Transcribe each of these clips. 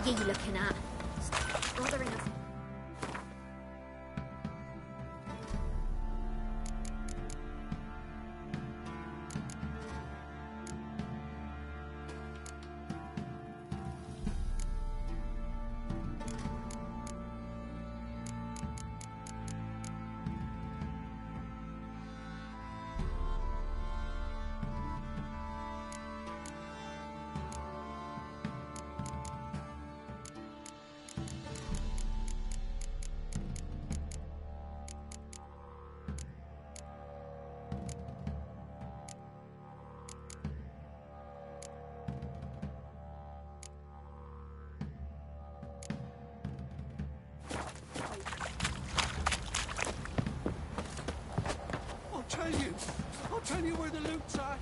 are you looking at? Stop bothering us. I'll tell you where the loot's at.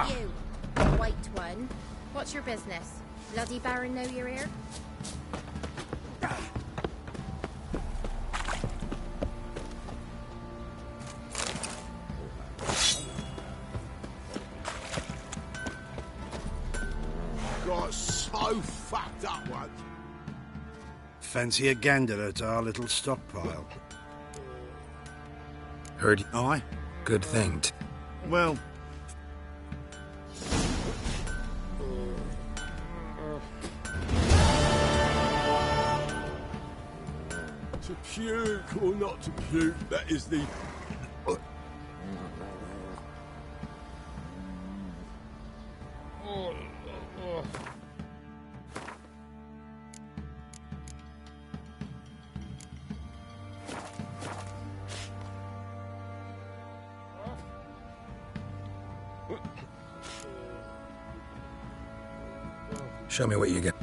You, the white one. What's your business? Bloody Baron know you're here? Got so fucked up once. Fancy a gander at our little stockpile? Heard. Aye? Good thing. Well... To puke or not to puke, that is the... Show me what you get.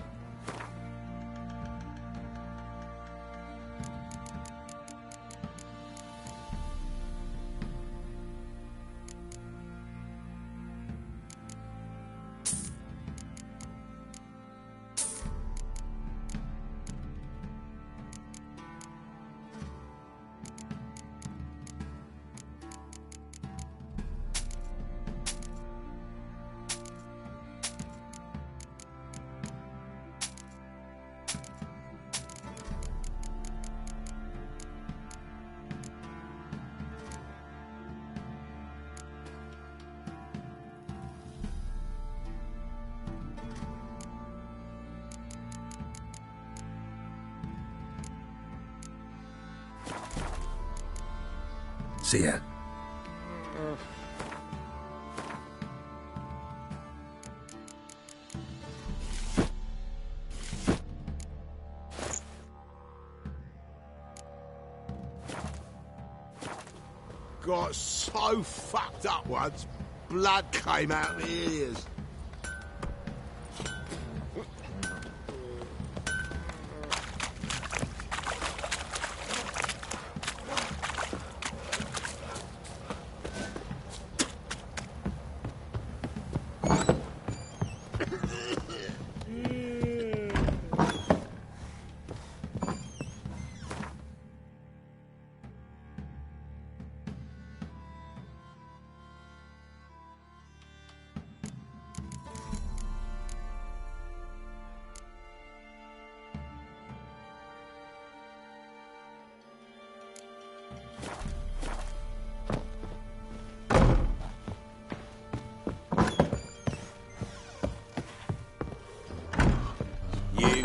See ya. Got so fucked up once, blood came out of my ears.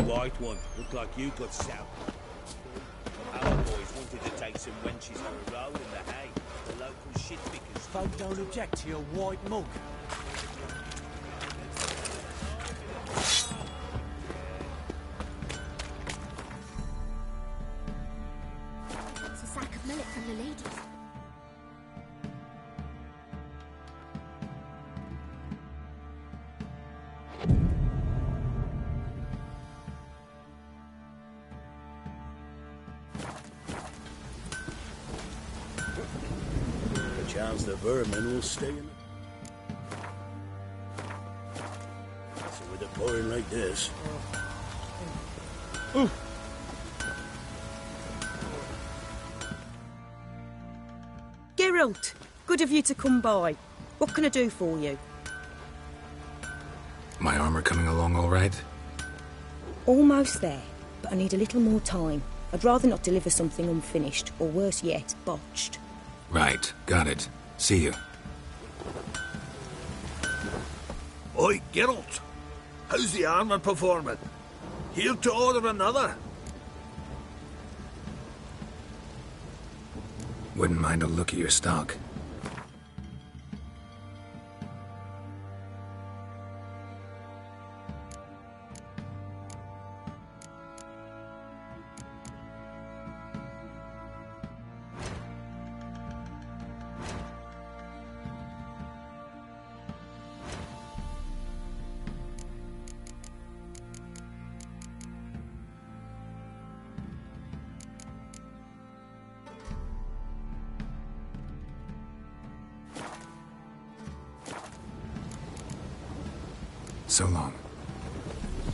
White one. Looked like you got south. Our boys wanted to take some wenches on the road in the hay. The local shit pickers. Folk don't object to your white mug. It's a sack of millet from the ladies. Chance the vermin will stay in it. So with it pouring like this. Geralt, good of you to come by. What can I do for you? My armor coming along all right? Almost there, but I need a little more time. I'd rather not deliver something unfinished, or worse yet, botched. Right, got it. See you. Oi, Geralt. How's the armour performing? Here to order another? Wouldn't mind a look at your stock. So long.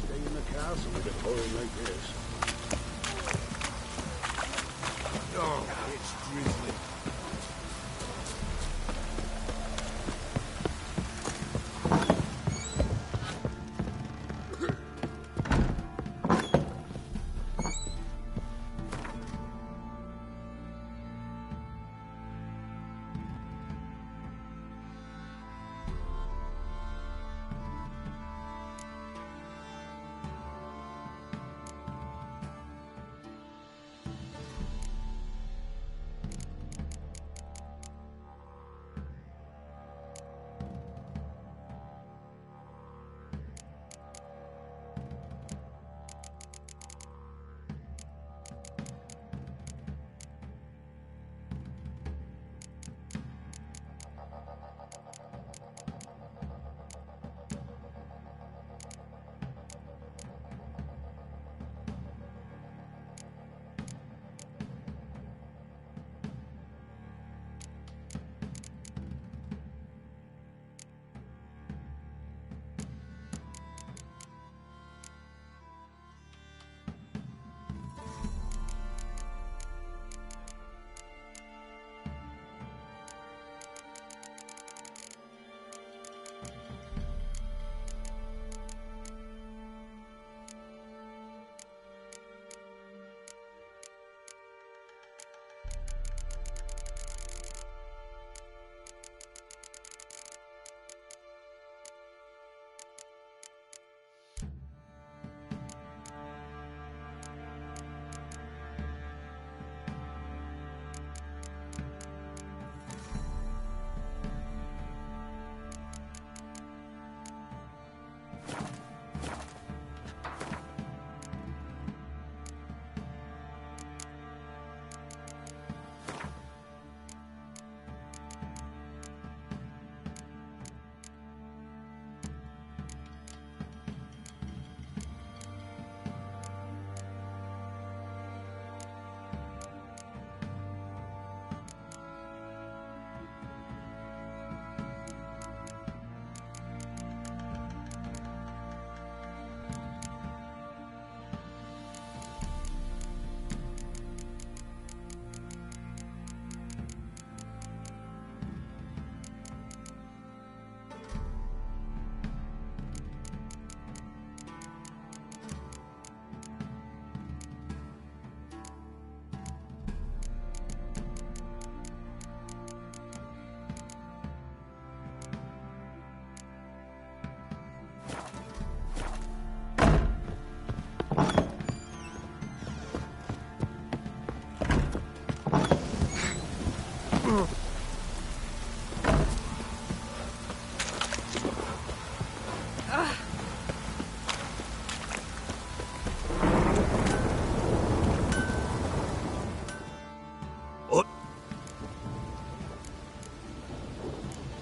Stay in the castle with it pouring like this. Oh, it's drizzling.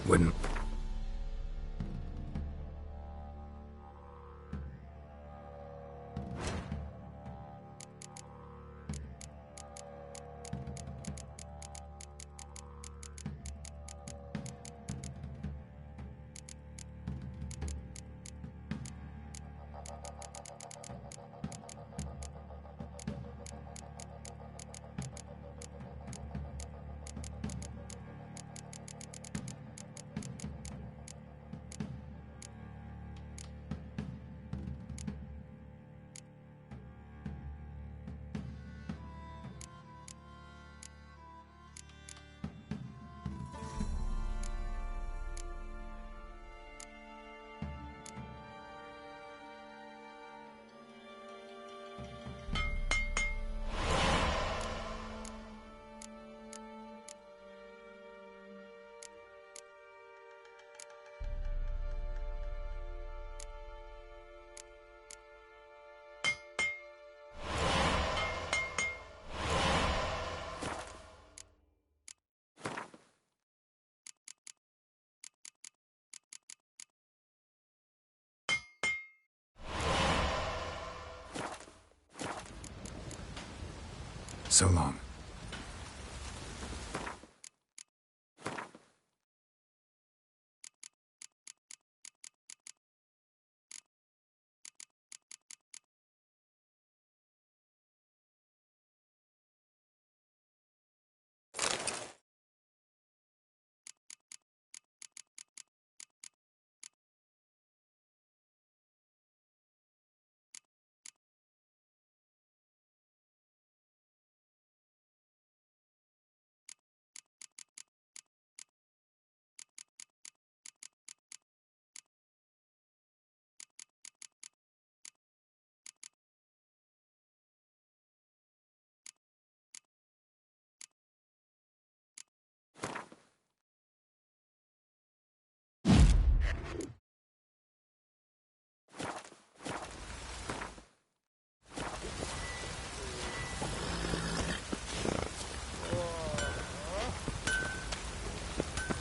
Wouldn't... So long.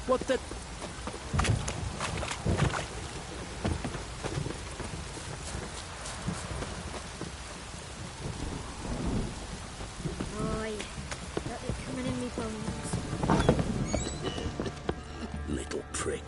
What the... Aye, got it coming in me bones. Little prick.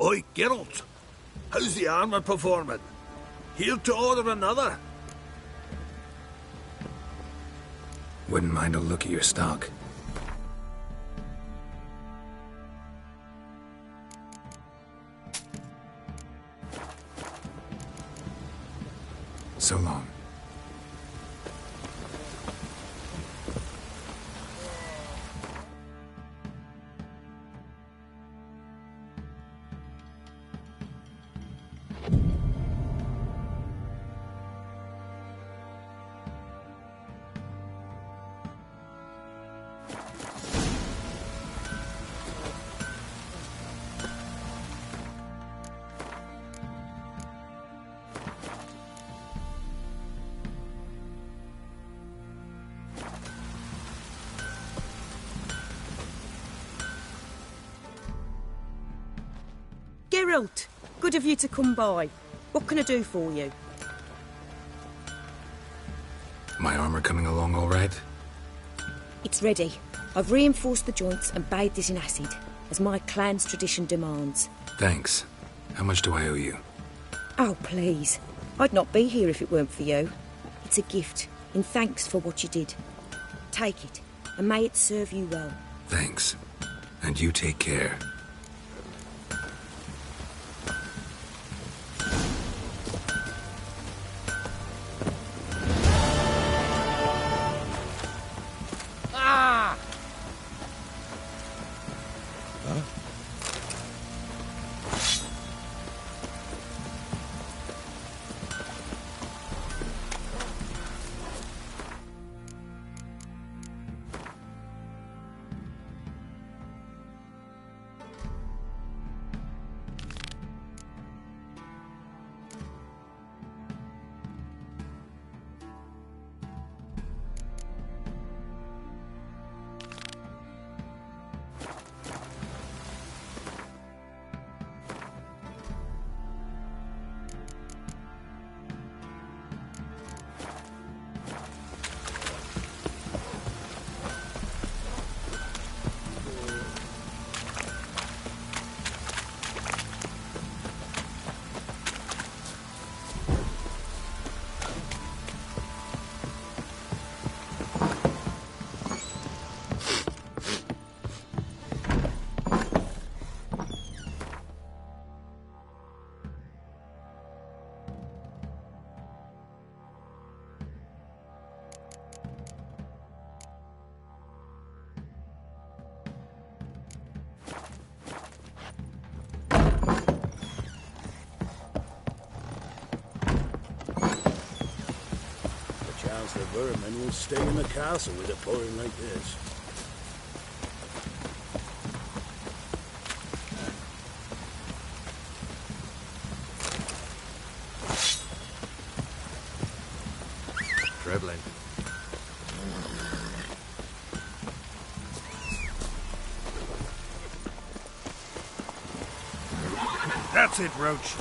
Oi, Geralt. How's the armour performing? Here to order another? Wouldn't mind a look at your stock. So long. Geralt, good of you to come by. What can I do for you? My armor coming along all right? It's ready. I've reinforced the joints and bathed it in acid, as my clan's tradition demands. Thanks. How much do I owe you? Oh, please. I'd not be here if it weren't for you. It's a gift, in thanks for what you did. Take it, and may it serve you well. Thanks. And you take care. The vermin will stay in the castle with it pouring like this. Trebling. That's it, Roach.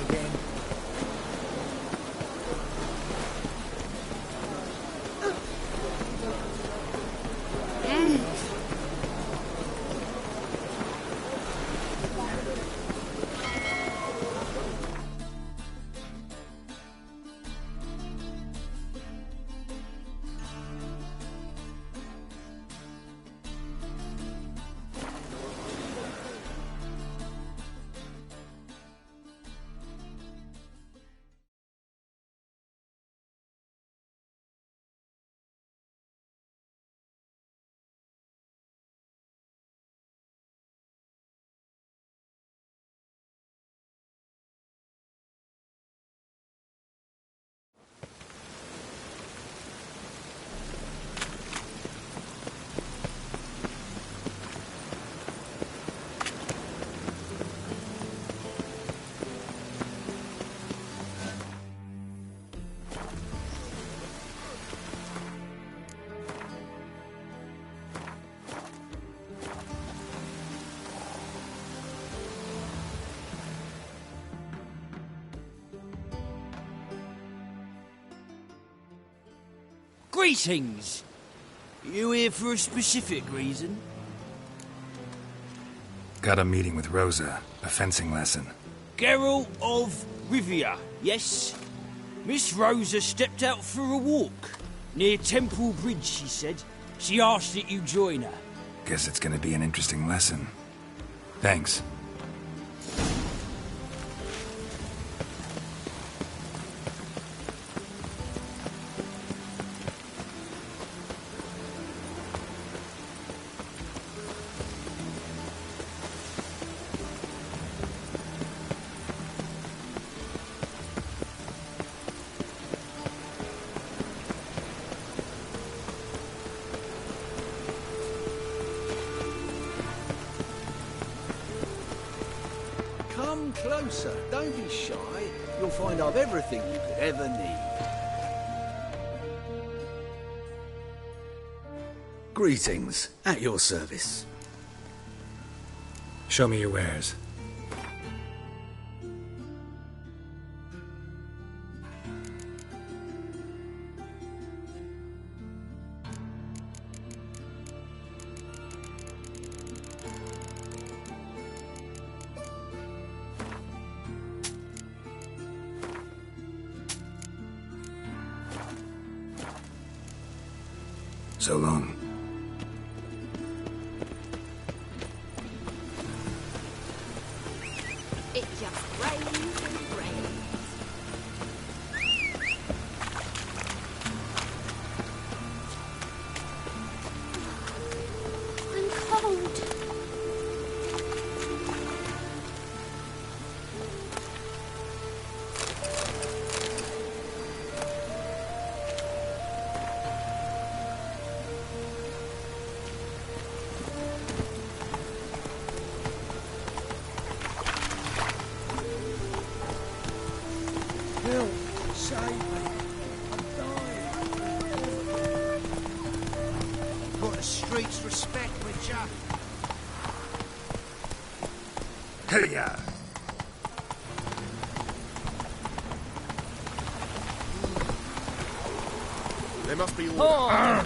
again. Greetings! You here for a specific reason? Got a meeting with Rosa, a fencing lesson. Geralt of Rivia, yes? Miss Rosa stepped out for a walk. Near Temple Bridge, she said. She asked that you join her. Guess it's gonna be an interesting lesson. Thanks. Come closer. Don't be shy. You'll find I've everything you could ever need. Greetings. At your service. Show me your wares. So long. It just rains and rains. I'm cold. Help! Save me! I'm dying! Got the streets respect with ya! Hey ya! They must be all.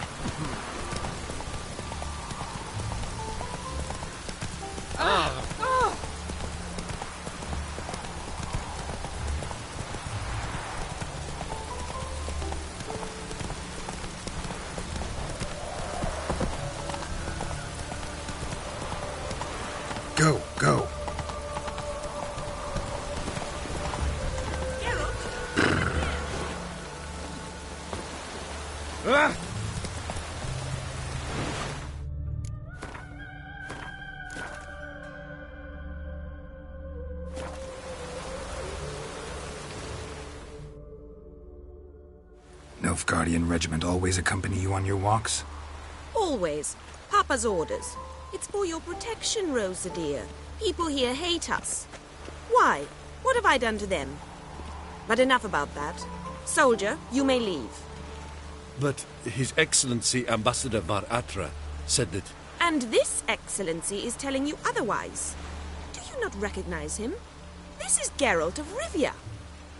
Go, go. Ah! Nilfgaardian regiment always accompany you on your walks? Always. Papa's orders. It's for your protection, Rosa dear. People here hate us. Why? What have I done to them? But enough about that. Soldier, you may leave. But His Excellency Ambassador Var Atra said that... And this excellency is telling you otherwise. Do you not recognize him? This is Geralt of Rivia,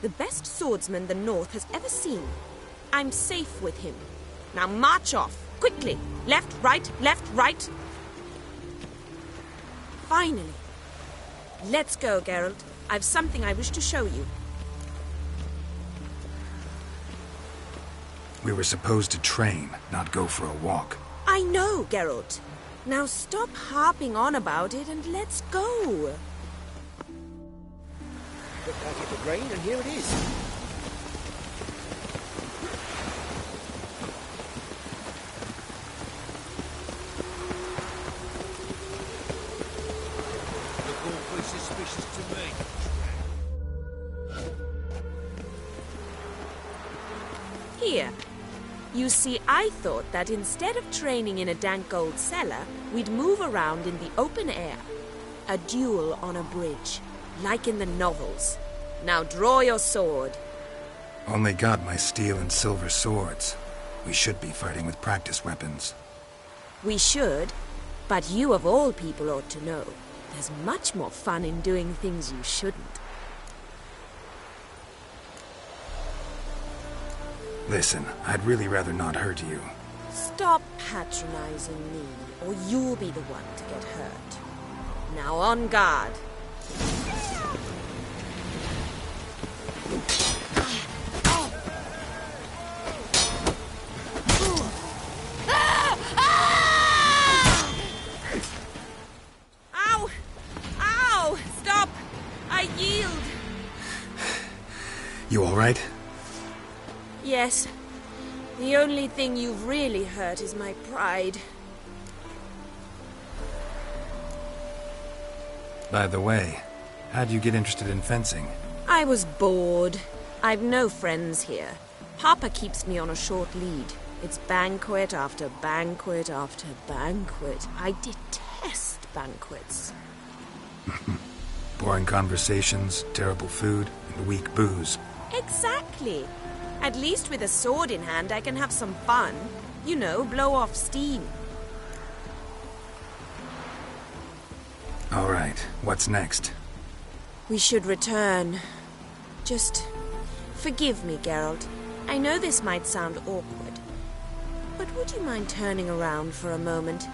the best swordsman the North has ever seen. I'm safe with him. Now march off, quickly. Left, right, left, right. Finally. Let's go, Geralt. I've something I wish to show you. We were supposed to train, not go for a walk. I know, Geralt. Now stop harping on about it and let's go. Looked like it would rain, and here it is. Look awfully suspicious to me. Here. You see, I thought that instead of training in a dank old cellar, we'd move around in the open air. A duel on a bridge, like in the novels. Now draw your sword. Only got my steel and silver swords. We should be fighting with practice weapons. We should, but you of all people ought to know. There's much more fun in doing things you shouldn't. Listen, I'd really rather not hurt you. Stop patronizing me, or you'll be the one to get hurt. Now on guard. Ow! Ow! Stop! I yield! You all right? Yes. The only thing you've really hurt is my pride. By the way, how'd you get interested in fencing? I was bored. I've no friends here. Papa keeps me on a short lead. It's banquet after banquet after banquet. I detest banquets. Boring conversations, terrible food, and weak booze. Exactly. At least with a sword in hand, I can have some fun. You know, blow off steam. All right, what's next? We should return. Just forgive me, Geralt. I know this might sound awkward, but would you mind turning around for a moment?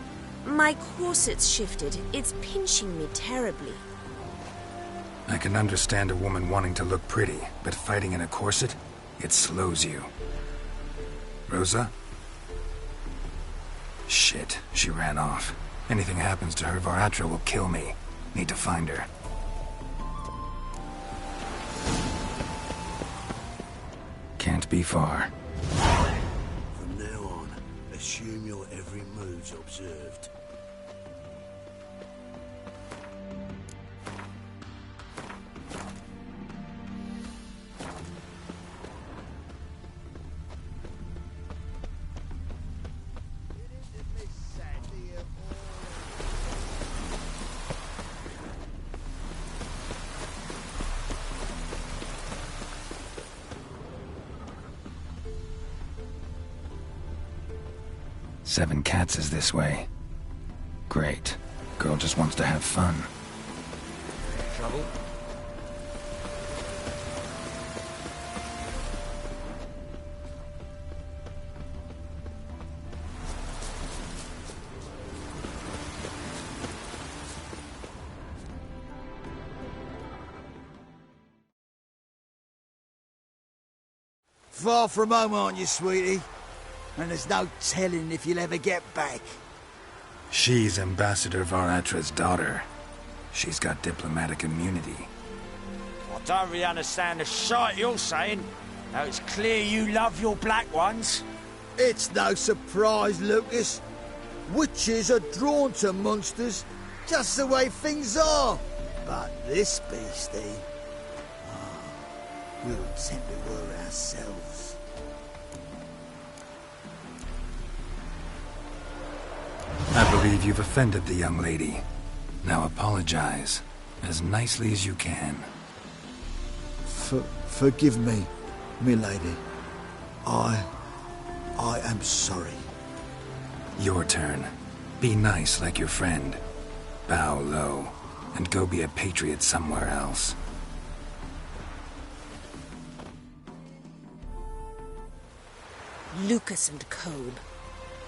My corset's shifted. It's pinching me terribly. I can understand a woman wanting to look pretty, but fighting in a corset? It slows you. Rosa? Shit, she ran off. Anything happens to her, Varatra will kill me. Need to find her. Can't be far. From now on, assume your every move's observed. Seven Cats is this way. Great. Girl just wants to have fun. Trouble? Far from home, aren't you, sweetie? And there's no telling if you'll ever get back. She's Ambassador Varatra's daughter. She's got diplomatic immunity. I don't really understand the shite you're saying. Now it's clear you love your black ones. It's no surprise, Lucas. Witches are drawn to monsters, just the way things are. But this beastie... we'll tend to her ourselves. I believe you've offended the young lady. Now apologize, as nicely as you can. Forgive me, milady. I am sorry. Your turn. Be nice like your friend. Bow low, and go be a patriot somewhere else. Lucas and Kobe.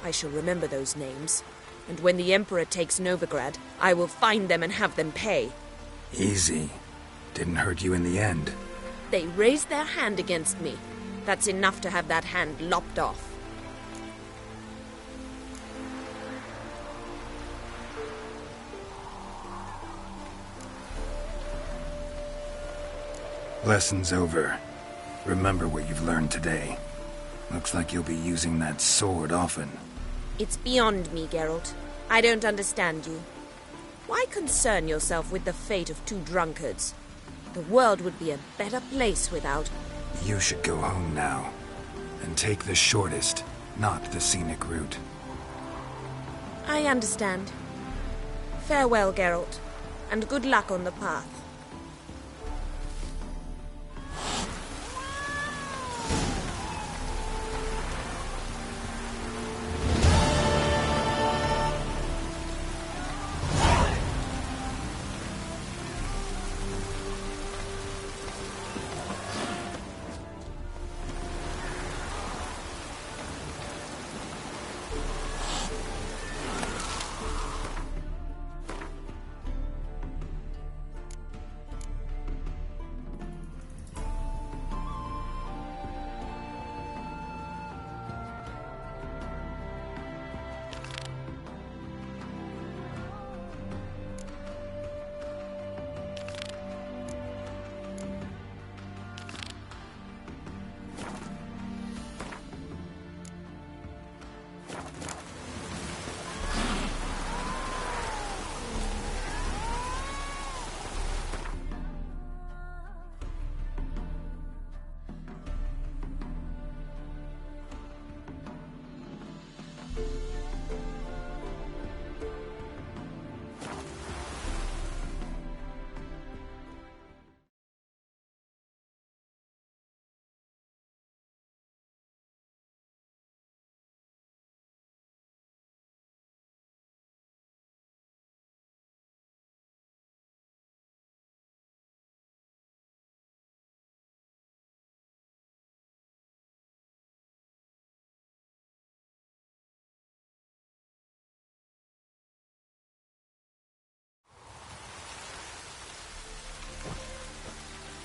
I shall remember those names. And when the Emperor takes Novigrad, I will find them and have them pay. Easy. Didn't hurt you in the end. They raised their hand against me. That's enough to have that hand lopped off. Lesson's over. Remember what you've learned today. Looks like you'll be using that sword often. It's beyond me, Geralt. I don't understand you. Why concern yourself with the fate of two drunkards? The world would be a better place without... You should go home now. And take the shortest, not the scenic route. I understand. Farewell, Geralt. And good luck on the path.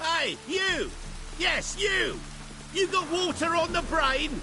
Hey, you! Yes, you! You got water on the brain?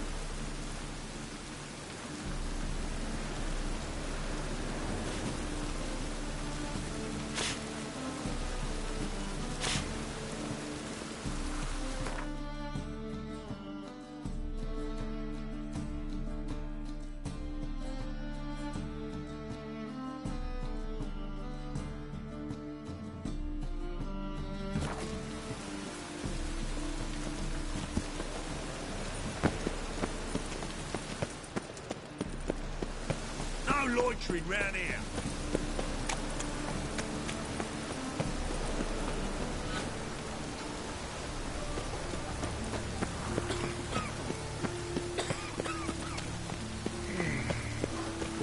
Loitering round here.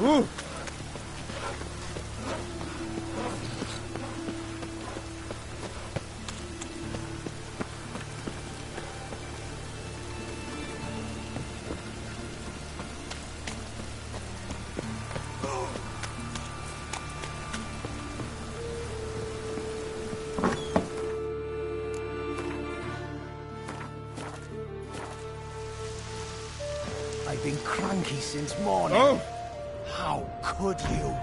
Ooh. I've been cranky since morning. Oh? How could you?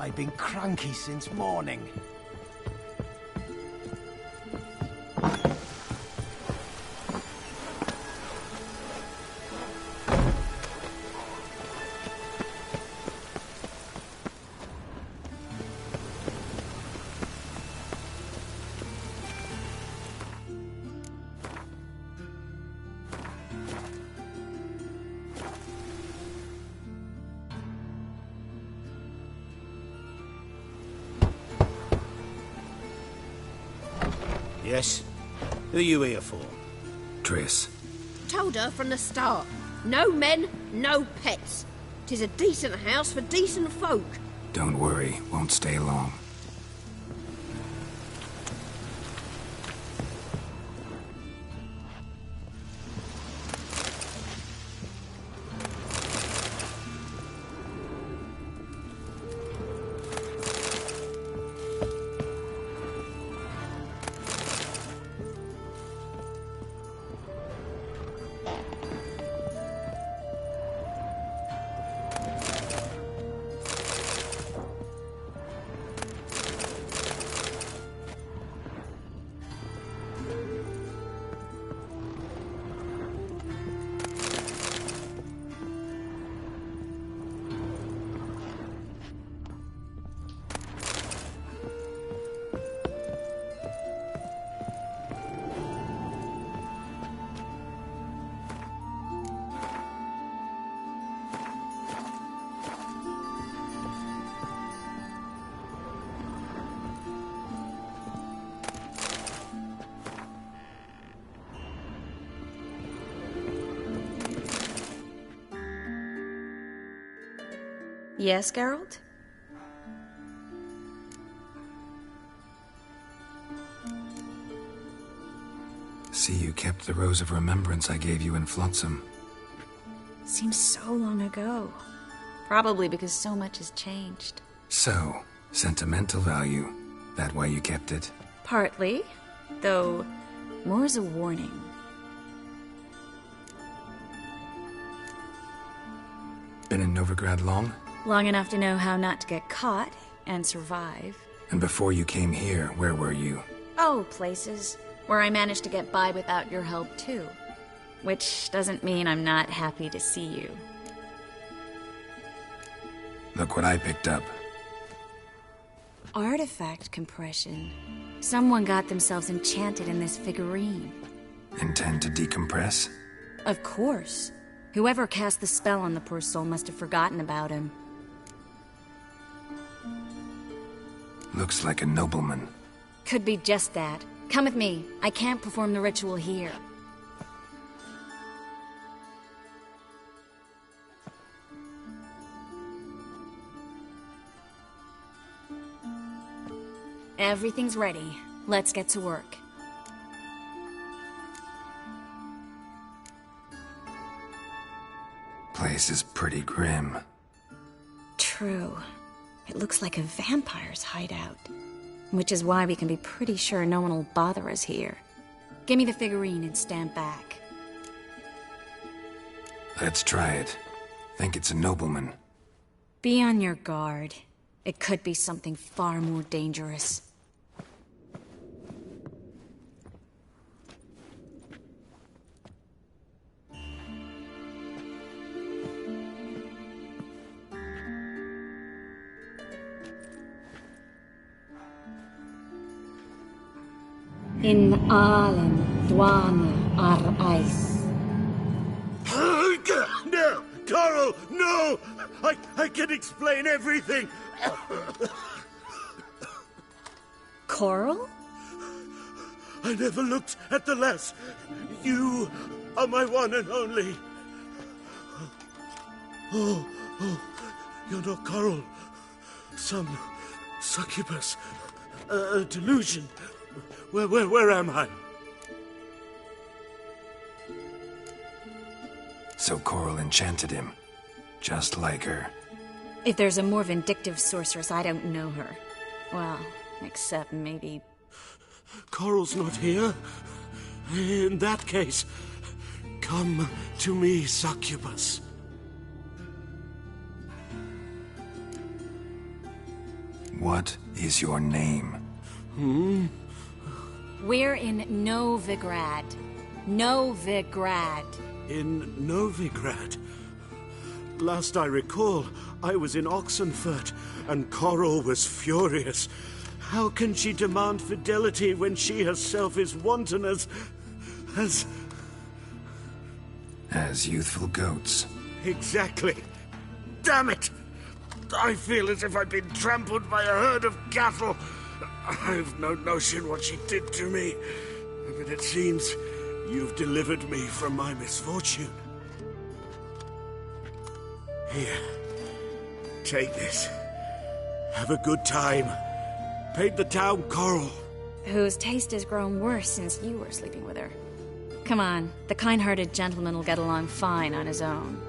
I've been cranky since morning. Yes? Who are you here for? Triss. Told her from the start. No men, no pets. 'Tis a decent house for decent folk. Don't worry, won't stay long. Yes, Geralt? See, you kept the Rose of Remembrance I gave you in Flotsam. Seems so long ago. Probably because so much has changed. So, sentimental value. That why you kept it? Partly, though more as a warning. Been in Novigrad long? Long enough to know how not to get caught and survive. And before you came here, where were you? Oh, places where I managed to get by without your help, too. Which doesn't mean I'm not happy to see you. Look what I picked up. Artifact compression. Someone got themselves enchanted in this figurine. Intend to decompress? Of course. Whoever cast the spell on the poor soul must have forgotten about him. Looks like a nobleman. Could be just that. Come with me. I can't perform the ritual here. Everything's ready. Let's get to work. Place is pretty grim. True. It looks like a vampire's hideout. Which is why we can be pretty sure no one will bother us here. Give me the figurine and stand back. Let's try it. Think it's a nobleman. Be on your guard. It could be something far more dangerous. In Allen, Dwana, ar Ice. No! Coral, no! I can explain everything! Coral? I never looked at the lass. You are my one and only. Oh, you're not Coral. Some succubus. A delusion. Where am I? So Coral enchanted him. Just like her. If there's a more vindictive sorceress, I don't know her. Well, except maybe... Coral's not here. In that case, come to me, succubus. What is your name? We're in Novigrad. Novigrad. In Novigrad? Last I recall, I was in Oxenfurt, and Coral was furious. How can she demand fidelity when she herself is wanton as youthful goats. Exactly. Damn it! I feel as if I've been trampled by a herd of cattle. I've no notion what she did to me, but it seems you've delivered me from my misfortune. Here, take this. Have a good time. Paid the town Coral. Whose taste has grown worse since you were sleeping with her. Come on, the kind-hearted gentleman will get along fine on his own.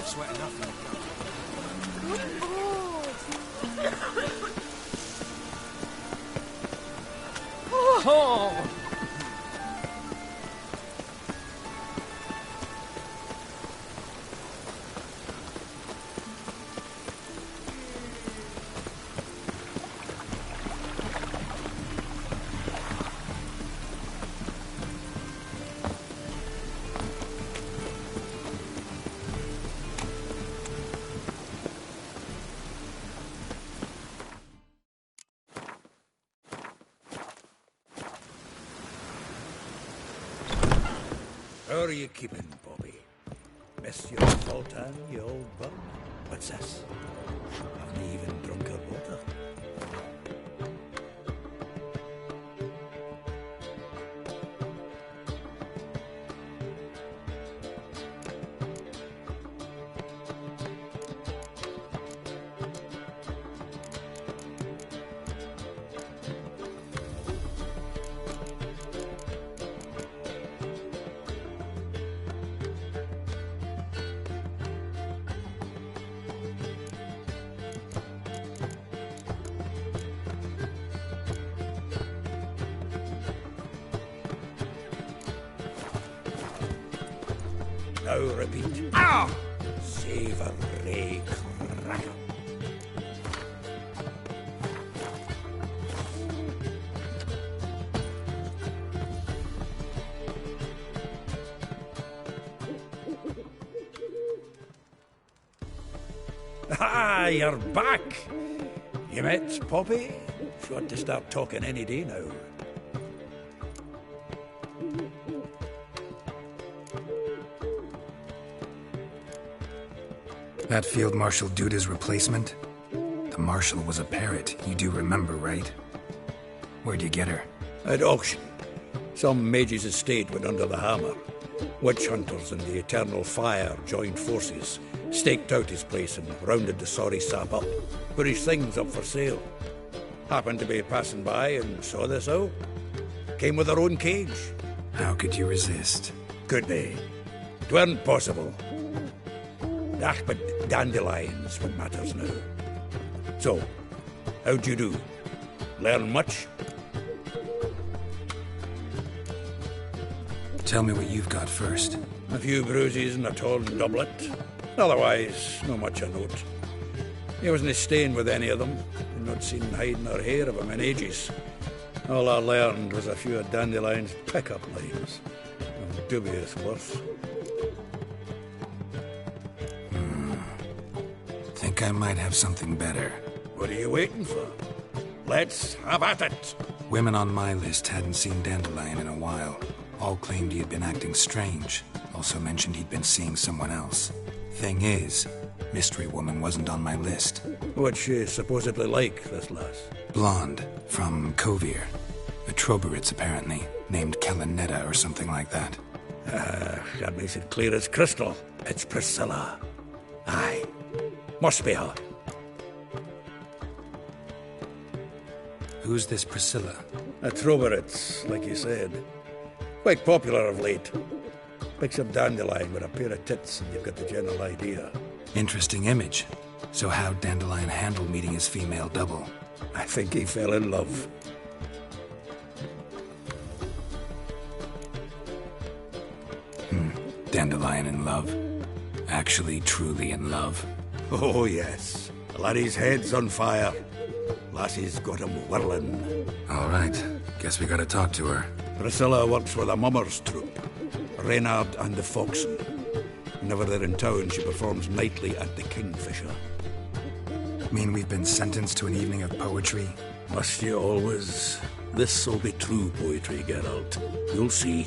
Sweating up. Oh! How are you keeping, Bobby? Missed your Sultan, you old bum? What's this? Haven't even drunk her water. Now repeat. Ow! Savory cracker. Ah, you're back! You met Poppy? She ought to start talking any day now. That Field Marshal Duda's replacement? The Marshal was a parrot, you do remember, right? Where'd you get her? At auction. Some mage's estate went under the hammer. Witch hunters and the Eternal Fire joined forces, staked out his place and rounded the sorry sap up. Put his things up for sale. Happened to be passing by and saw this out. Came with her own cage. How could you resist? Could they? 'Tweren't possible. Ah, but dandelions what matters now. So, how'd you do? Learn much? Tell me what you've got first. A few bruises and a torn doublet. Otherwise, no much a note. He wasn't staying with any of them. I'd not seen hiding or hair of him in ages. All I learned was a few of Dandelion's pick-up lines. Of dubious worth. Think I might have something better. What are you waiting for? Let's have at it. Women on my list hadn't seen Dandelion in a while. All claimed he had been acting strange. Also mentioned he'd been seeing someone else. Thing is, Mystery Woman wasn't on my list. What's she supposedly like, this lass? Blonde, from Kovir. A Troberitz, apparently, named Kalanetta or something like that. That makes it clear as crystal. It's Priscilla. Aye. Must be her. Who's this Priscilla? A Troberitz, like you said. Quite popular of late. Picture Dandelion with a pair of tits and you've got the general idea. Interesting image. So how'd Dandelion handle meeting his female double? I think he fell in love. Dandelion in love. Actually, truly in love. Oh, yes. The laddie's head's on fire. Lassie's got him whirling. All right. Guess we gotta talk to her. Priscilla works with a mummers troupe. Reynard and the Foxen. Whenever they're in town, she performs nightly at the Kingfisher. Mean we've been sentenced to an evening of poetry? Must you always? This'll be true poetry, Geralt. You'll see.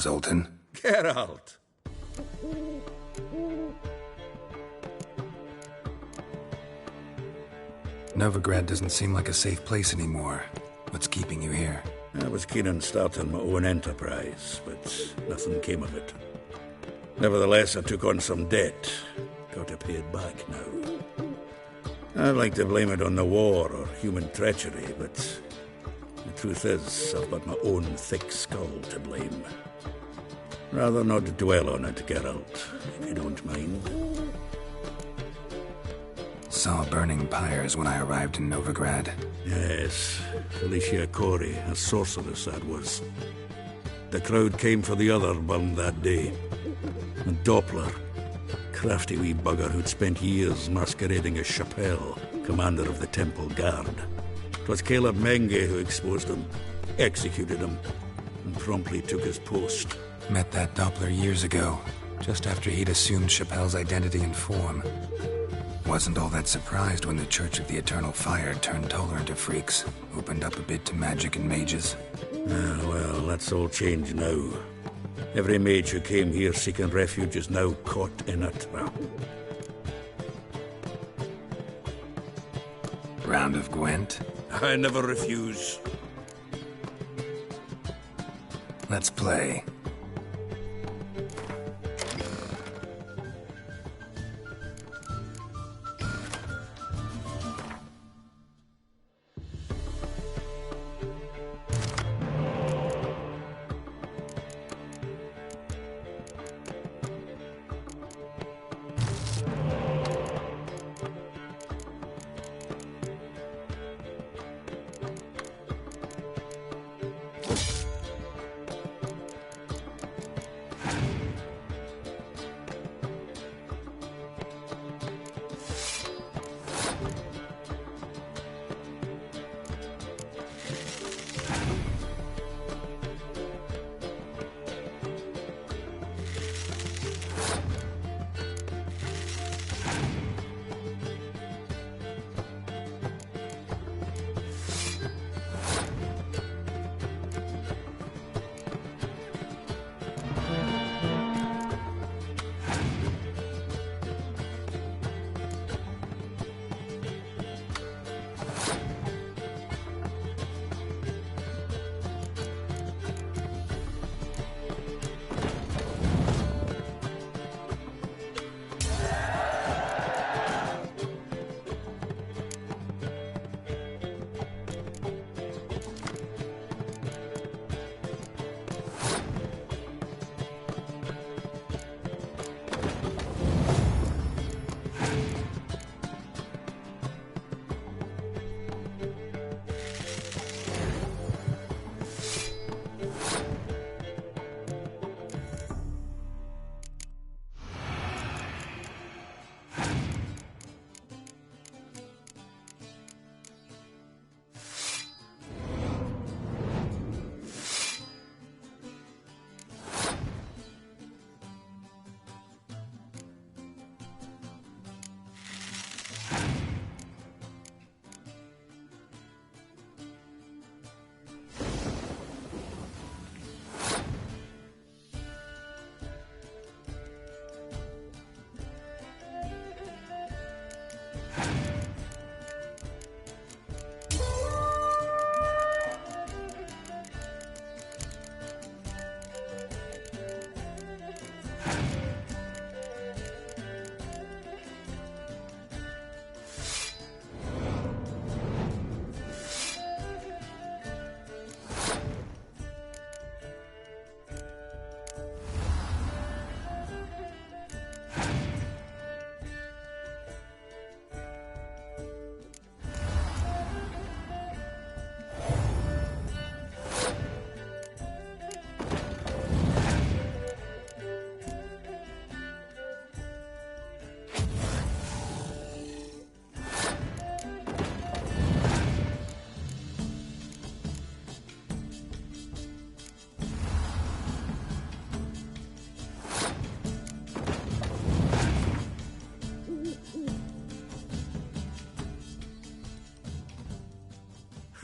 Zoltan? Geralt! Novigrad doesn't seem like a safe place anymore. What's keeping you here? I was keen on starting my own enterprise, but nothing came of it. Nevertheless, I took on some debt. Got to pay it back now. I'd like to blame it on the war or human treachery, but the truth is, I've got my own thick skull to blame. Rather not dwell on it, Geralt, if you don't mind. Saw burning pyres when I arrived in Novigrad. Yes, Felicia Corey, a sorceress that was. The crowd came for the other burned that day. And Doppler, crafty wee bugger who'd spent years masquerading as Chappelle, commander of the Temple Guard. 'Twas Caleb Menge who exposed him, executed him, and promptly took his post. Met that Doppler years ago, just after he'd assumed Chappelle's identity and form. Wasn't all that surprised when the Church of the Eternal Fire turned tolerant of freaks, opened up a bit to magic and mages. Well, that's all changed now. Every mage who came here seeking refuge is now caught in a trap. Round of Gwent? I never refuse. Let's play.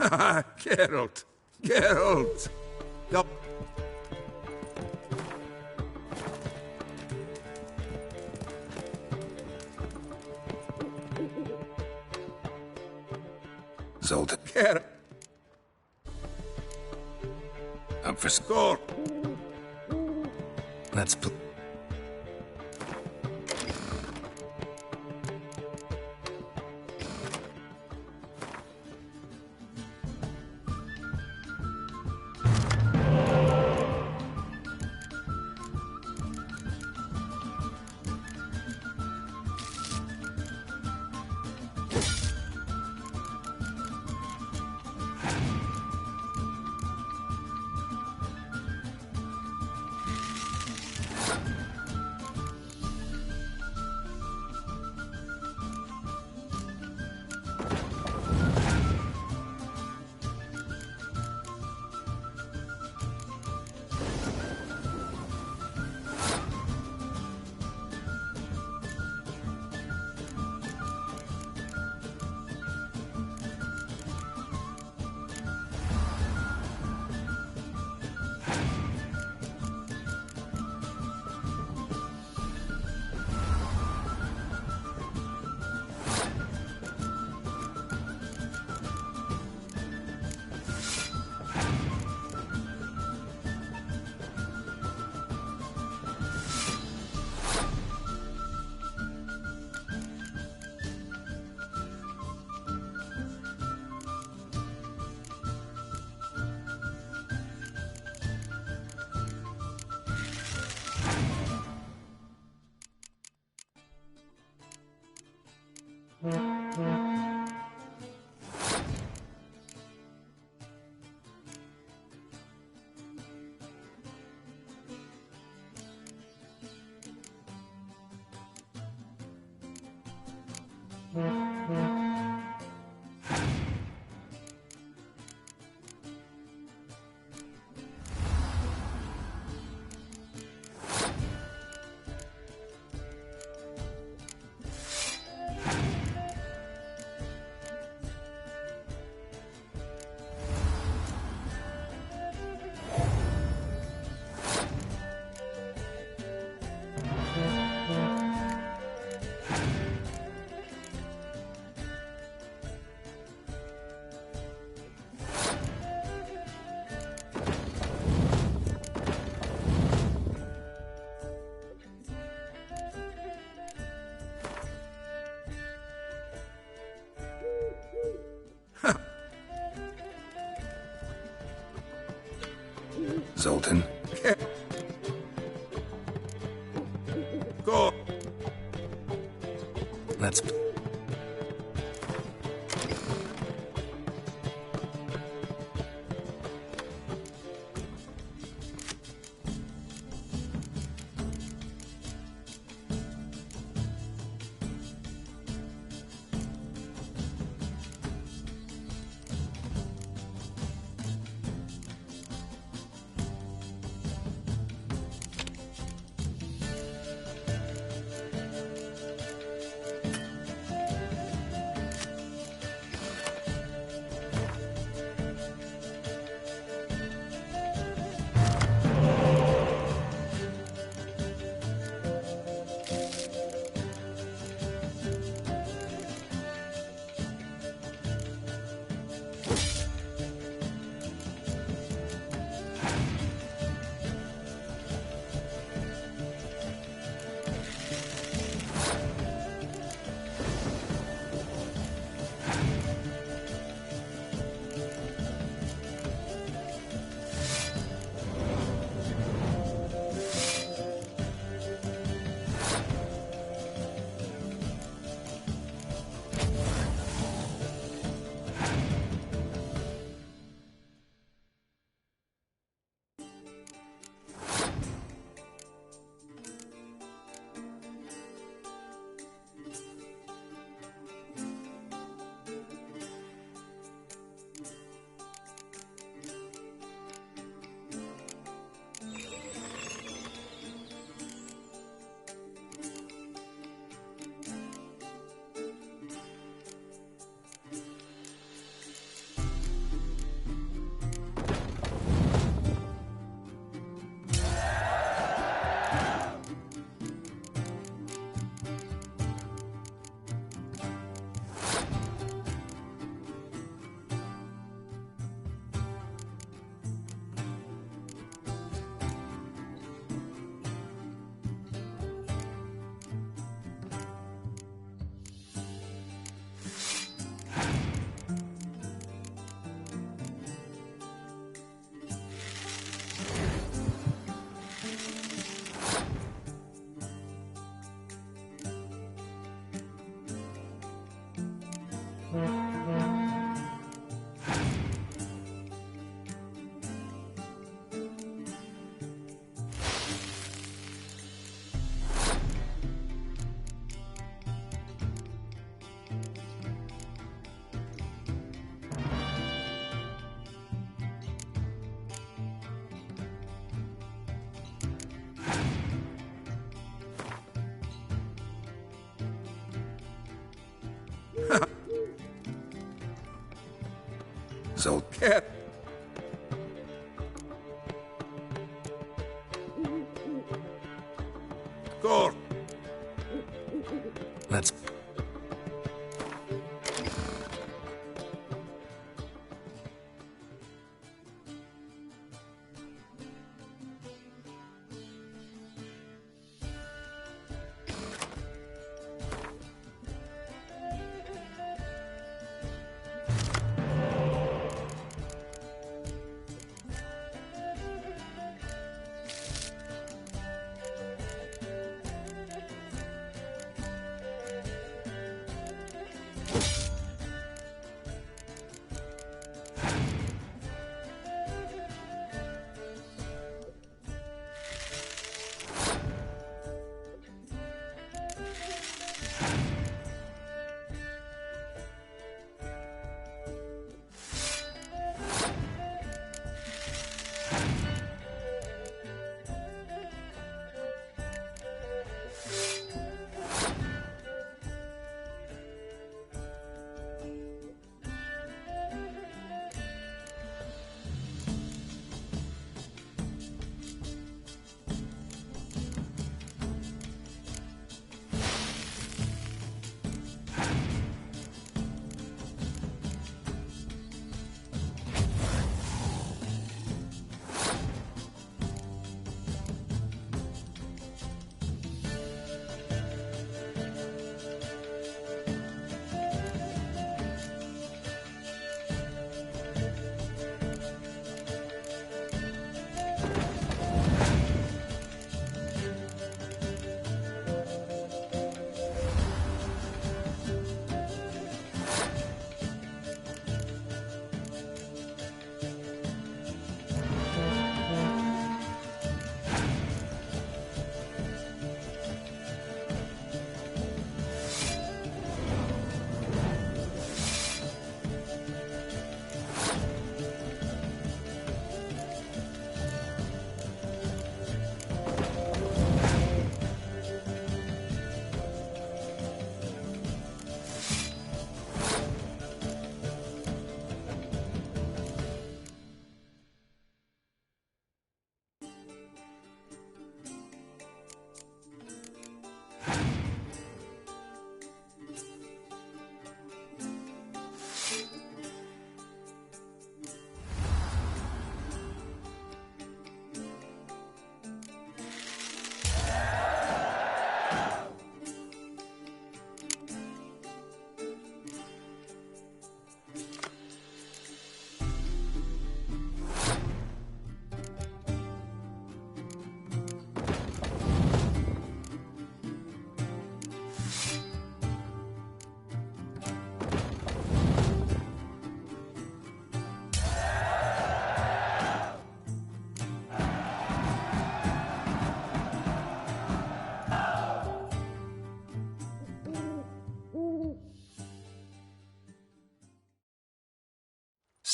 Geralt! Geralt! Yup. Zoltan. Geralt! Up for score. Let's Zoltan. Go. Let's... care. Go. Let's...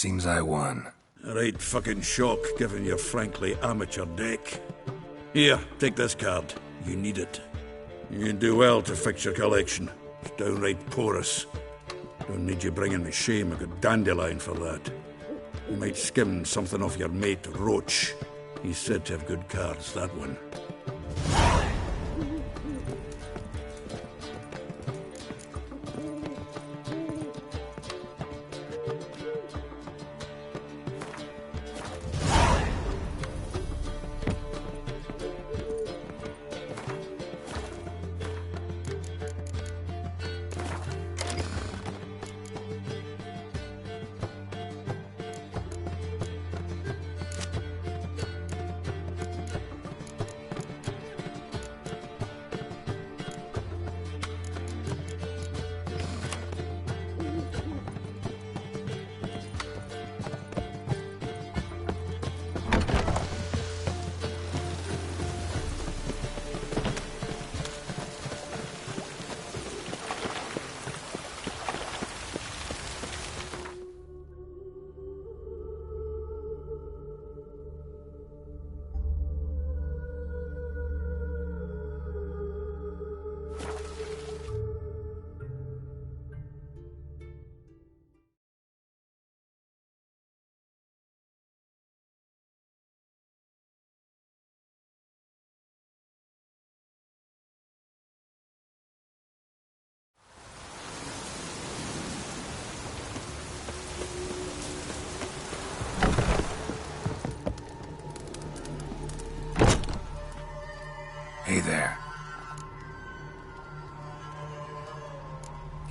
Seems I won. A right fucking shock, given your frankly amateur deck. Here, take this card. You need it. You can do well to fix your collection. It's downright porous. Don't need you bringing me shame. I got dandelion for that. You might skim something off your mate Roach. He's said to have good cards, that one.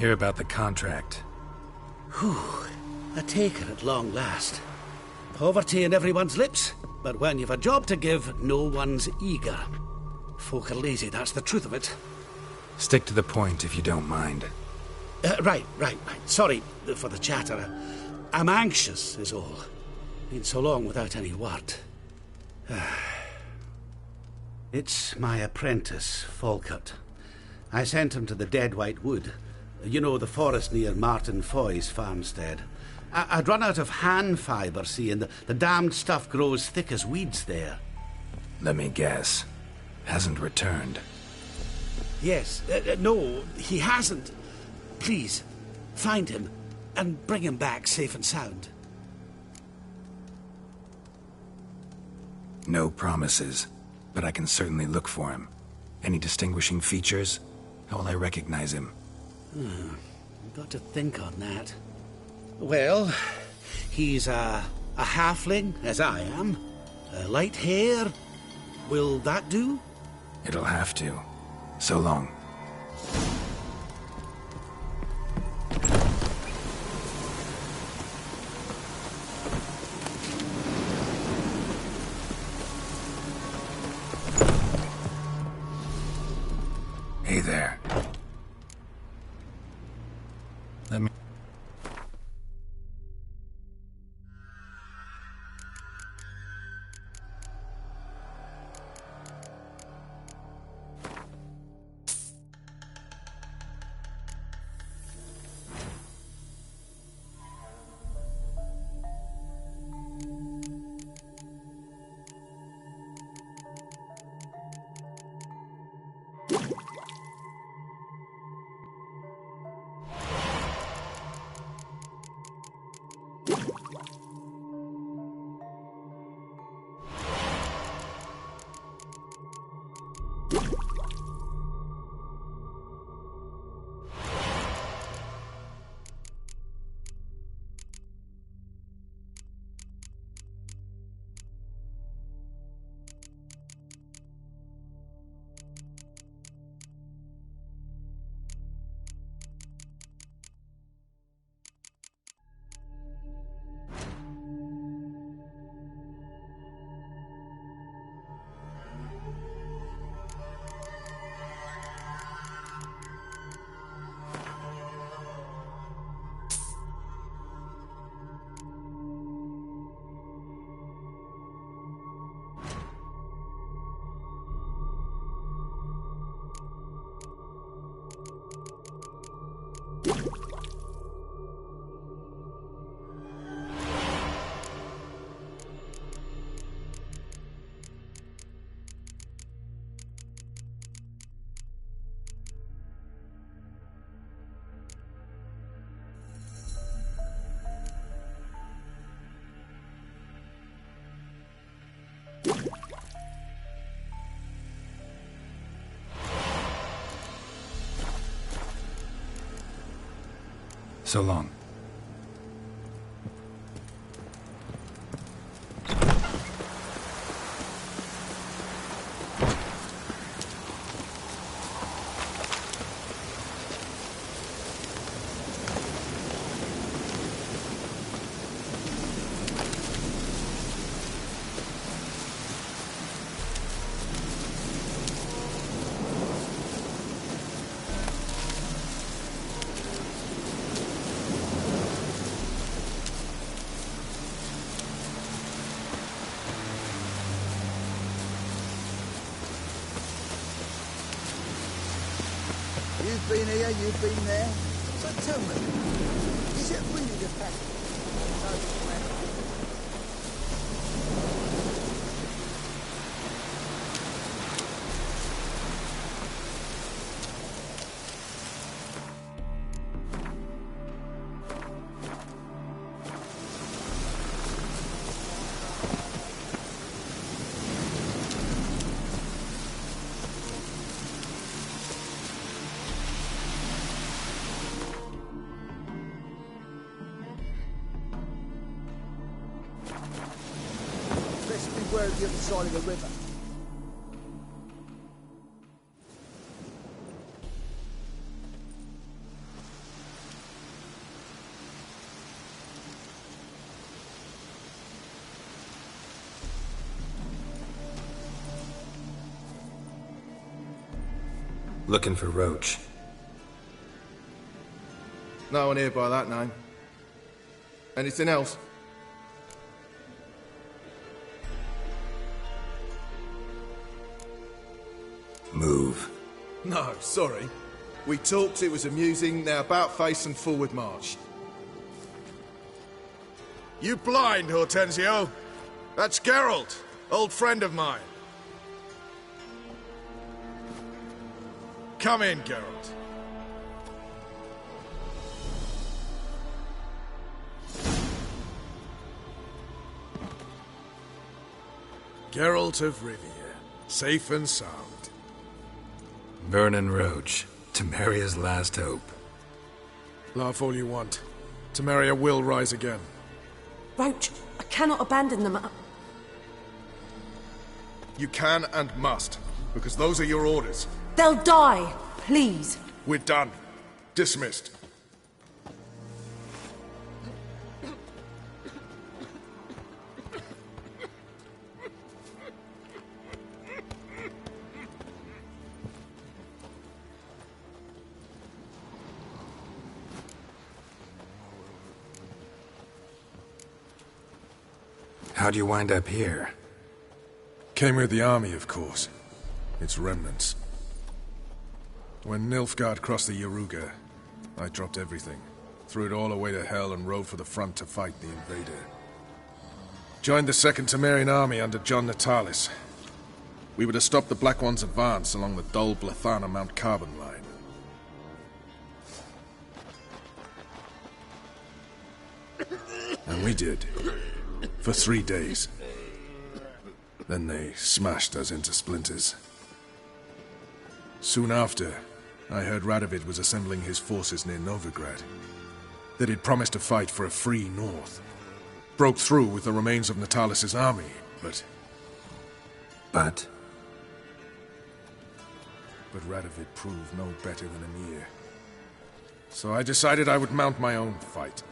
Hear about the contract. Whew. A taker at long last. Poverty in everyone's lips, but when you've a job to give, no one's eager. Folk are lazy, that's the truth of it. Stick to the point if you don't mind. Right. Sorry for the chatter. I'm anxious, is all. Been so long without any word. It's my apprentice, Falkert. I sent him to the Dead White Wood. You know, the forest near Martin Foy's farmstead. I'd run out of hand fibre, see, and the damned stuff grows thick as weeds there. Let me guess. Hasn't returned. Yes. No, he hasn't. Please, find him and bring him back safe and sound. No promises, but I can certainly look for him. Any distinguishing features? How will I recognize him? I've got to think on that. Well, he's a halfling, as I am. Light hair. Will that do? It'll have to. So long. Hey there. Let me... So long. You've been here, you've been there. So tell me, is it really the fact? Beware of the other side of the river. Looking for Roach. No one here by that name. Anything else? Move. No, sorry. We talked, it was amusing, now about face and forward march. You blind, Hortensio? That's Geralt, old friend of mine. Come in, Geralt. Geralt of Rivia, safe and sound. Vernon Roach, Temeria's last hope. Laugh all you want. Temeria will rise again. Roach, I cannot abandon them. You can and must, because those are your orders. They'll die, please. We're done. Dismissed. How'd you wind up here? Came with the army, of course. Its remnants. When Nilfgaard crossed the Yaruga, I dropped everything. Threw it all away to hell and rode for the front to fight the invader. Joined the Second Temerian army under John Natalis. We were to stop the Black One's advance along the Dol Blathana Mount Carbon line. And we did. For 3 days. Then they smashed us into splinters. Soon after, I heard Radovid was assembling his forces near Novigrad. That he'd promised to fight for a free north. Broke through with the remains of Natalis' army, but... But Radovid proved no better than Emir. So I decided I would mount my own fight.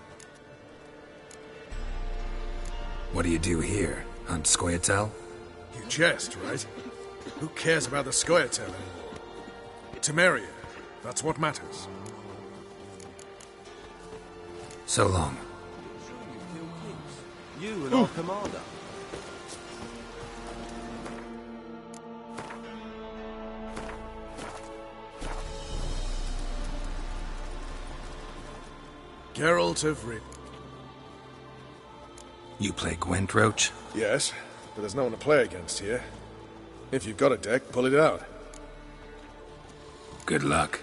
what do you do here? Hunt Scoia'tael? You jest, right? Who cares about the Scoia'tael anymore? Temeria, that's what matters. So long. You and our commander. Geralt of Rivia. You play Gwent, Roach? Yes, but there's no one to play against here. If you've got a deck, pull it out. Good luck.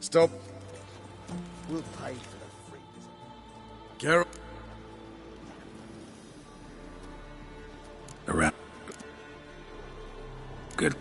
Stop. We'll pay for the freeze. Geralt. Around. Good.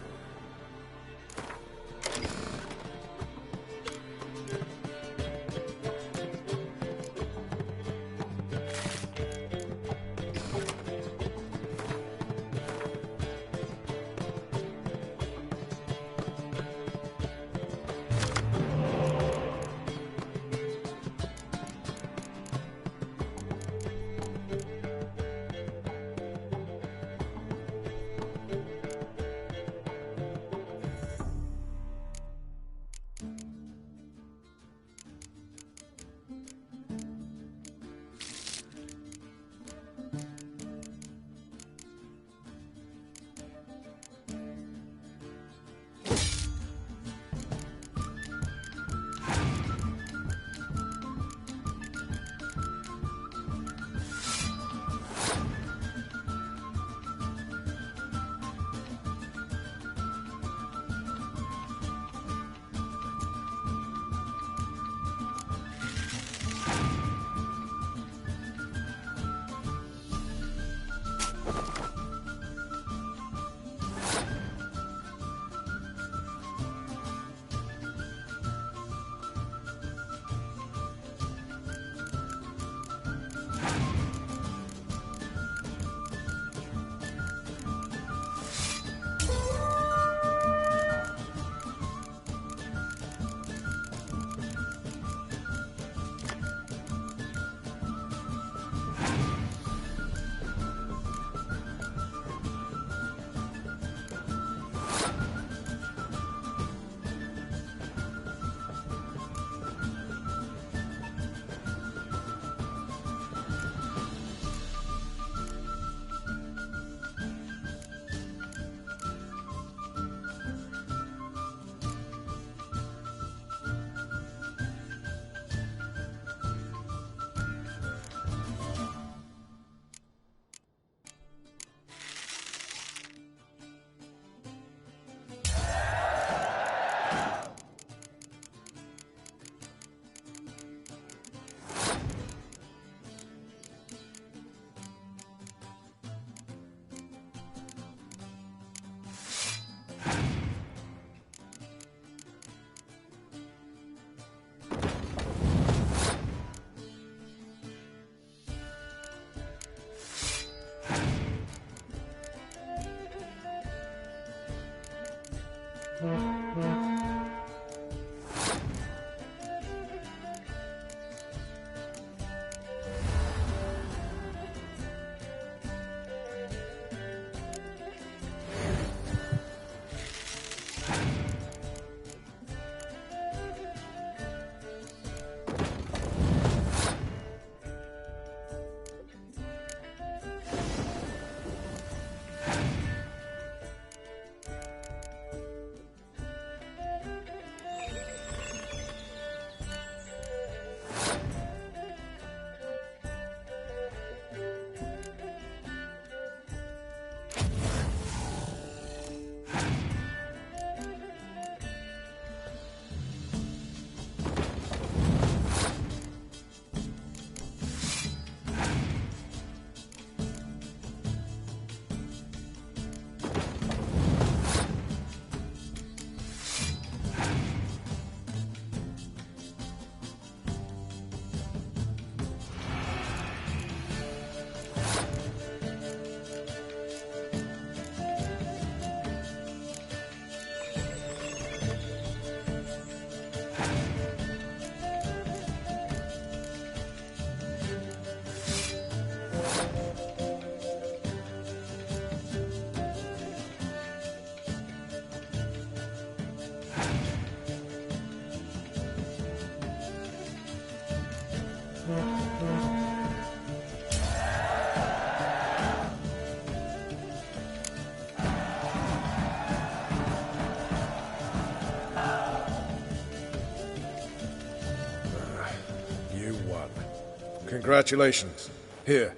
Congratulations. Here.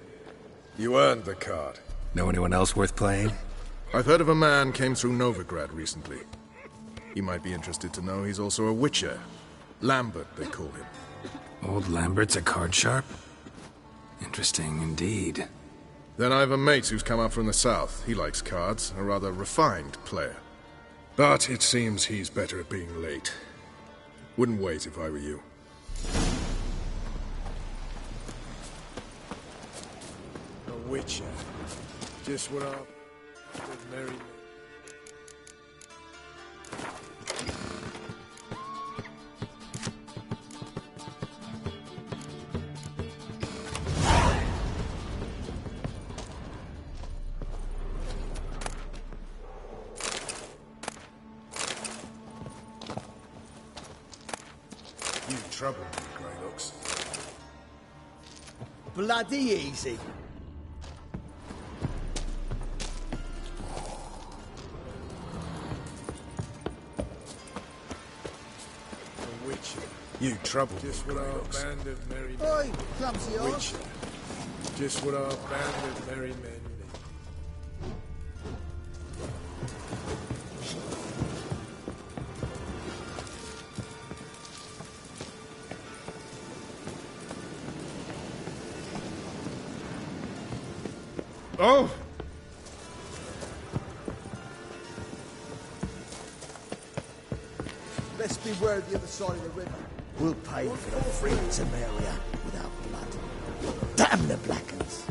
You earned the card. Know anyone else worth playing? I've heard of a man came through Novigrad recently. You might be interested to know he's also a witcher. Lambert, they call him. Old Lambert's a card sharp? Interesting indeed. Then I have a mate who's come up from the south. He likes cards, a rather refined player. But it seems he's better at being late. Wouldn't wait if I were you. A witcher. Just what I... Mary... You trouble me, Greylocks. Bloody easy. You trouble Just me, what our Greylocks. band of merry men. Oi, clumsy horse. Witcher. Just what our band of merry men need. Oh! Best beware of the other side of the river. We'll pay for the free Temeria without blood. Damn the Blackens!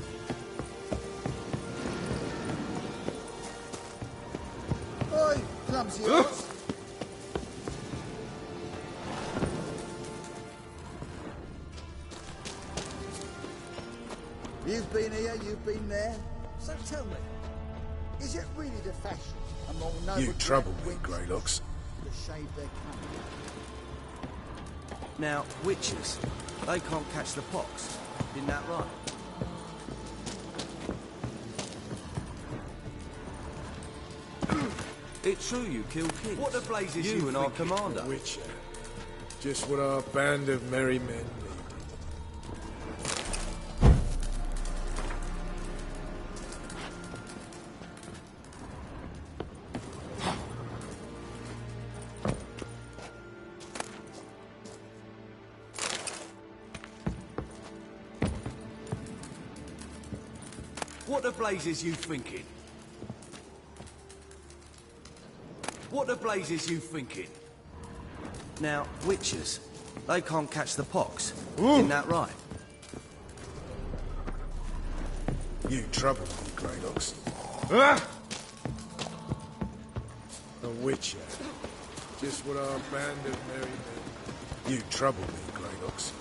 Oi, clumsy horse. You've been here, you've been there. So tell me, is it really the fashion among noble You trouble me, Black Greylocks. to shave their colour? Now, witches, they can't catch the pox. Isn't that right? It's true you killed kings. What the blazes you and our commander? Witcher. Just what our band of merry men need. What the blazes you thinking? What the blazes you thinking? Now, witches, they can't catch the pox. Isn't that right? You trouble me, Greylocks. Ah! A witcher. Just what our band of merry men. You trouble me, Greylocks.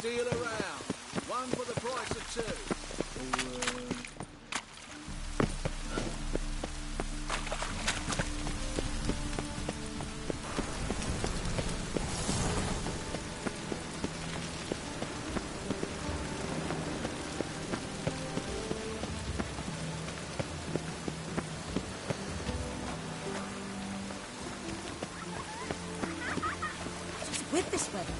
deal around. One for the price of two. With this weather.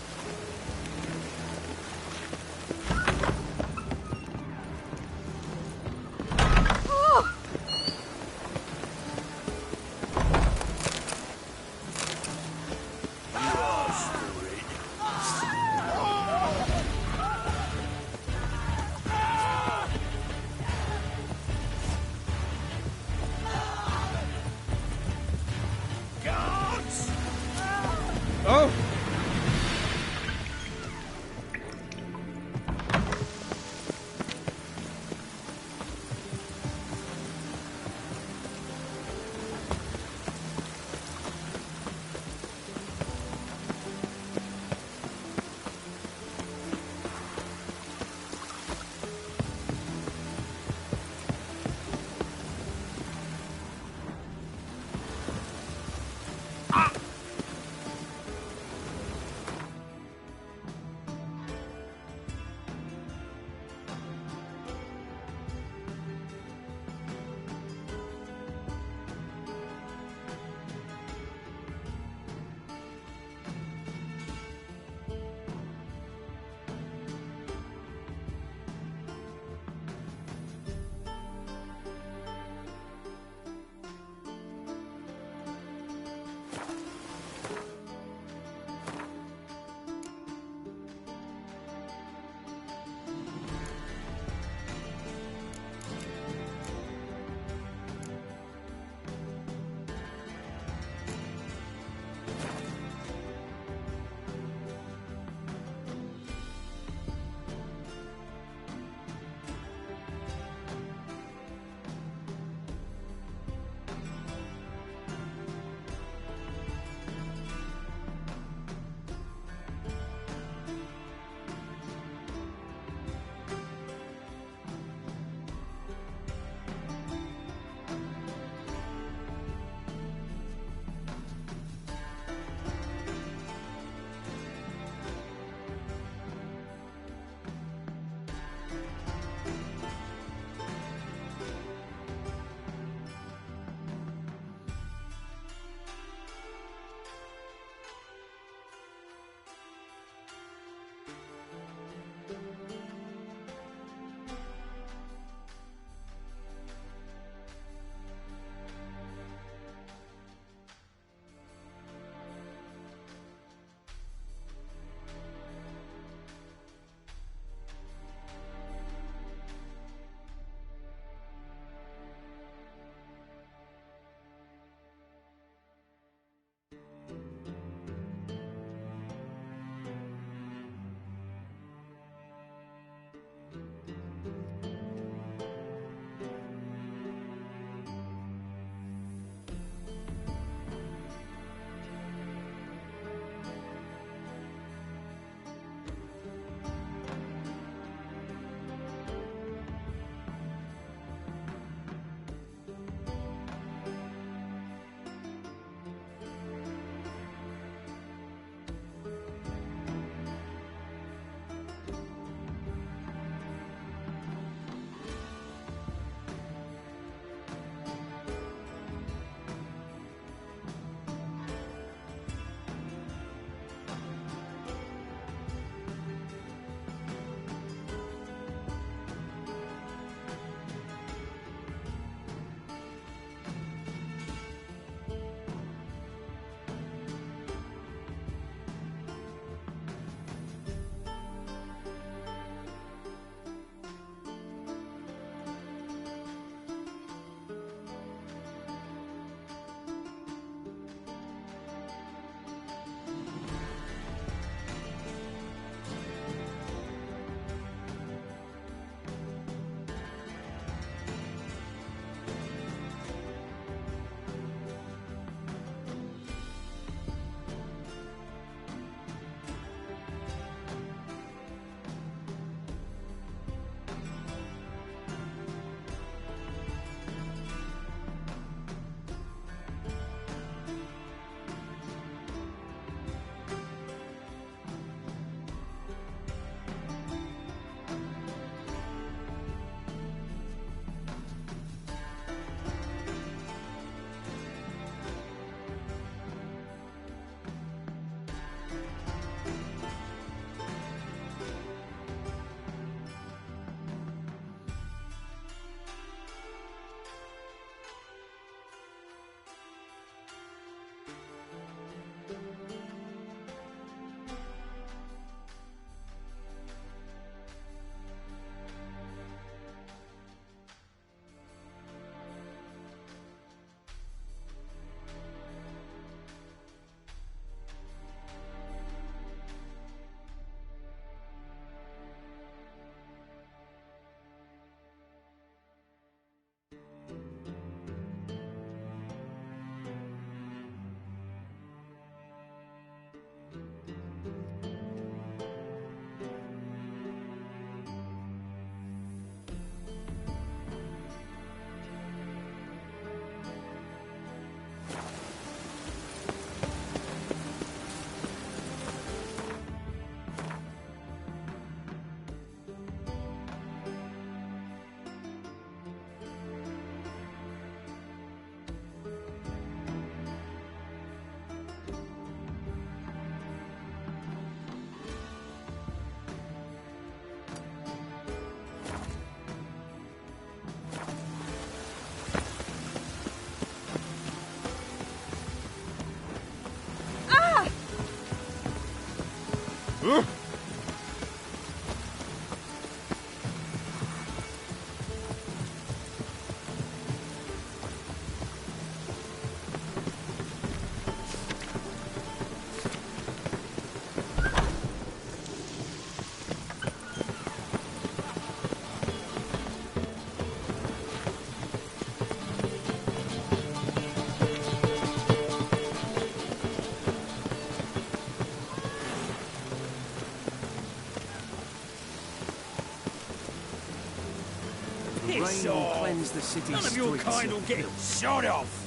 Piss rain will off! cleanse the city's None of your streets kind will get shot off!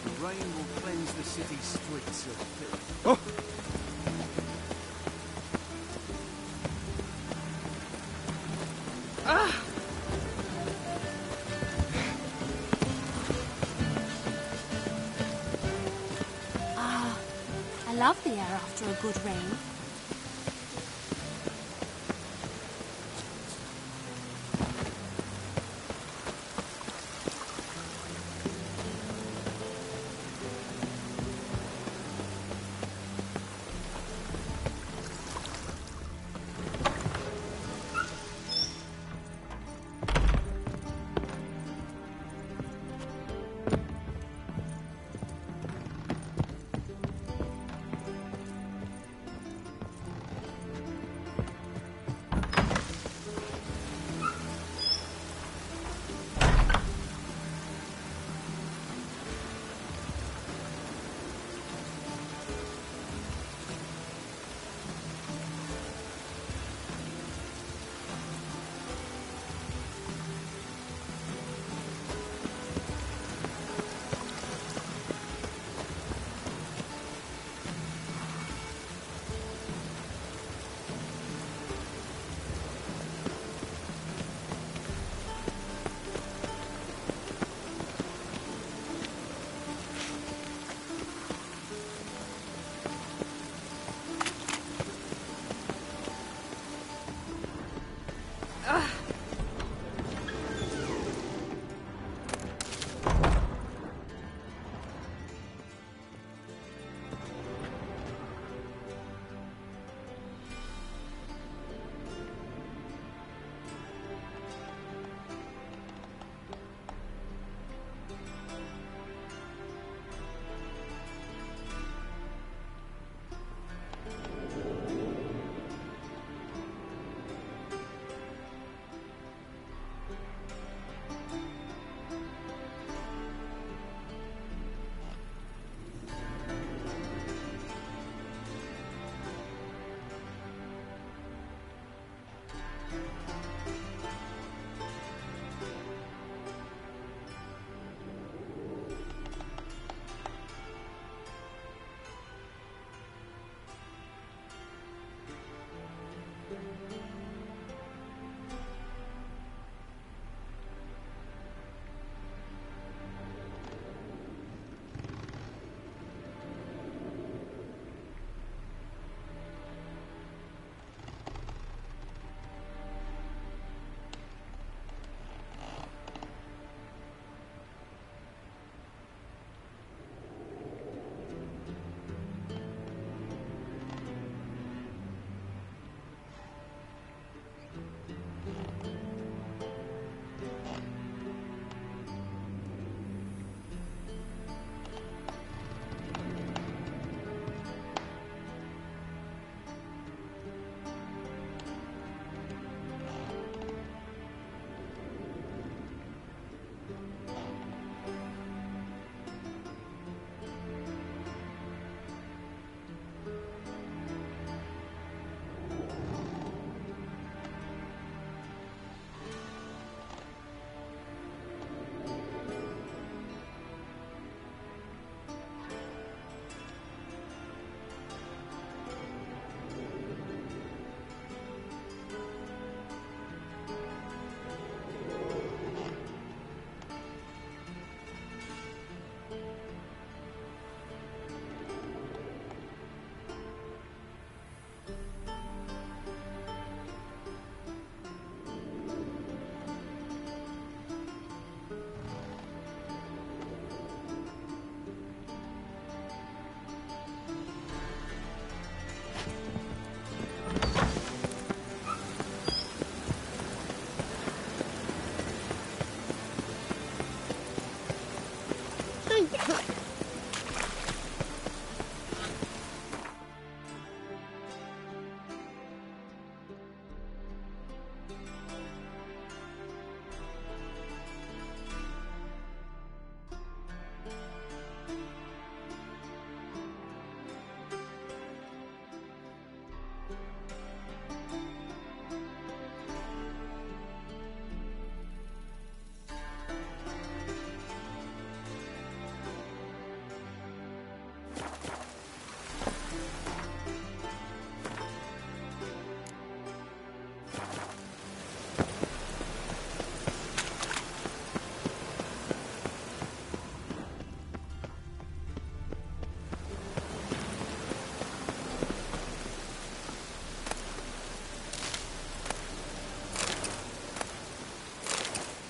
The rain will cleanse the city's streets of filth. Oh! I love the air after a good rain.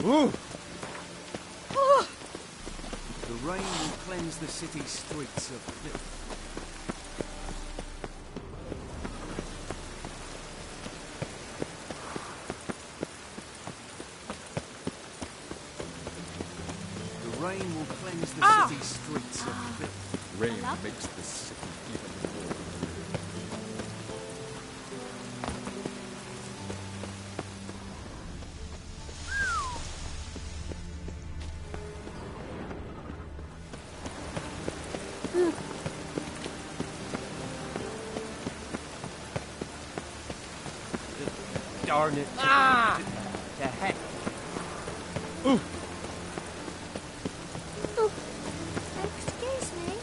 Ooh. The rain will cleanse the city's streets of filth. The rain will cleanse the city's streets of filth. Rain makes the city even more. Darn it. Ah! The heck? Ooh. Oh, excuse me.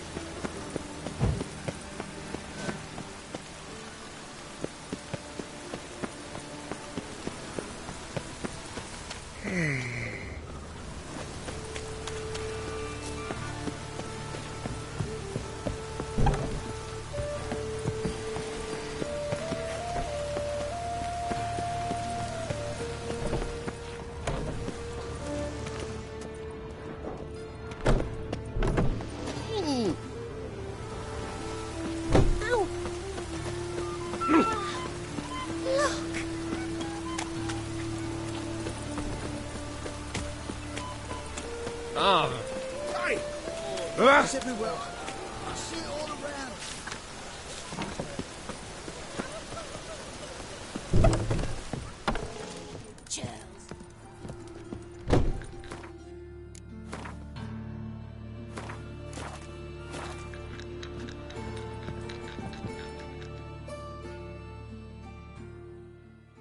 Hey! It's everywhere. I see it all around.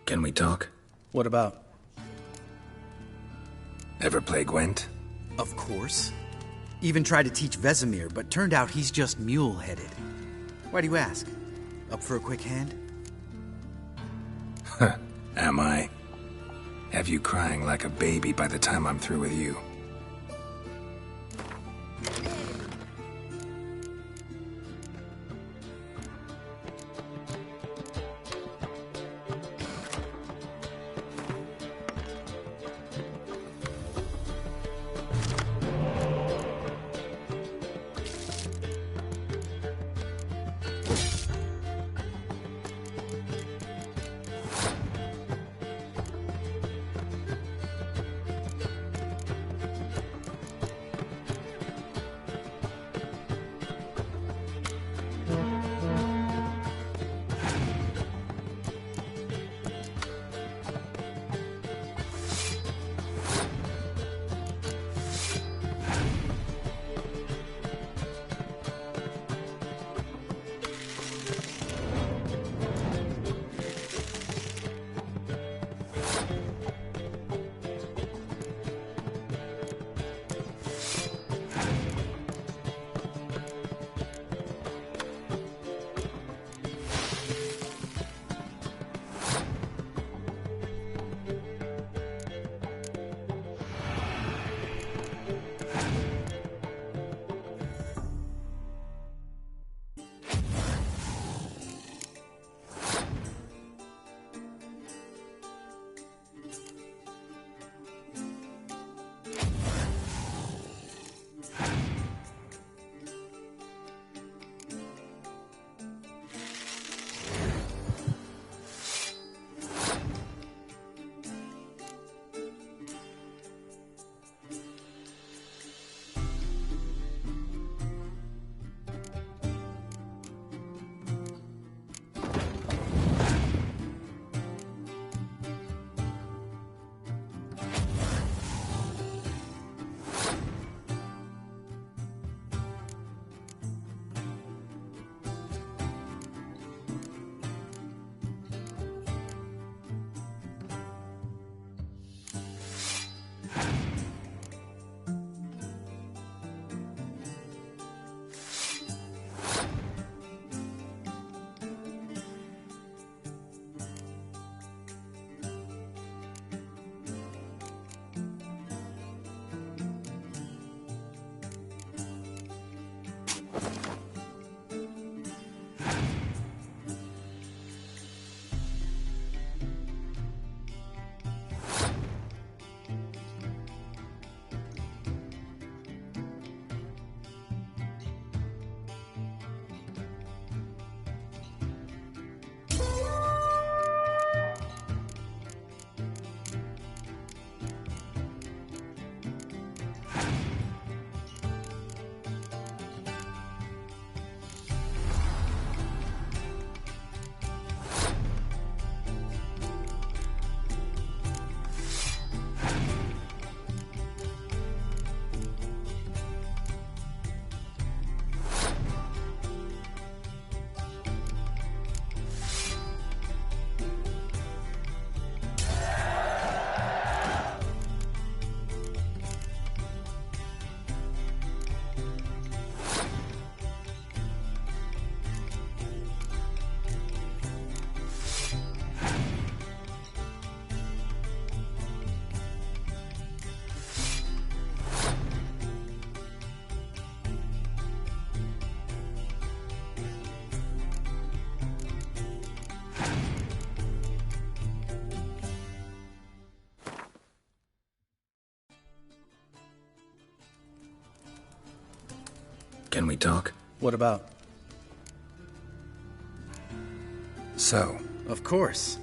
Can we talk? What about? Ever play Gwent? Of course. Even tried to teach Vesemir, but turned out he's just mule-headed. Why do you ask? Up for a quick hand? Am I? Have you crying like a baby by the time I'm through with you? Can we talk? What about? So. Of course.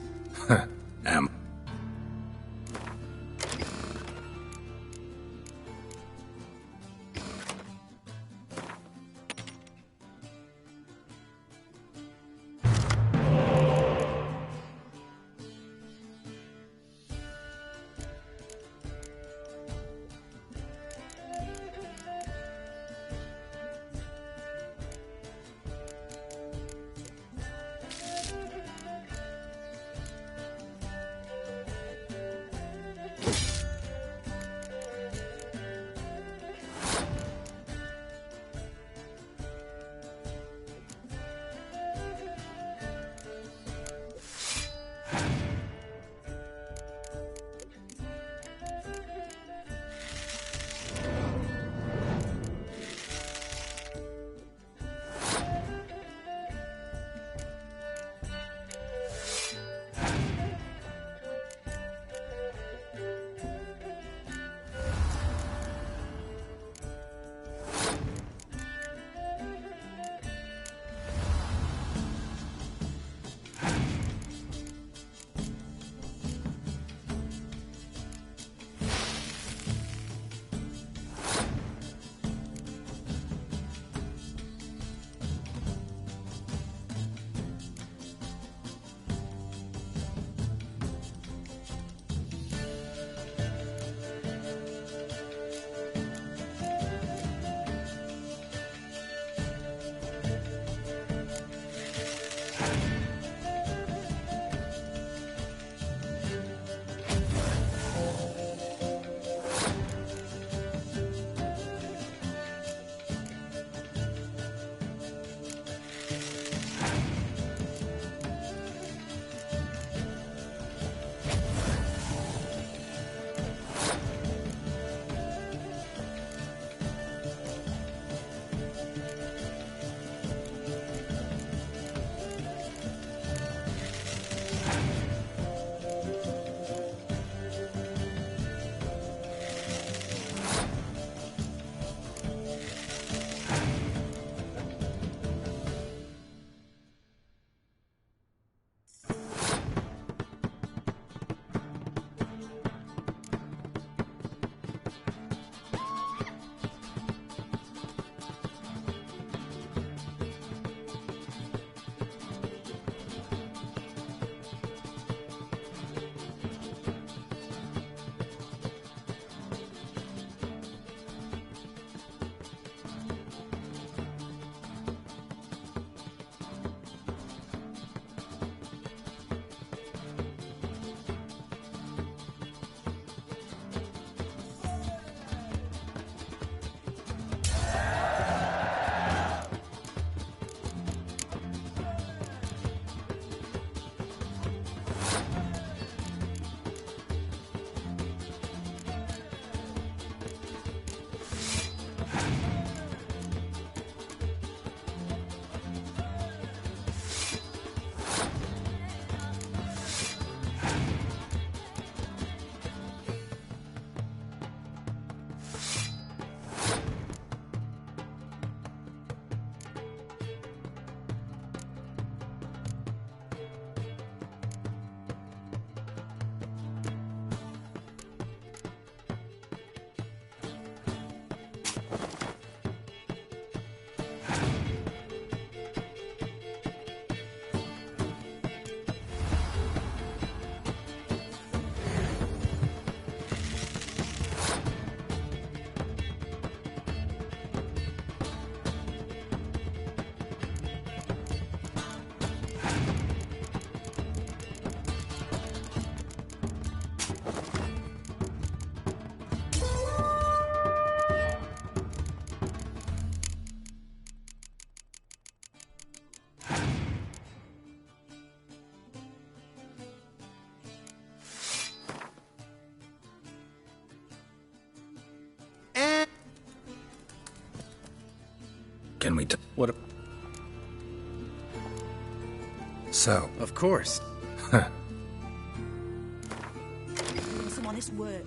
Can we What? So. Of course. Some honest work.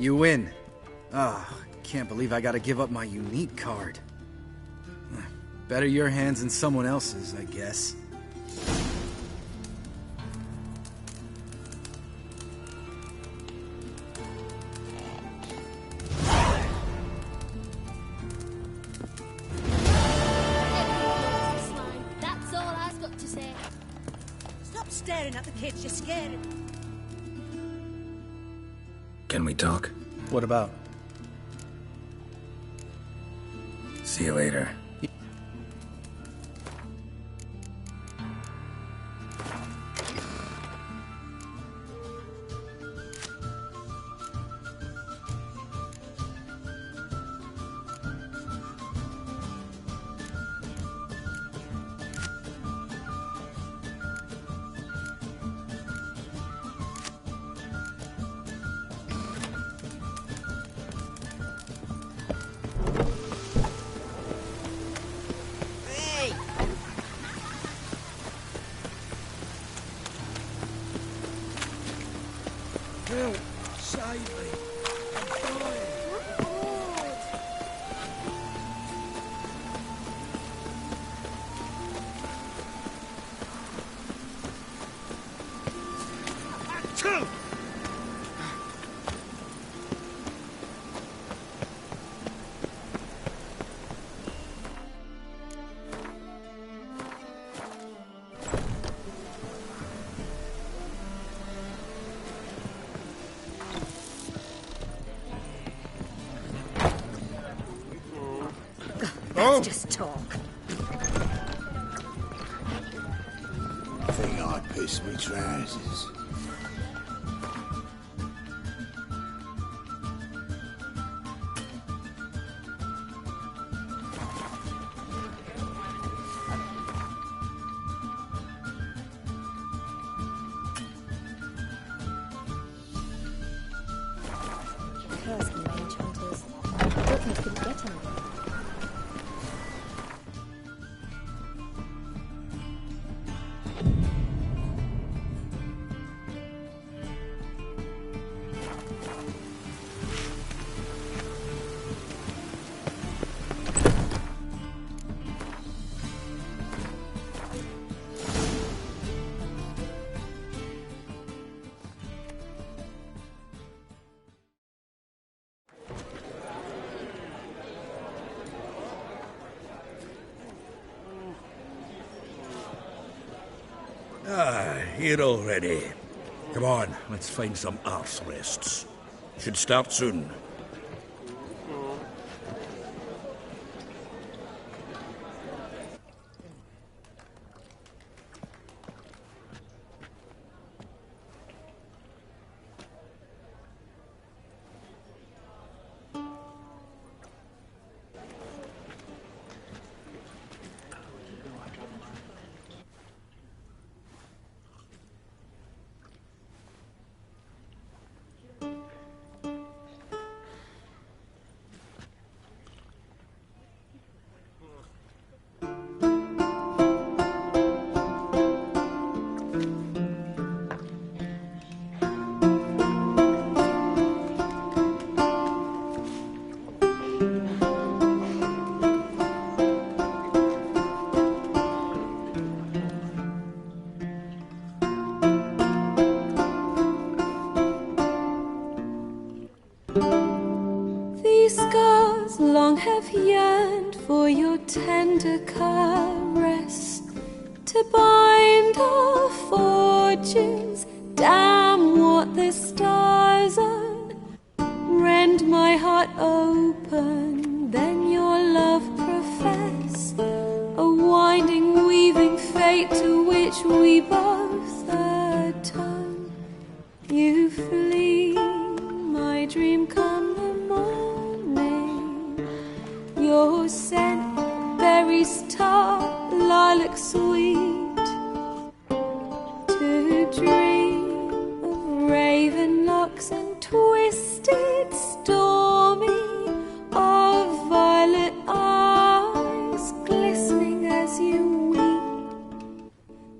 You win. Ah, can't believe I gotta give up my unique card. Better your hands than someone else's, I guess. That's all I've got to say. Stop staring at the kids, you're scaring. Can we talk? What about? See you later. Help! Save me! I'm dying! Two! Let's just talk. Think I pissed me trousers. Curse on my enchanters. I don't think I could get anywhere. Ah, here already. Come on, let's find some arse rests. Should start soon. These scars long have yearned for your tender caress, to bind our fortunes. Damn what the stars own. Rend my heart open, then your love profess, a winding, weaving fate to which we both atone. You flee, my dream come the morning. Your scent, berries tart, lilac sweet, to dream of raven locks and twisted stormy, of violet eyes glistening as you weep.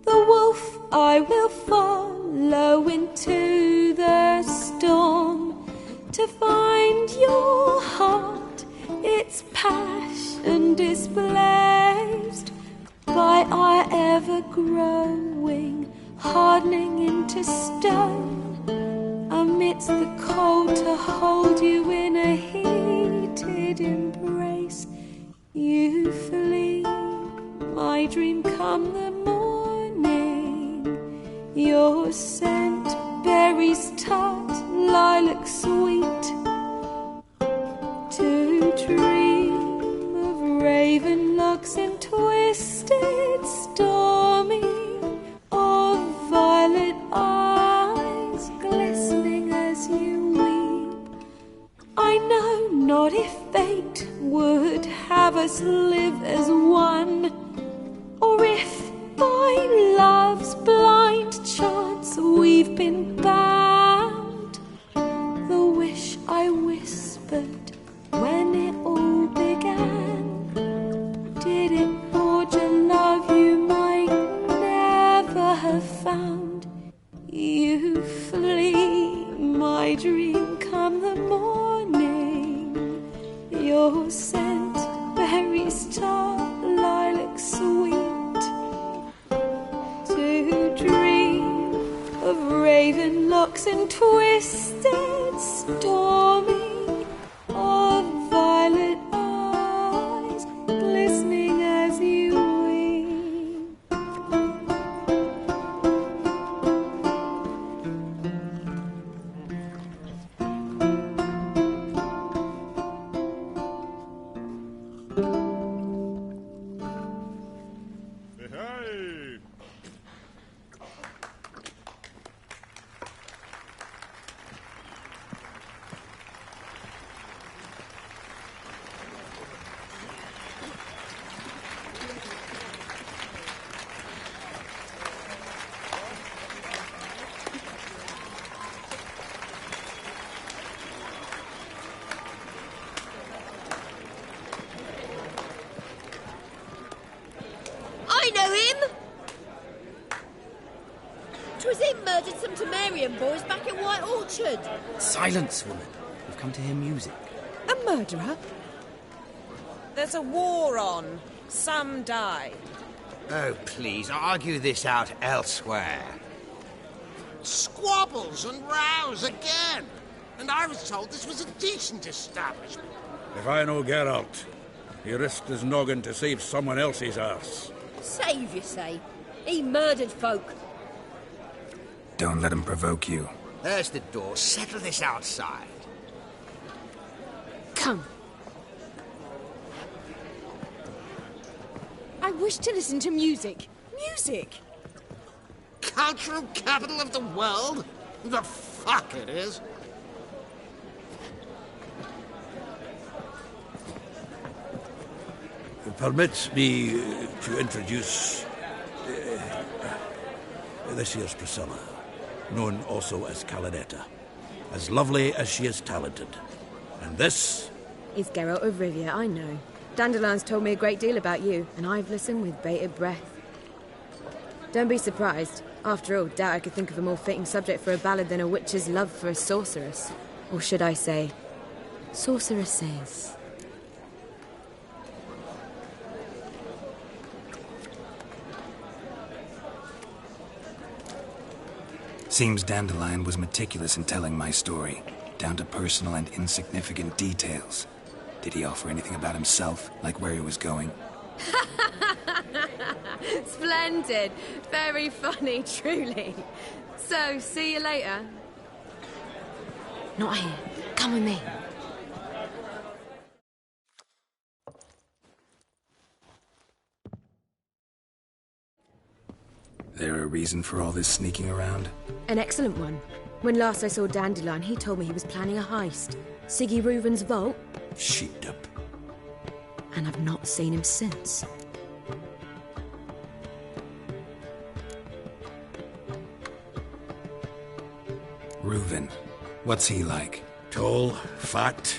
The wolf I will follow into the storm, to find passion displaced by our ever-growing, hardening into stone, amidst the cold to hold you in a heated embrace. You flee, my dream come the morning, your scent berries tart, lilac sweet, to dream of raven locks and twisted stormy, of violet eyes glistening as you weep. I know not if fate would have us live as one, or if by love's blind chance we've been bound. The wish I whispered when it all began, did it forge a love you might never have found? You flee, my dream come the morning, your scent berries tart, lilac sweet, to dream of raven locks and twisted stormy, of violet eyes glistening as you weep. Hey! I know him! 'Twas him murdered some Temerian boys back at White Orchard. Silence, woman. We've come to hear music. A murderer? There's a war on. Some die. Oh, please, argue this out elsewhere. Squabbles and rows again. And I was told this was a decent establishment. If I know Geralt, he risked his noggin to save someone else's arse. Save, you say? He murdered folk. Don't let him provoke you. There's the door. Settle this outside. Come. I wish to listen to music. Music! Cultural capital of the world? The fuck it is. Permit me to introduce this here's Priscilla, known also as Calinetta, as lovely as she is talented. And this is Geralt of Rivia, I know. Dandelion's told me a great deal about you, and I've listened with bated breath. Don't be surprised. After all, doubt I could think of a more fitting subject for a ballad than a witch's love for a sorceress. Or should I say, sorceresses. Seems Dandelion was meticulous in telling my story, down to personal and insignificant details. Did he offer anything about himself, like where he was going? Splendid. Very funny, truly. So, see you later. Not here. Come with me. There a reason for all this sneaking around? An excellent one. When last I saw Dandelion, he told me he was planning a heist. Siggy Reuven's vault. Sheeped up. And I've not seen him since. Reuven. What's he like? Tall, fat,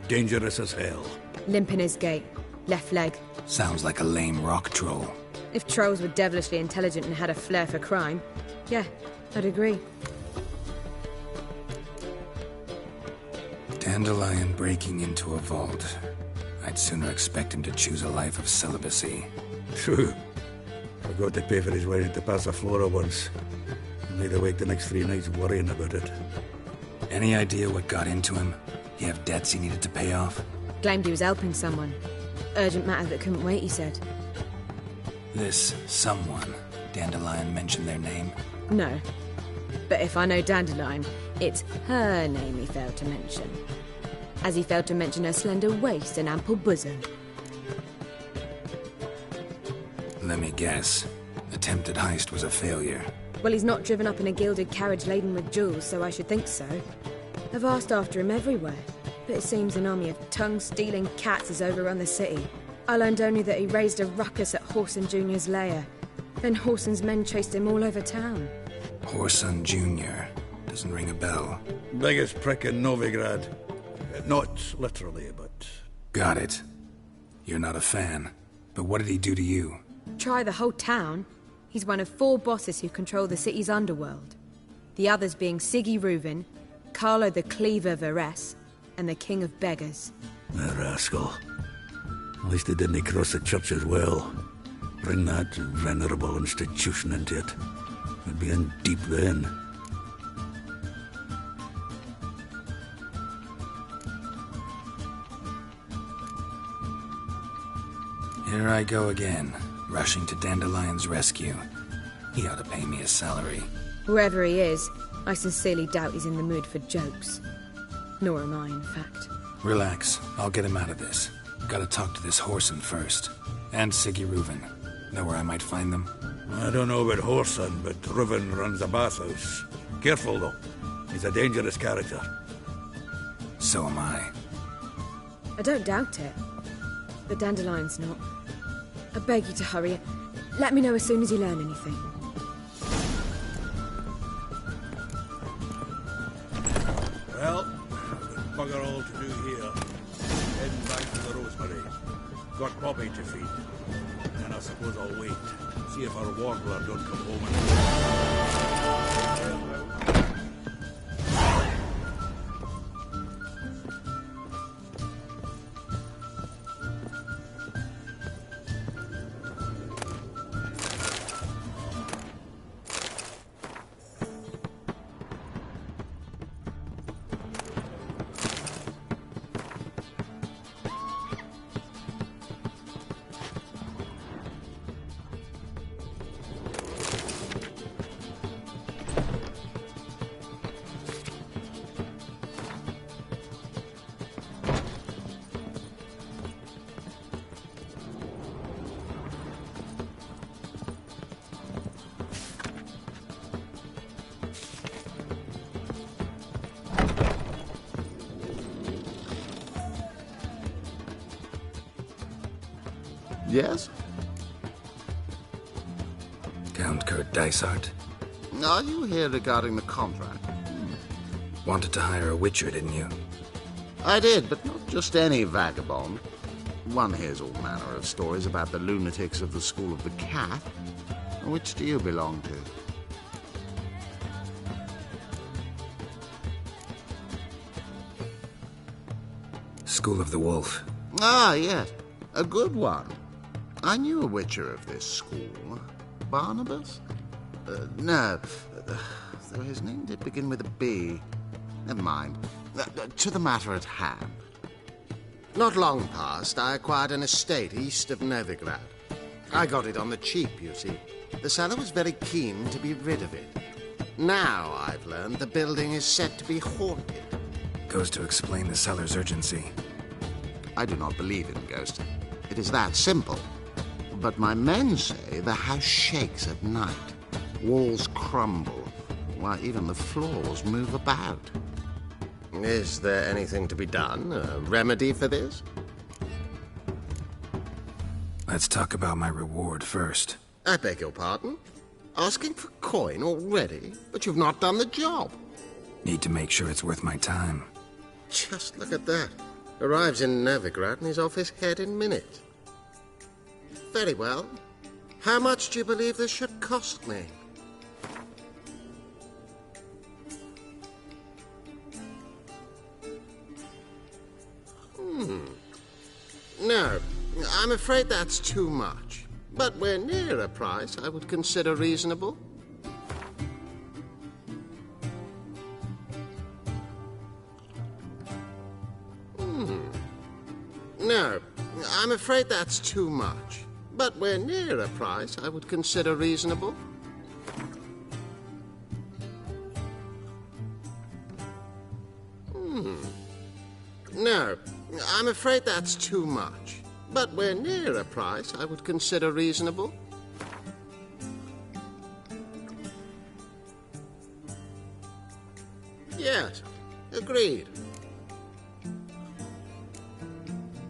dangerous as hell. Limp in his gait. Left leg. Sounds like a lame rock troll. If trolls were devilishly intelligent and had a flair for crime, yeah, I'd agree. Dandelion breaking into a vault. I'd sooner expect him to choose a life of celibacy. True. Forgot to pay for his wedding to Passaflora once. Laid awake the next 3 nights worrying about it. Any idea what got into him? He have debts he needed to pay off? Claimed he was helping someone. Urgent matter that couldn't wait, he said. This someone, Dandelion mentioned their name? No. But if I know Dandelion, it's her name he failed to mention. As he failed to mention her slender waist and ample bosom. Let me guess. Attempted heist was a failure. Well, he's not driven up in a gilded carriage laden with jewels, so I should think so. I've asked after him everywhere, but it seems an army of tongue-stealing cats has overrun the city. I learned only that he raised a ruckus at Whoreson Jr.'s lair. Then Whoreson's men chased him all over town. Whoreson Jr. Doesn't ring a bell. Biggest prick in Novigrad. Not literally, but... Got it. You're not a fan. But what did he do to you? Try the whole town. He's one of 4 bosses who control the city's underworld. The others being Siggy Reuven, Carlo the Cleaver Varese, and the King of Beggars. The rascal. At least he didn't cross the church as well. Bring that venerable institution into it. We'd be in deep then. Here I go again, rushing to Dandelion's rescue. He ought to pay me a salary. Wherever he is, I sincerely doubt he's in the mood for jokes. Nor am I, in fact. Relax, I'll get him out of this. Gotta talk to this Whoreson first. And Siggy Reuven. Know where I might find them? I don't know about Whoreson, but Reuven runs a bathhouse. Careful, though. He's a dangerous character. So am I. I don't doubt it. But Dandelion's not. I beg you to hurry. Let me know as soon as you learn anything. Well, bugger all to do here. Heading back to the Rosemary. Got Bobby to feed. And I suppose I'll wait. See if our warbler don't come home and... Yes? Count Kurt Dysart? Are you here regarding the contract? Wanted to hire a witcher, didn't you? I did, but not just any vagabond. One hears all manner of stories about the lunatics of the School of the Cat. Which do you belong to? School of the Wolf. Ah, yes. A good one. I knew a witcher of this school. Barnabas? No. Though his name did begin with a B. Never mind. To the matter at hand. Not long past, I acquired an estate east of Novigrad. I got it on the cheap, you see. The seller was very keen to be rid of it. Now, I've learned the building is said to be haunted. Goes to explain the seller's urgency. I do not believe in ghosts. It is that simple. But my men say the house shakes at night. Walls crumble, while even the floors move about. Is there anything to be done? A remedy for this? Let's talk about my reward first. I beg your pardon? Asking for coin already? But you've not done the job. Need to make sure it's worth my time. Just look at that. Arrives in Novigrad and he's off his head in minutes. Very well. How much do you believe this should cost me? No, I'm afraid that's too much. But we're near a price I would consider reasonable. No, I'm afraid that's too much. But we're near a price I would consider reasonable. No, I'm afraid that's too much. But we're near a price I would consider reasonable. Yes, agreed.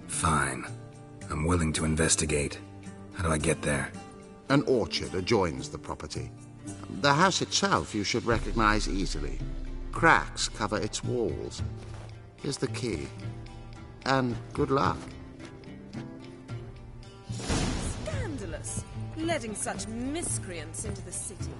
Fine. I'm willing to investigate. How do I get there? An orchard adjoins the property. The house itself you should recognize easily. Cracks cover its walls. Here's the key. And good luck. Scandalous. Letting such miscreants into the city.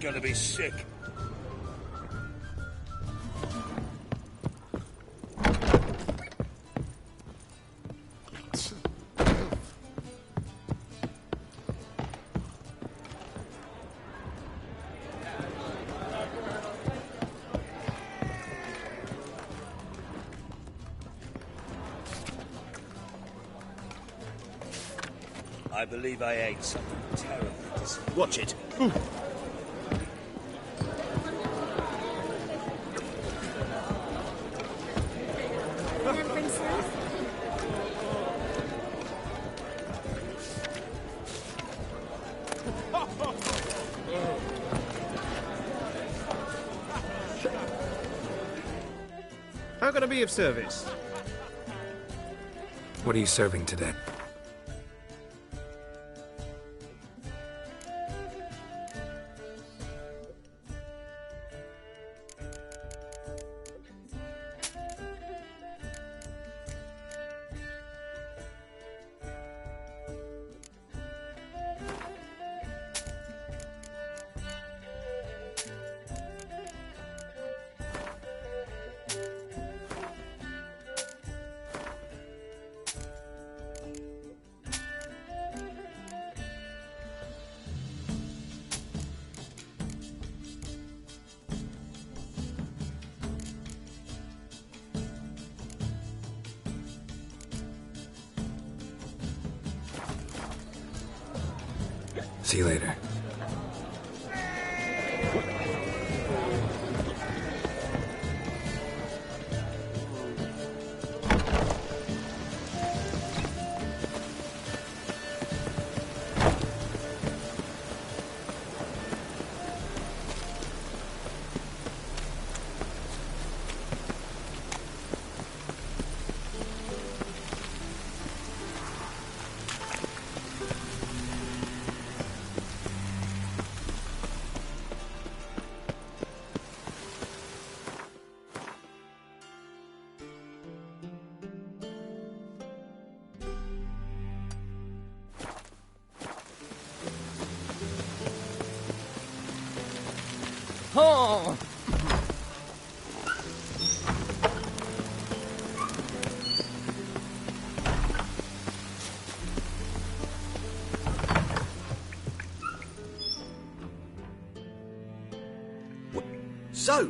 Gonna be sick. I believe I ate something terribly disgusting. Watch it. How can I be of service? What are you serving today? See you later. Oh! So,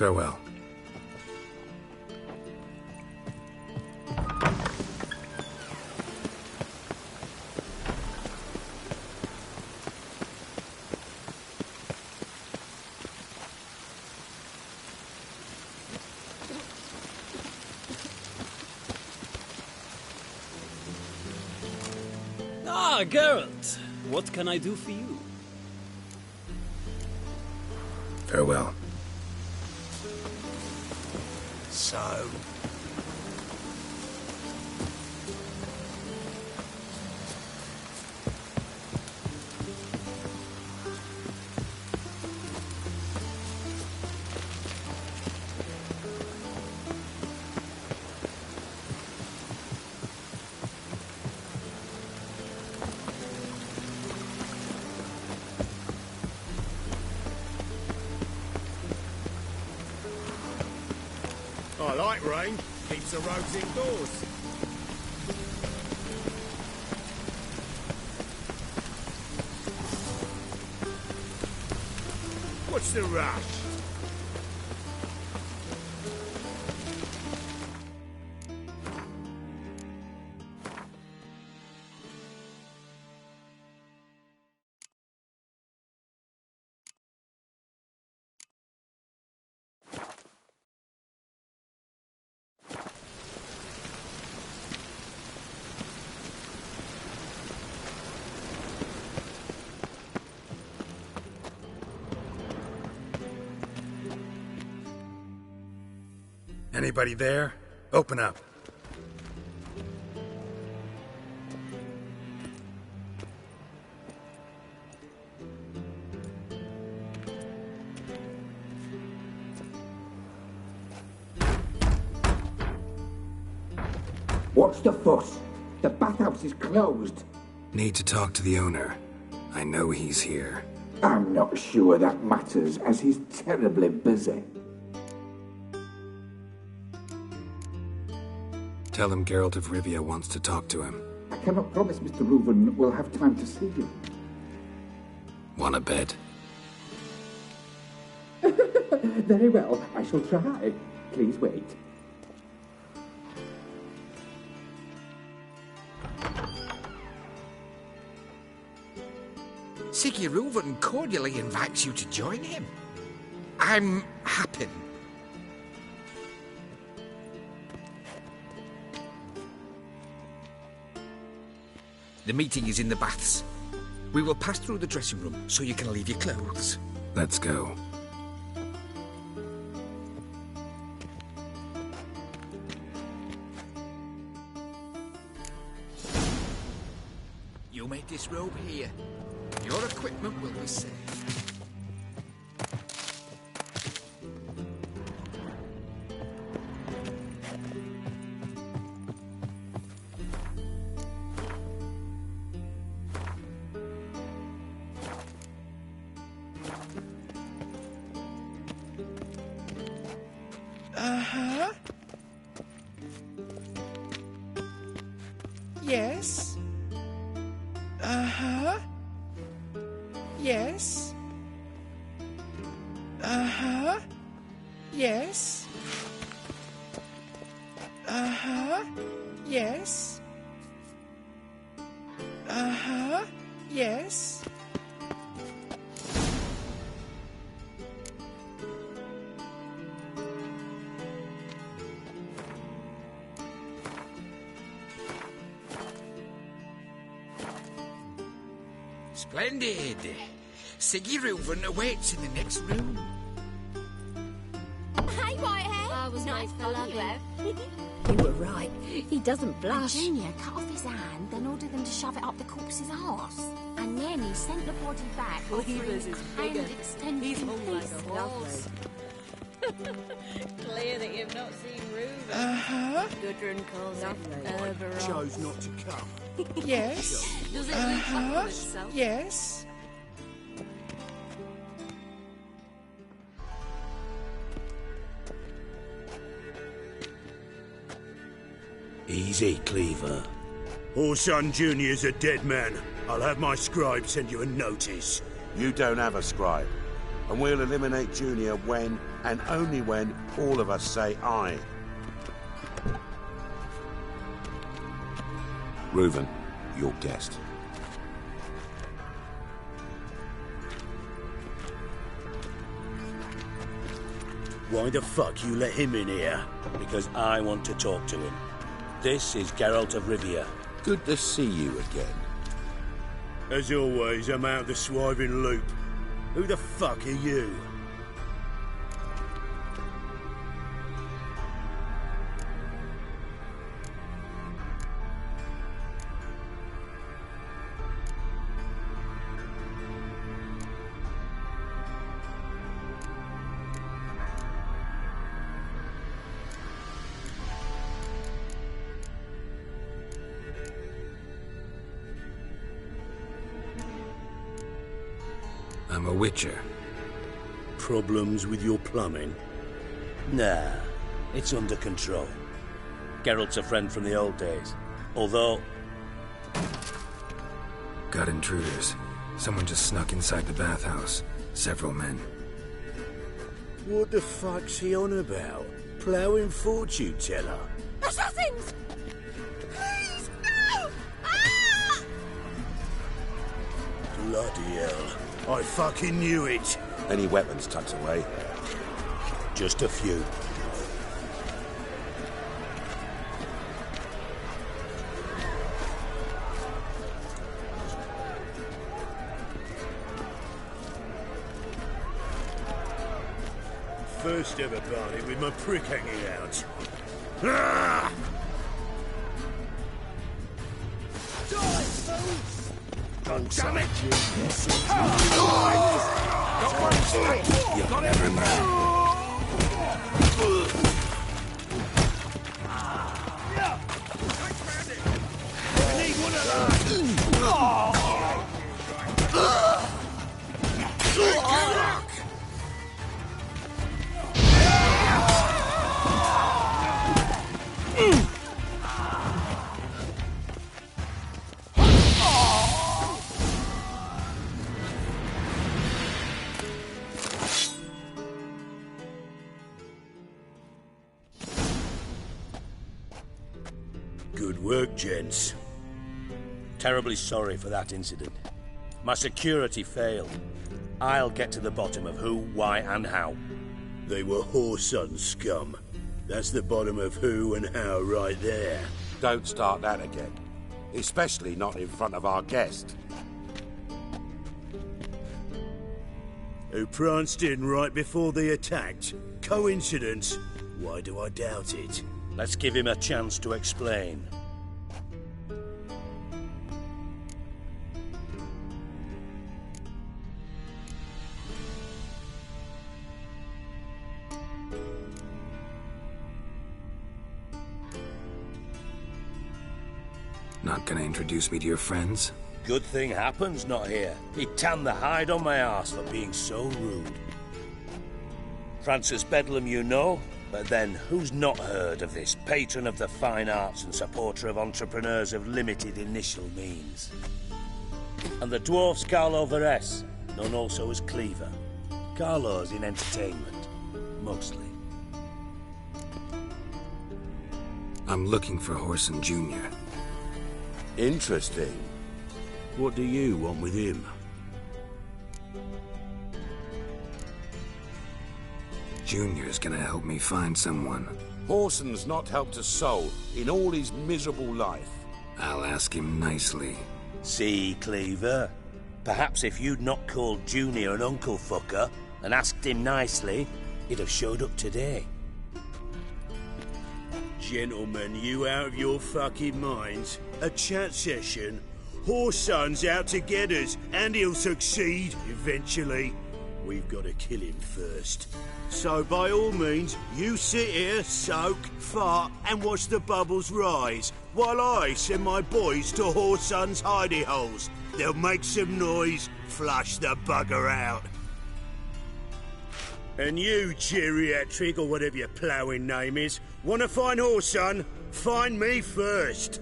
farewell. Ah, Geralt. What can I do for you? Farewell. So, I like rain. Keeps the roads indoors. What's the rush? Anybody there? Open up. What's the fuss? The bathhouse is closed. Need to talk to the owner. I know he's here. I'm not sure that matters, as he's terribly busy. Tell him Geralt of Rivia wants to talk to him. I cannot promise Mr. Reuven will have time to see you. Wanna bet? Very well, I shall try. Please wait. Siggy Reuven cordially invites you to join him. I'm happy. The meeting is in the baths. We will pass through the dressing room so you can leave your clothes. Let's go. You made this robe here. Your equipment will be safe. Uh-huh. Yes. Uh-huh. Yes. Uh-huh. Yes. Uh-huh. Yes. Uh-huh. Yes. Splendid. Siggy Reuven awaits in the next room. Hey, Whitehead. I was nice made for fun you loving. have. You were right. He doesn't blush. And Junior cut off his hand, then ordered them to shove it up the corpse's arse. And then he sent the body back, offering Weaver's is hand bigger. extended He's in hung like a pieces. horse. Clear that you've not seen Reuven. Uh-huh. Gudrun calls it Overall. Chose not to come. Yes. Does it look back Uh-huh. on itself? Yes. Easy, Cleaver. Orson Jr.'s a dead man. I'll have my scribe send you a notice. You don't have a scribe. And we'll eliminate Junior when, and only when, all of us say aye. Reuven, your guest. Why the fuck you let him in here? Because I want to talk to him. This is Geralt of Rivia. Good to see you again. As always, I'm out the swiving loop. Who the fuck are you? I'm a witcher. Problems with your plumbing? Nah, it's under control. Geralt's a friend from the old days. Although... Got intruders. Someone just snuck inside the bathhouse. Several men. What the fuck's he on about? Ploughing fortune teller? Assassins! Please, no! Ah! Bloody hell. I fucking knew it. Any weapons tucked away? Just a few. First ever party with my prick hanging out. Ah! God damn it! You'll never learn. I need one of those! Good work, gents. Terribly sorry for that incident. My security failed. I'll get to the bottom of who, why, and how. They were whoreson scum. That's the bottom of who and how right there. Don't start that again. Especially not in front of our guest. Who pranced in right before they attacked. Coincidence? Why do I doubt it? Let's give him a chance to explain. Not gonna introduce me to your friends? Good thing happens not here. He'd tan the hide on my arse for being so rude. Francis Bedlam you know, but then who's not heard of this patron of the fine arts and supporter of entrepreneurs of limited initial means? And the dwarf's Carlo Veres, known also as Cleaver. Carlo's in entertainment, mostly. I'm looking for Horson Jr. Interesting. What do you want with him? Junior's gonna help me find someone. Horson's not helped a soul in all his miserable life. I'll ask him nicely. See, Cleaver? Perhaps if you'd not called Junior an uncle fucker and asked him nicely, he'd have showed up today. Gentlemen, you out of your fucking minds? A chat session? Horson's out to get us, and he'll succeed eventually. We've got to kill him first. So by all means, you sit here, soak, fart, and watch the bubbles rise, while I send my boys to Horson's hidey holes. They'll make some noise, flush the bugger out. And you, geriatric, or whatever your ploughing name is, want to find Horson? Find me first.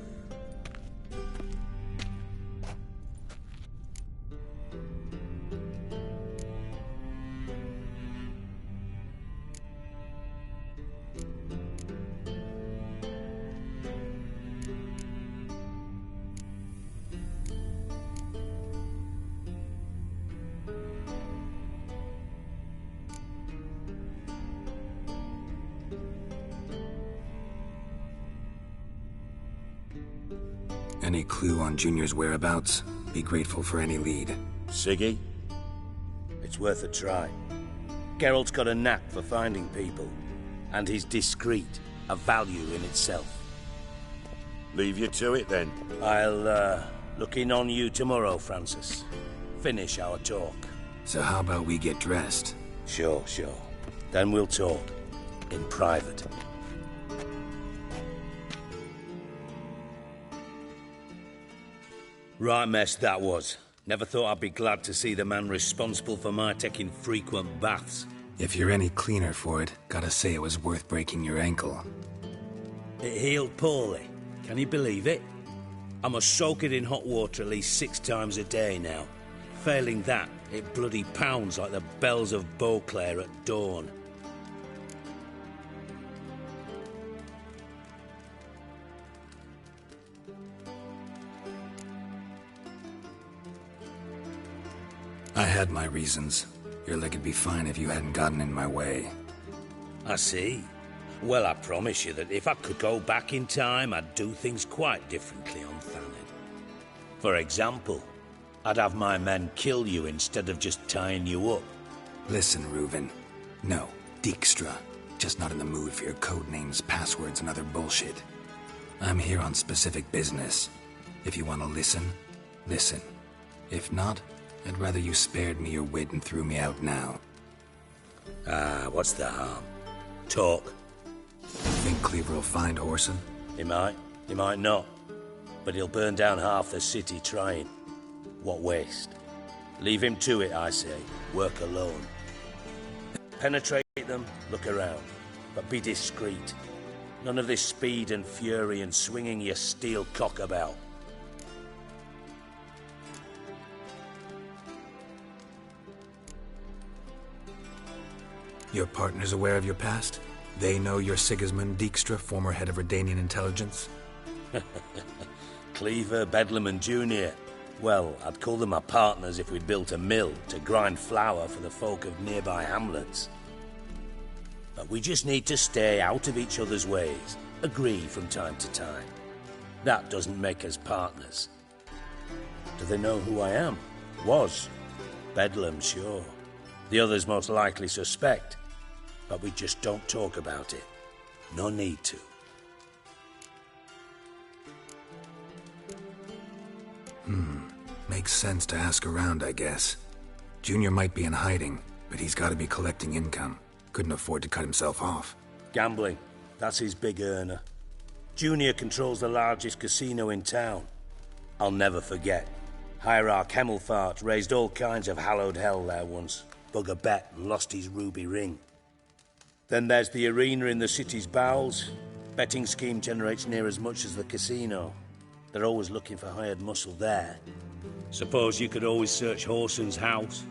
Any clue on Junior's whereabouts? Be grateful for any lead. Siggy? It's worth a try. Geralt's got a knack for finding people, and he's discreet, a value in itself. Leave you to it, then. I'll, look in on you tomorrow, Francis. Finish our talk. So how about we get dressed? Sure. Then we'll talk. In private. Right mess that was. Never thought I'd be glad to see the man responsible for my taking frequent baths. If you're any cleaner for it, gotta say it was worth breaking your ankle. It healed poorly. Can you believe it? I must soak it in hot water at least 6 times a day now. Failing that, it bloody pounds like the bells of Beauclair at dawn. I had my reasons. Your leg'd be fine if you hadn't gotten in my way. I see. Well, I promise you that if I could go back in time, I'd do things quite differently on Thanet. For example, I'd have my men kill you instead of just tying you up. Listen, Reuven. No, Dijkstra. Just not in the mood for your code names, passwords, and other bullshit. I'm here on specific business. If you want to listen, listen. If not, I'd rather you spared me your wit and threw me out now. What's the harm? Talk. Think Cleaver will find Horson? He might not. But he'll burn down half the city trying. What waste? Leave him to it, I say. Work alone. Penetrate them, look around. But be discreet. None of this speed and fury and swinging your steel cock about. Your partner's aware of your past? They know you're Sigismund Dijkstra, former head of Redanian intelligence? Cleaver, Bedlam and Junior. Well, I'd call them my partners if we'd built a mill to grind flour for the folk of nearby hamlets. But we just need to stay out of each other's ways, agree from time to time. That doesn't make us partners. Do they know who I am? Was. Bedlam, sure. The others most likely suspect. But we just don't talk about it. No need to. Makes sense to ask around, I guess. Junior might be in hiding, but he's got to be collecting income. Couldn't afford to cut himself off. Gambling. That's his big earner. Junior controls the largest casino in town. I'll never forget. Hierarch Hemmelfart raised all kinds of hallowed hell there once. Bug a bet and lost his ruby ring. Then there's the arena in the city's bowels. Betting scheme generates near as much as the casino. They're always looking for hired muscle there. Suppose you could always search Horson's house,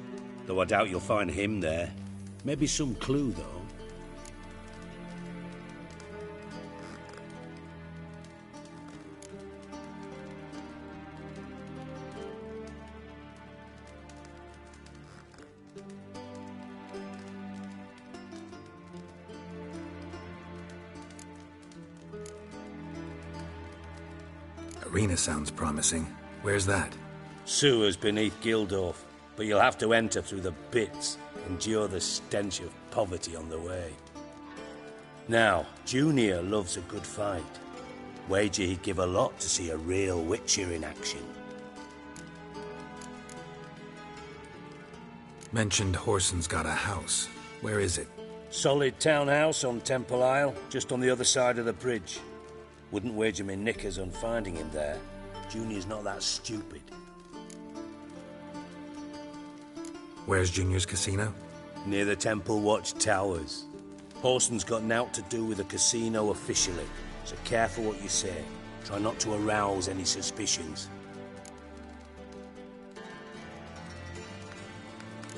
though I doubt you'll find him there. Maybe some clue, though. Arena sounds promising. Where's that? Sewers beneath Gildorf, but you'll have to enter through the pits, endure the stench of poverty on the way. Now, Junior loves a good fight. Wager he'd give a lot to see a real Witcher in action. Mentioned Horson's got a house. Where is it? Solid townhouse on Temple Isle, just on the other side of the bridge. Wouldn't wager me knickers on finding him there. Junior's not that stupid. Where's Junior's casino? Near the Temple Watch Towers. Horson's got nought to do with the casino officially, so careful what you say. Try not to arouse any suspicions.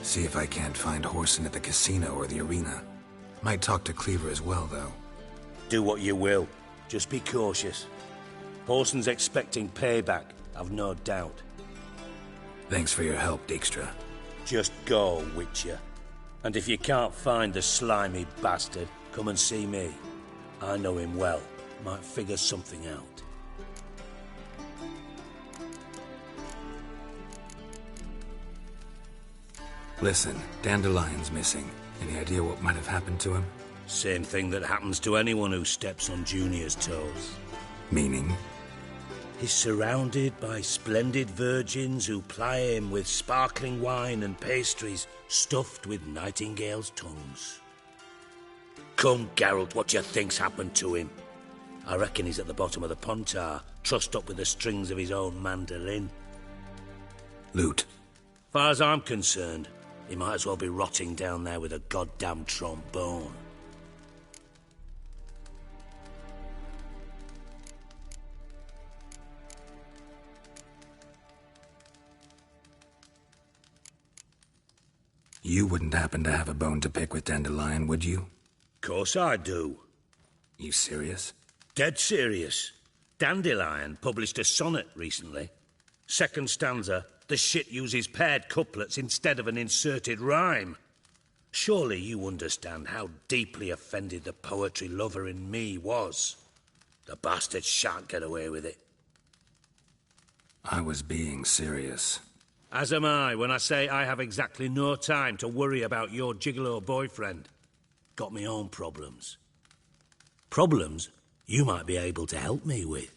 See if I can't find Horson at the casino or the arena. Might talk to Cleaver as well, though. Do what you will. Just be cautious. Horson's expecting payback, I've no doubt. Thanks for your help, Dijkstra. Just go, Witcher. And if you can't find the slimy bastard, come and see me. I know him well. Might figure something out. Listen, Dandelion's missing. Any idea what might have happened to him? Same thing that happens to anyone who steps on Junior's toes. Meaning? He's surrounded by splendid virgins who ply him with sparkling wine and pastries stuffed with nightingales' tongues. Come, Geralt, what do you think's happened to him? I reckon he's at the bottom of the Pontar, trussed up with the strings of his own mandolin. Loot. Far as I'm concerned, he might as well be rotting down there with a goddamn trombone. You wouldn't happen to have a bone to pick with Dandelion, would you? Course I do. You serious? Dead serious. Dandelion published a sonnet recently. Second stanza, the shit uses paired couplets instead of an inserted rhyme. Surely you understand how deeply offended the poetry lover in me was. The bastard shan't get away with it. I was being serious. As am I when I say I have exactly no time to worry about your gigolo boyfriend. Got me own problems. Problems you might be able to help me with.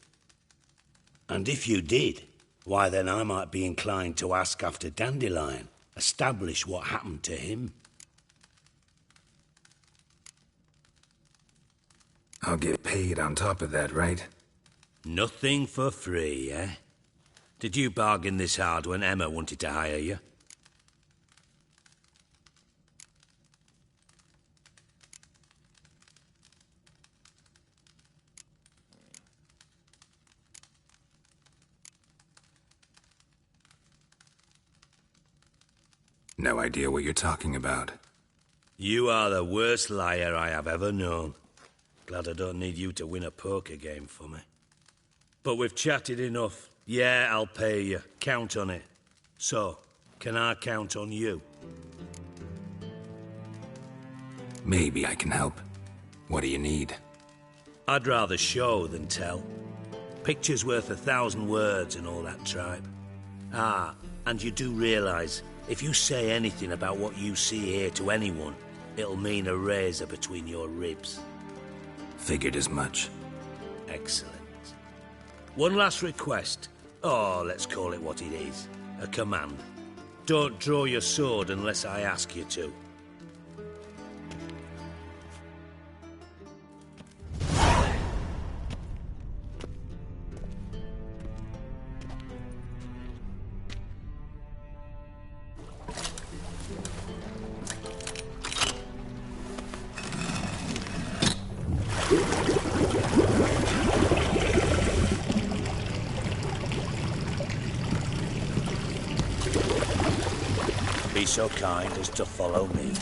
And if you did, why then I might be inclined to ask after Dandelion, establish what happened to him. I'll get paid on top of that, right? Nothing for free, eh? Did you bargain this hard when Emma wanted to hire you? No idea what you're talking about. You are the worst liar I have ever known. Glad I don't need you to win a poker game for me. But we've chatted enough. Yeah, I'll pay you. Count on it. So, can I count on you? Maybe I can help. What do you need? I'd rather show than tell. Picture's worth 1,000 words and all that tripe. Ah, and you do realise, if you say anything about what you see here to anyone, it'll mean a razor between your ribs. Figured as much. Excellent. One last request. Oh, let's call it what it is. A command. Don't draw your sword unless I ask you to. so kind as to follow me.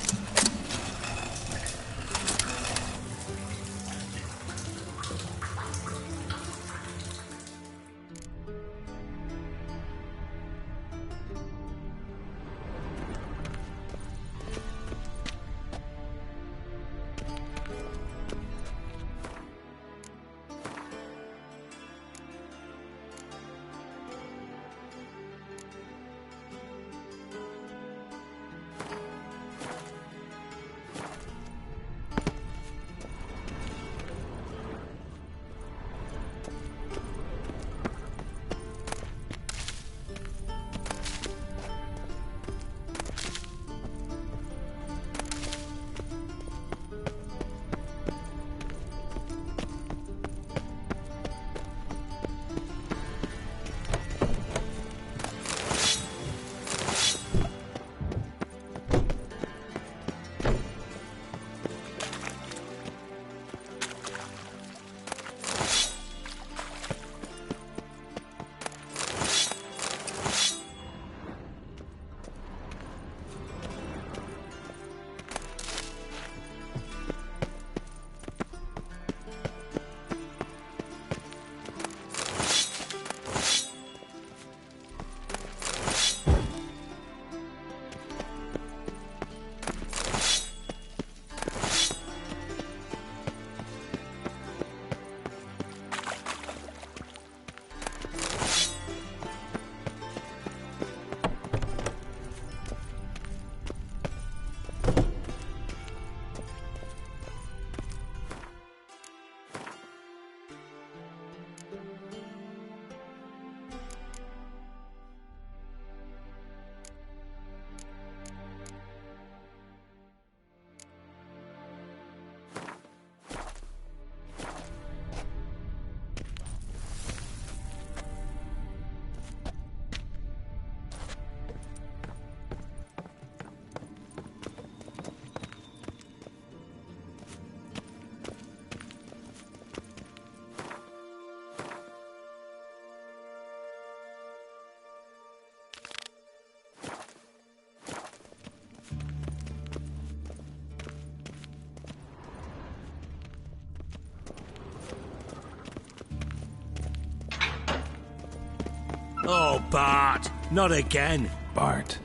Oh, Bart! Not again! Bart.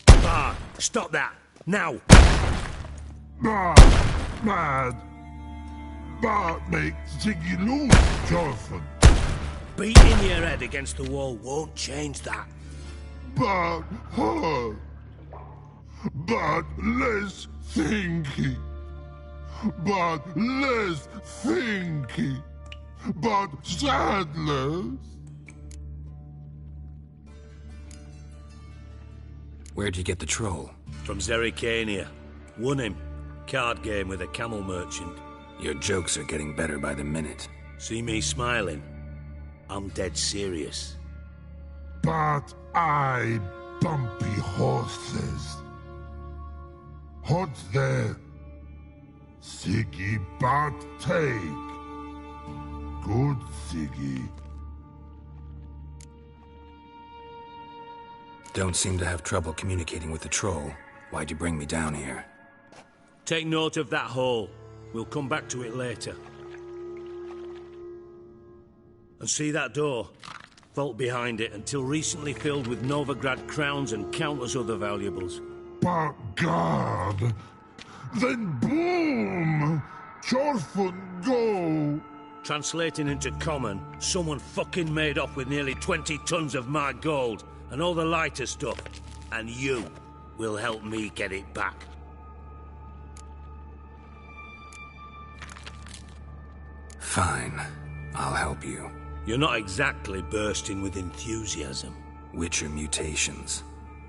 Bart! Stop that! Now! Bart! Mad! Bart makes Ziggy lose, Jonathan. Beating your head against the wall won't change that. Bart hurt. Bart less thinky. Bart less thinky. But sadness. Where'd you get the troll? From Zerrikania. Won him. Card game with a camel merchant. Your jokes are getting better by the minute. See me smiling? I'm dead serious. But I bumpy horses. What's there? Siggy but take. Good, Siggy. Don't seem to have trouble communicating with the troll. Why'd you bring me down here? Take note of that hole. We'll come back to it later. And see that door? Vault behind it, until recently filled with Novigrad crowns and countless other valuables. But God! Then boom! Chorfun go! Translating into common, someone fucking made off with nearly 20 tons of my gold, and all the lighter stuff. And you will help me get it back. Fine. I'll help you. You're not exactly bursting with enthusiasm. Witcher mutations.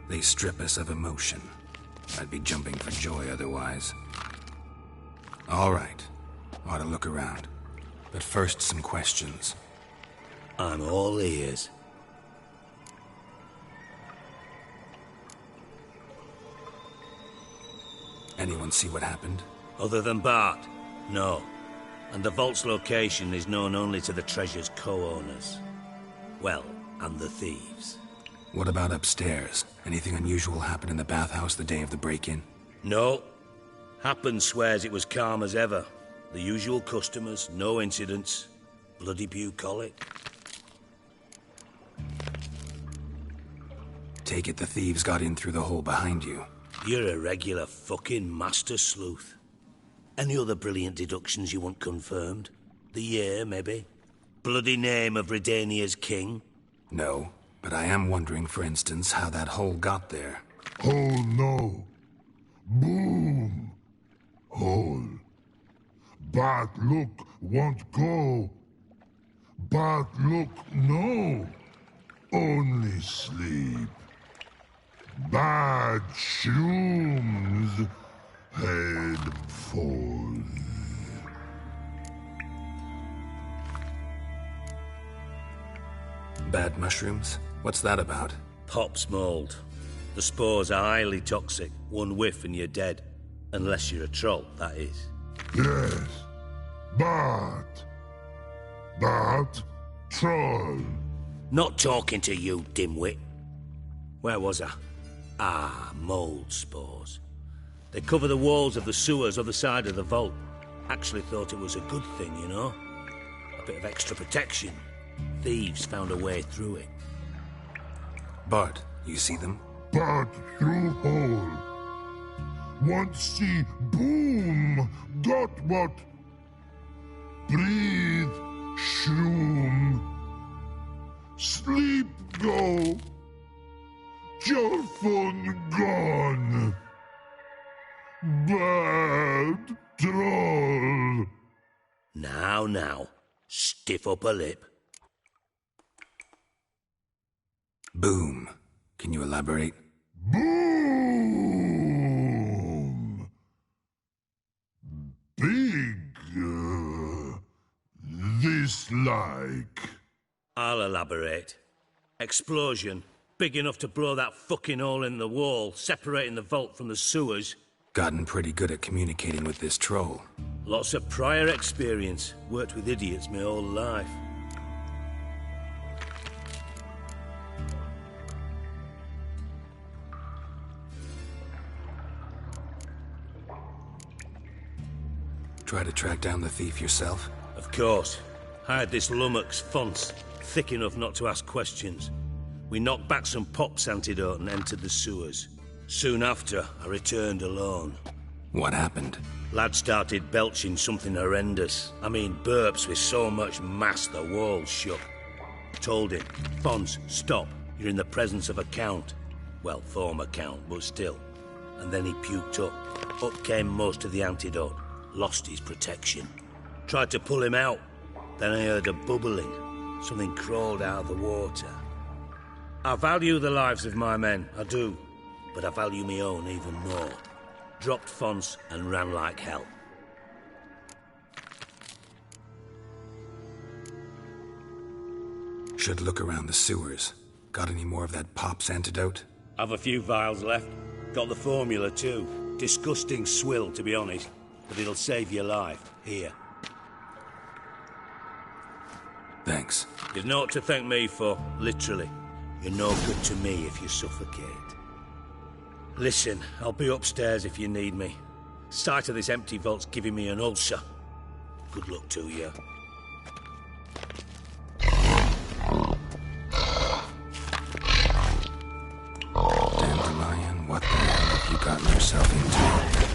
They strip us of emotion. I'd be jumping for joy otherwise. All right. Ought to look around. But first, some questions. I'm all ears. Anyone see what happened? Other than Bart? No. And the vault's location is known only to the treasure's co-owners. Well, and the thieves. What about upstairs? Anything unusual happen in the bathhouse the day of the break-in? No. Happen swears it was calm as ever. The usual customers, no incidents. Bloody bucolic. Take it the thieves got in through the hole behind you. You're a regular fucking master sleuth. Any other brilliant deductions you want confirmed? The year, maybe? Bloody name of Redania's king? No, but I am wondering, for instance, how that hole got there. Hole no. Boom. Hole. Bad look won't go. Bad look no. Only sleep. Bad shrooms. Head falls. Bad mushrooms? What's that about? Pops mold. The spores are highly toxic. One whiff and you're dead. Unless you're a troll, that is. Yes. But troll. Not talking to you, dimwit. Where was I? Ah, mold spores. They cover the walls of the sewers other side of the vault. Actually thought it was a good thing, you know? A bit of extra protection. Thieves found a way through it. Bart, you see them? Bart through hole. Want see boom. Got what? Breathe. Shroom. Sleep go. Your phone gone. Bad troll. Now. Stiff upper lip. Boom. Can you elaborate? Boom. Big. This like. I'll elaborate. Explosion. Big enough to blow that fucking hole in the wall, separating the vault from the sewers. Gotten pretty good at communicating with this troll. Lots of prior experience. Worked with idiots my whole life. Try to track down the thief yourself? Of course. Hired this lummox, Fonce, thick enough not to ask questions. We knocked back some Pop's antidote and entered the sewers. Soon after, I returned alone. What happened? Lad started belching something horrendous. I mean, burps with so much mass the walls shook. Told him, Fonce, stop. You're in the presence of a count. Well, former count, but still. And then he puked up. Up came most of the antidote. Lost his protection. Tried to pull him out. Then I heard a bubbling. Something crawled out of the water. I value the lives of my men, I do. But I value my own even more. Dropped Fonce and ran like hell. Should look around the sewers. Got any more of that Pop's antidote? I've a few vials left. Got the formula too. Disgusting swill, to be honest. But it'll save your life. Here. Thanks. You've naught to thank me for, literally. You're no good to me if you suffocate. Listen, I'll be upstairs if you need me. Sight of this empty vault's giving me an ulcer. Good luck to you. Dandelion, what the hell have you gotten yourself into?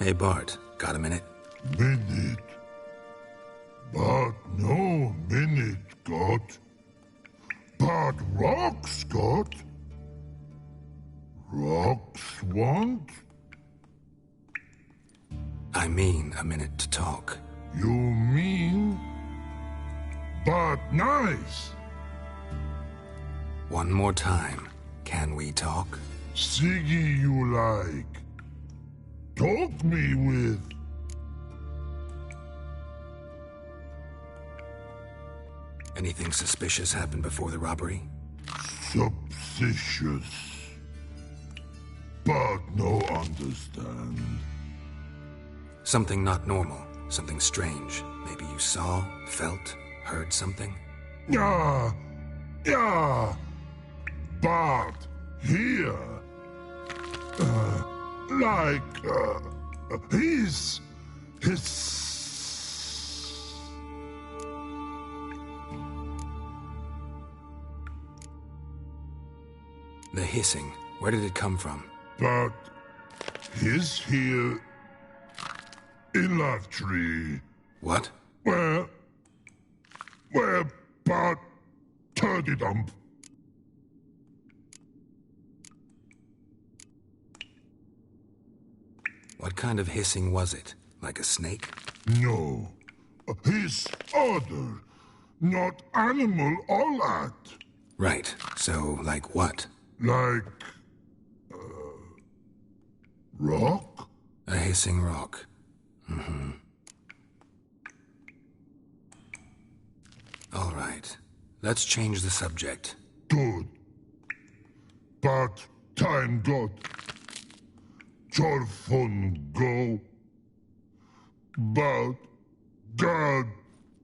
Hey, Bart, got a minute? Minute. But no minute got. But rocks got. Rocks want? I mean a minute to talk. You mean? But nice. One more time. Can we talk? Siggy you like. Talk me with. Anything suspicious happened before the robbery? Suspicious. But no understand. Something not normal. Something strange. Maybe you saw, felt, heard something? Yeah. But here. His. The hissing. Where did it come from? But his here in that tree. What? Where but turdy dump. What kind of hissing was it? Like a snake? No. His other. Not animal all that. Right. So, like what? Like... rock? A hissing rock. Mm-hmm. All right. Let's change the subject. Good. But time got. Your fun go. But God,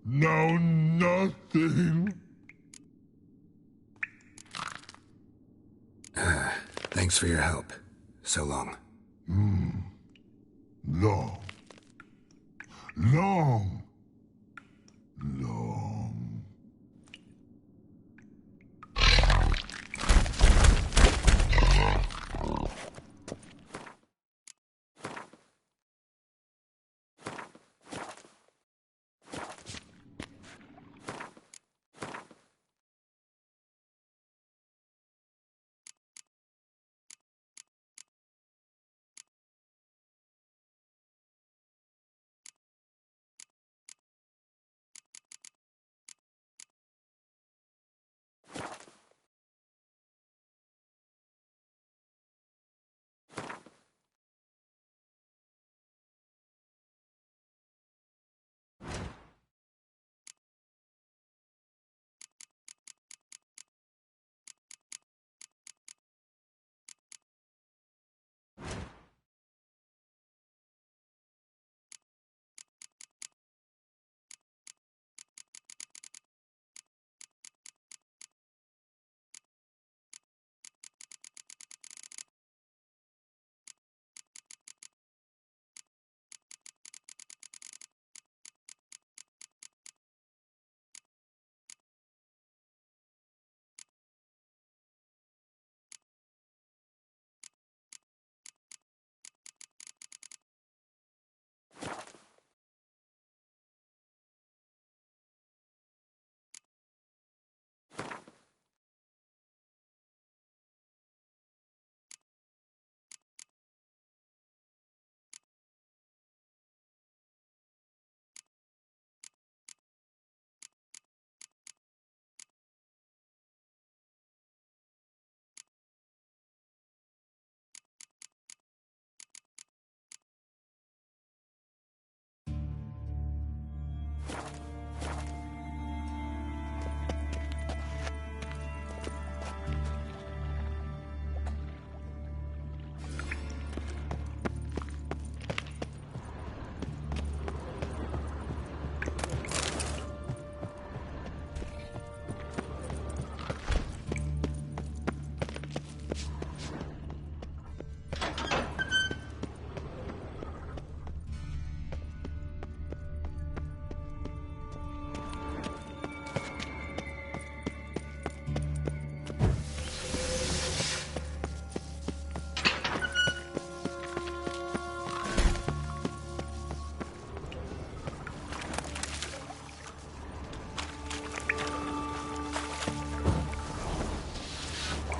now nothing. Thanks for your help. So long. Long.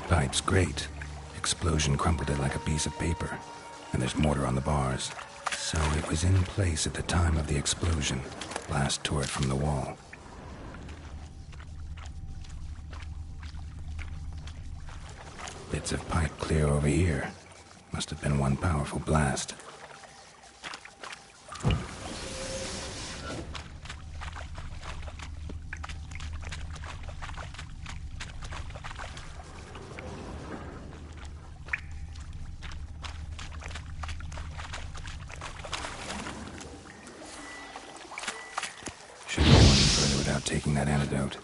Pipe's great. Explosion crumpled it like a piece of paper. And there's mortar on the bars. So it was in place at the time of the explosion. Blast tore it from the wall. Bits of pipe clear over here. Must have been one powerful blast. Shouldn't go any further without taking that antidote.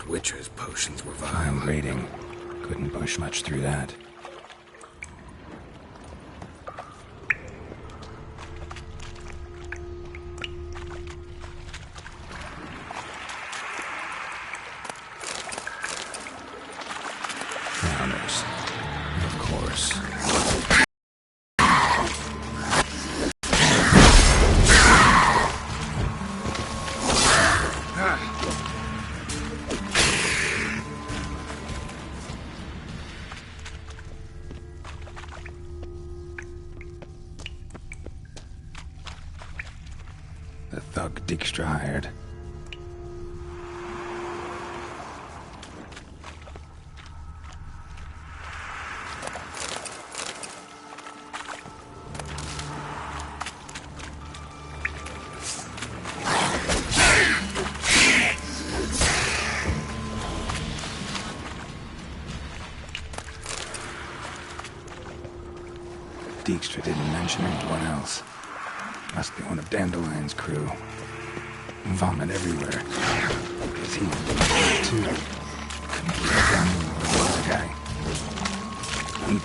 Witcher's potions were vile. Fine rating. Couldn't push much through that. Drowners. Of course. The thug Dijkstra hired. Dijkstra didn't mention anyone else. Must be one of Dandelion's crew. Vomit everywhere. Because he too. Couldn't keep it down when there was a guy. He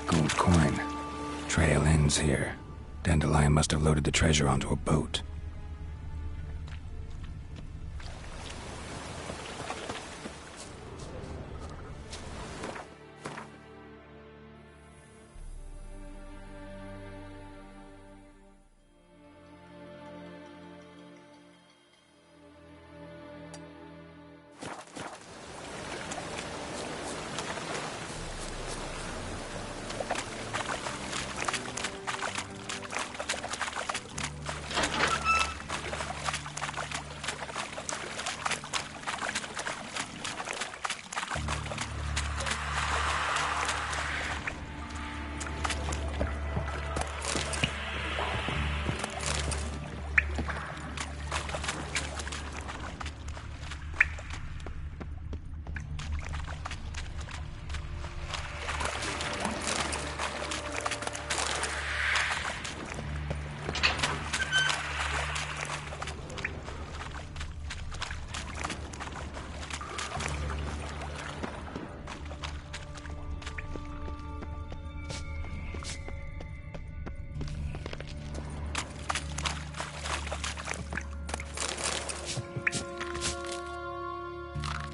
Gold coin. Trail ends here. Dandelion must have loaded the treasure onto a boat.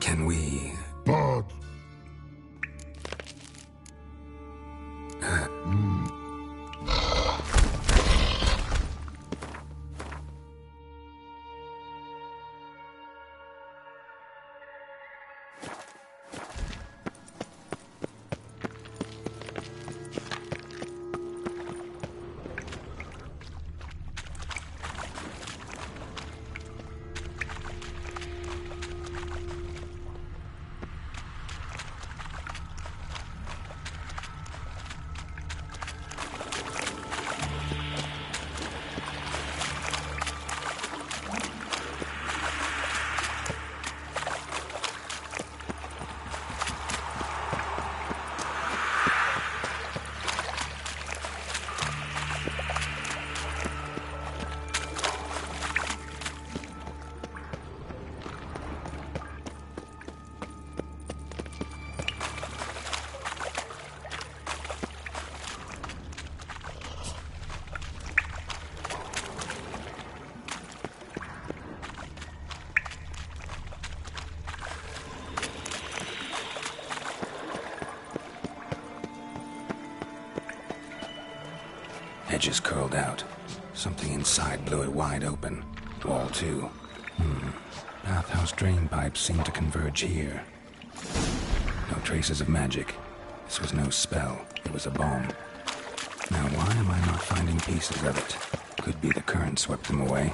Can we... But... Edges curled out. Something inside blew it wide open. Wall too. Bathhouse drain pipes seem to converge here. No traces of magic. This was no spell. It was a bomb. Now why am I not finding pieces of it? Could be the current swept them away.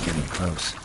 Getting close.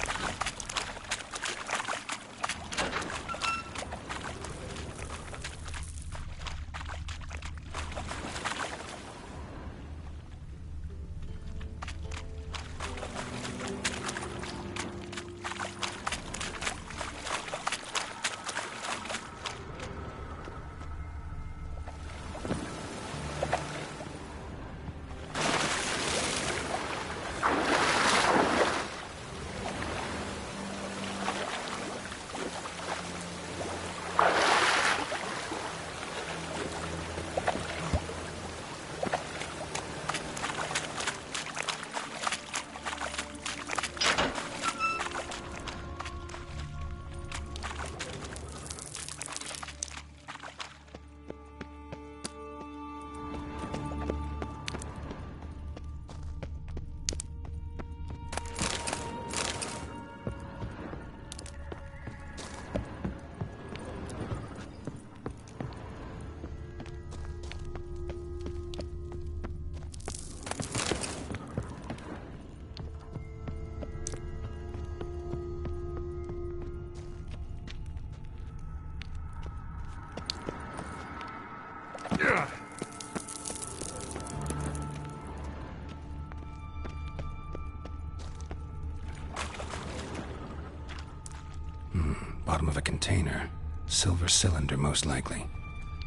Bottom of a container. Silver cylinder, most likely.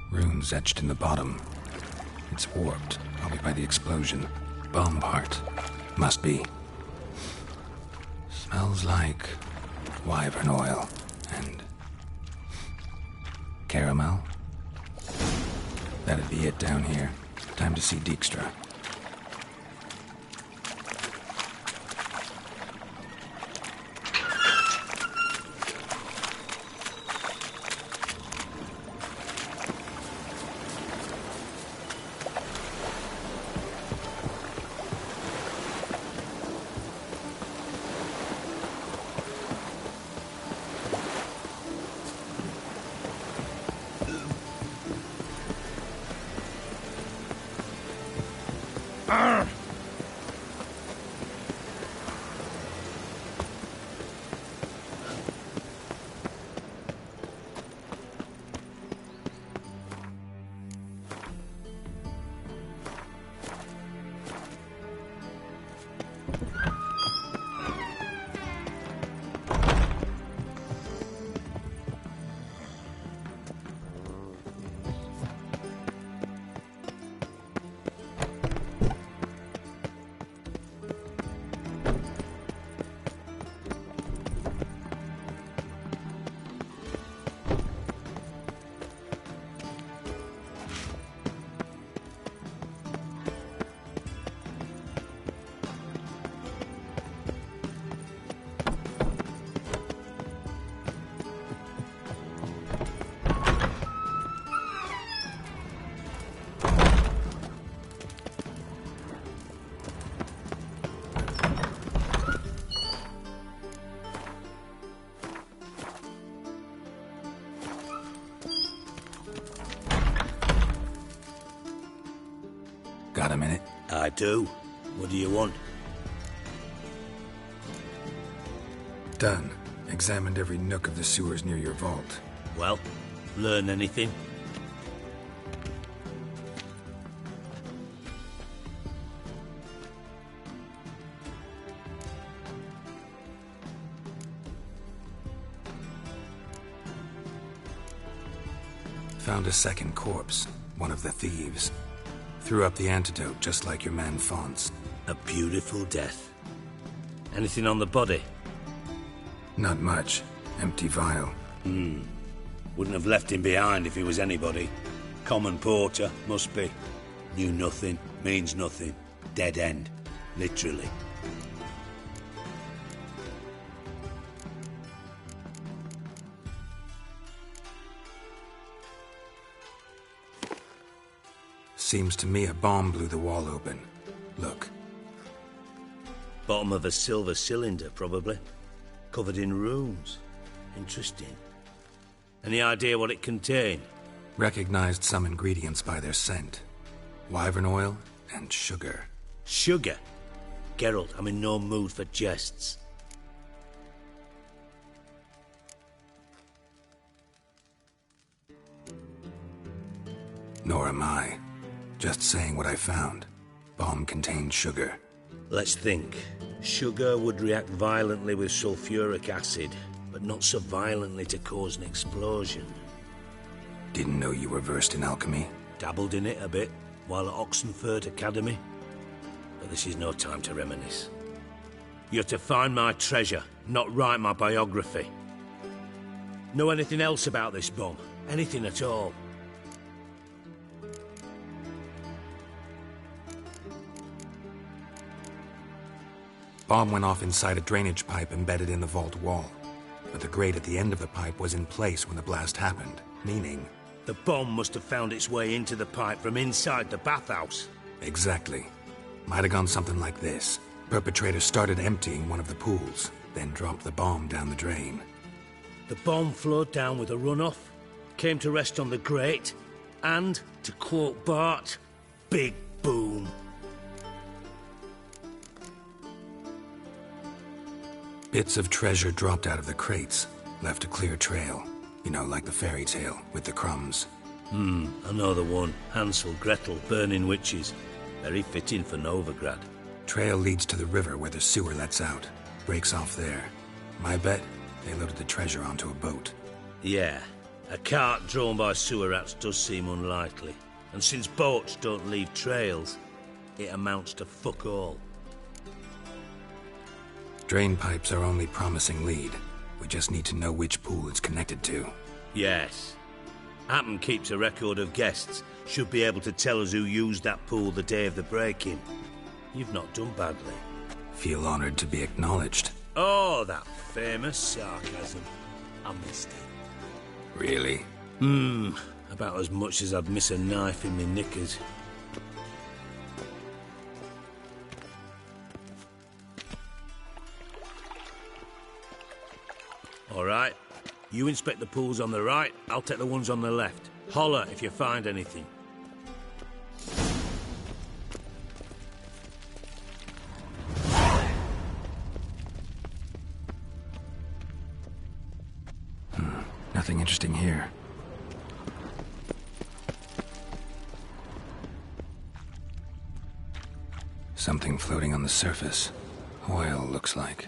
Runes etched in the bottom. It's warped, probably by the explosion. Bomb part. Must be. Smells like wyvern oil and caramel. That'd be it down here. Time to see Dijkstra. Got a minute? I do. What do you want? Done. Examined every nook of the sewers near your vault. Well, learn anything? Found a second corpse. One of the thieves. Threw up the antidote, just like your man Fonz. A beautiful death. Anything on the body? Not much. Empty vial. Wouldn't have left him behind if he was anybody. Common porter, must be. Knew nothing, means nothing. Dead end. Literally. Seems to me a bomb blew the wall open. Look. Bottom of a silver cylinder, probably. Covered in runes. Interesting. Any idea what it contained? Recognized some ingredients by their scent. Wyvern oil and sugar. Sugar? Geralt, I'm in no mood for jests. Nor am I. Just saying what I found. Bomb contained sugar. Let's think. Sugar would react violently with sulfuric acid, but not so violently to cause an explosion. Didn't know you were versed in alchemy. Dabbled in it a bit, while at Oxenford Academy. But this is no time to reminisce. You're to find my treasure, not write my biography. Know anything else about this bomb? Anything at all? Bomb went off inside a drainage pipe embedded in the vault wall. But the grate at the end of the pipe was in place when the blast happened, meaning... The bomb must have found its way into the pipe from inside the bathhouse. Exactly. Might have gone something like this. Perpetrator started emptying one of the pools, then dropped the bomb down the drain. The bomb flowed down with a runoff, came to rest on the grate, and, to quote Bart, big boom. Bits of treasure dropped out of the crates, left a clear trail. You know, like the fairy tale, with the crumbs. I know the one. Hansel, Gretel, burning witches. Very fitting for Novigrad. Trail leads to the river where the sewer lets out. Breaks off there. My bet, they loaded the treasure onto a boat. Yeah. A cart drawn by sewer rats does seem unlikely. And since boats don't leave trails, it amounts to fuck all. Drain pipes are only promising lead. We just need to know which pool it's connected to. Yes. Happen keeps a record of guests. Should be able to tell us who used that pool the day of the break-in. You've not done badly. Feel honored to be acknowledged. Oh, that famous sarcasm. I missed it. Really? About as much as I'd miss a knife in my knickers. All right. You inspect the pools on the right, I'll take the ones on the left. Holler if you find anything. Nothing interesting here. Something floating on the surface. Oil, looks like.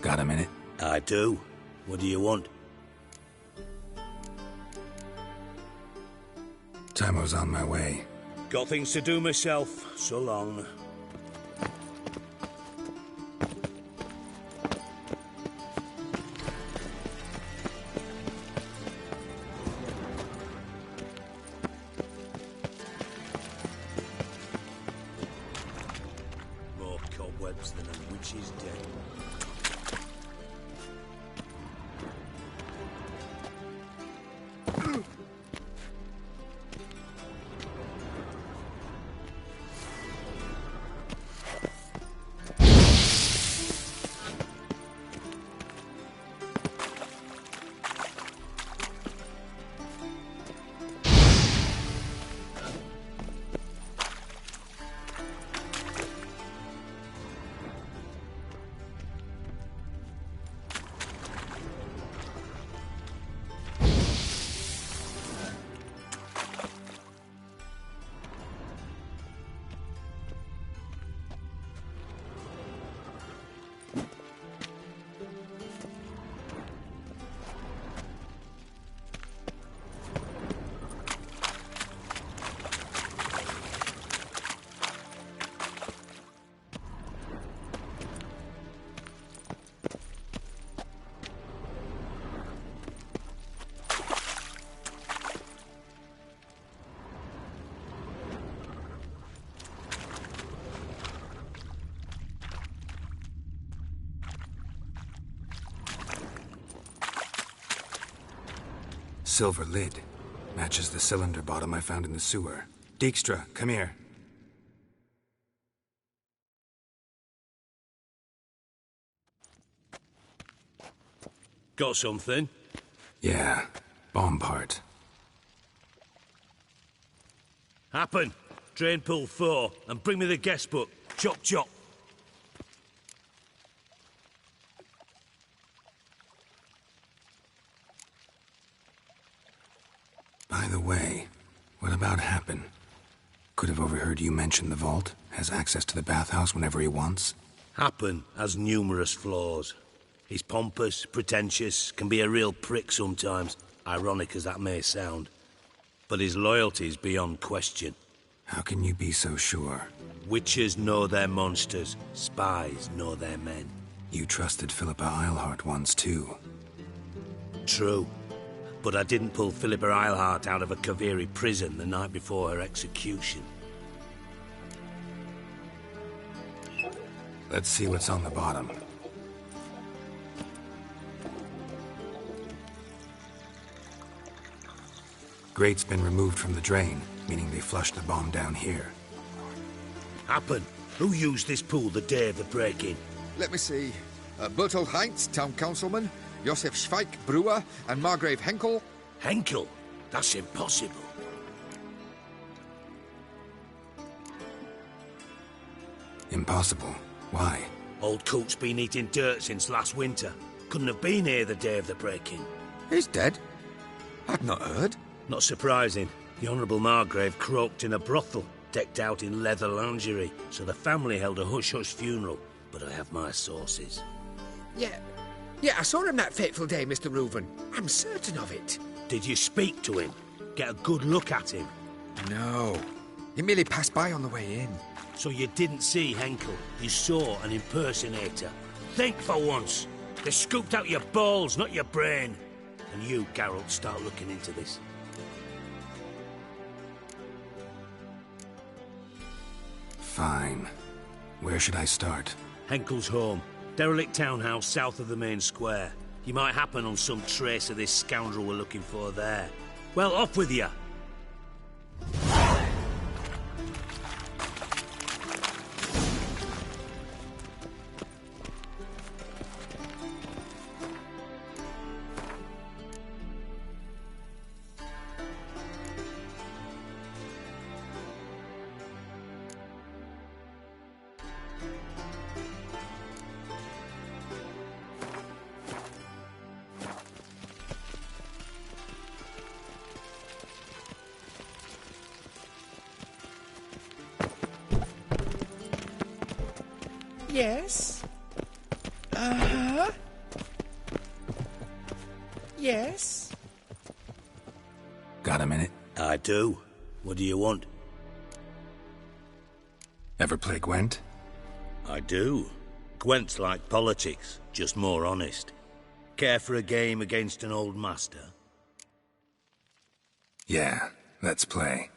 Got a minute? I do. What do you want? Timo's on my way. Got things to do myself. So long. More cobwebs than a witch's den. Silver lid. Matches the cylinder bottom I found in the sewer. Dijkstra, come here. Got something? Yeah, bomb part. Happen. Drain pool 4, and bring me the guest book. Chop chop. By the way, what about Happen? Could have overheard you mention the vault. Has access to the bathhouse whenever he wants. Happen has numerous flaws. He's pompous, pretentious, can be a real prick sometimes, ironic as that may sound. But his loyalty's beyond question. How can you be so sure? Witches know their monsters, spies know their men. You trusted Philippa Eilhart once too. True. But I didn't pull Philippa Eilhart out of a Kaviri prison the night before her execution. Let's see what's on the bottom. Grate's been removed from the drain, meaning they flushed the bomb down here. Happen. Who used this pool the day of the break-in? Let me see. Bertold Heinz, town councilman, Josef Schweik, brewer, and Margrave Henkel. Henkel? That's impossible. Impossible? Why? Old Coot's been eating dirt since last winter. Couldn't have been here the day of the break-in. He's dead? I've not heard. Not surprising. The Honourable Margrave croaked in a brothel, decked out in leather lingerie, so the family held a hush-hush funeral. But I have my sources. Yeah, I saw him that fateful day, Mr. Reuven. I'm certain of it. Did you speak to him? Get a good look at him? No. He merely passed by on the way in. So you didn't see Henkel. You saw an impersonator. Think for once. They scooped out your balls, not your brain. And you, Geralt, start looking into this. Fine. Where should I start? Henkel's home. Derelict townhouse south of the main square. You might happen on some trace of this scoundrel we're looking for there. Well, off with you. Yes? Uh-huh. Yes? Got a minute? I do. What do you want? Ever play Gwent? I do. Gwent's like politics, just more honest. Care for a game against an old master? Yeah, let's play.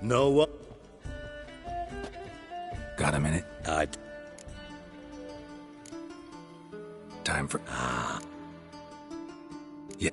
Know what? Got a minute? I'd... Time for... Yeah.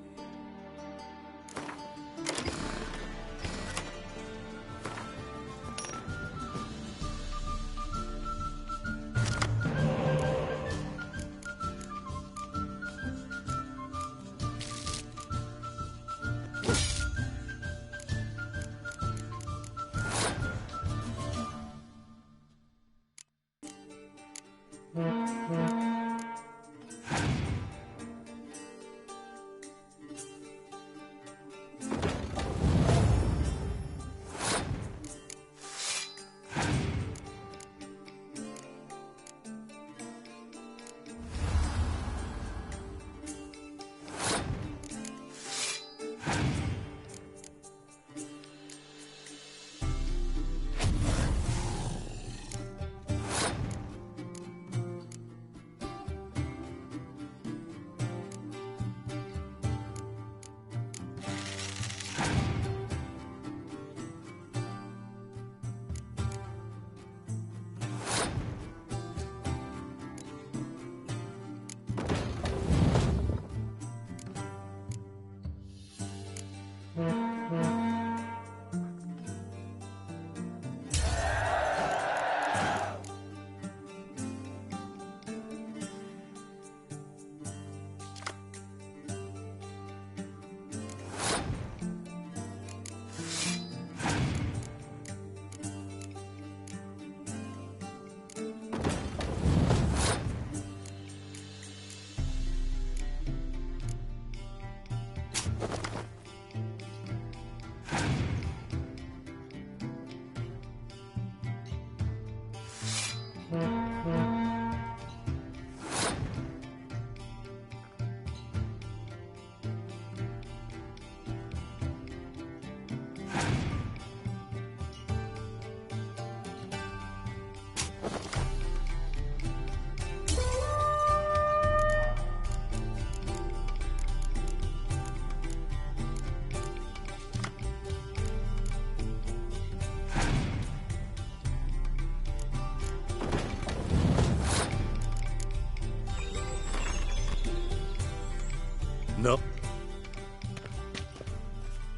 No.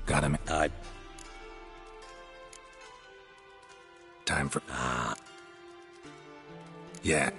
Got him. Time for... Yeah.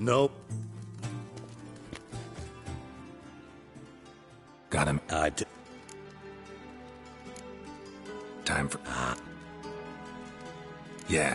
Nope. Got him. Time for... Yeah.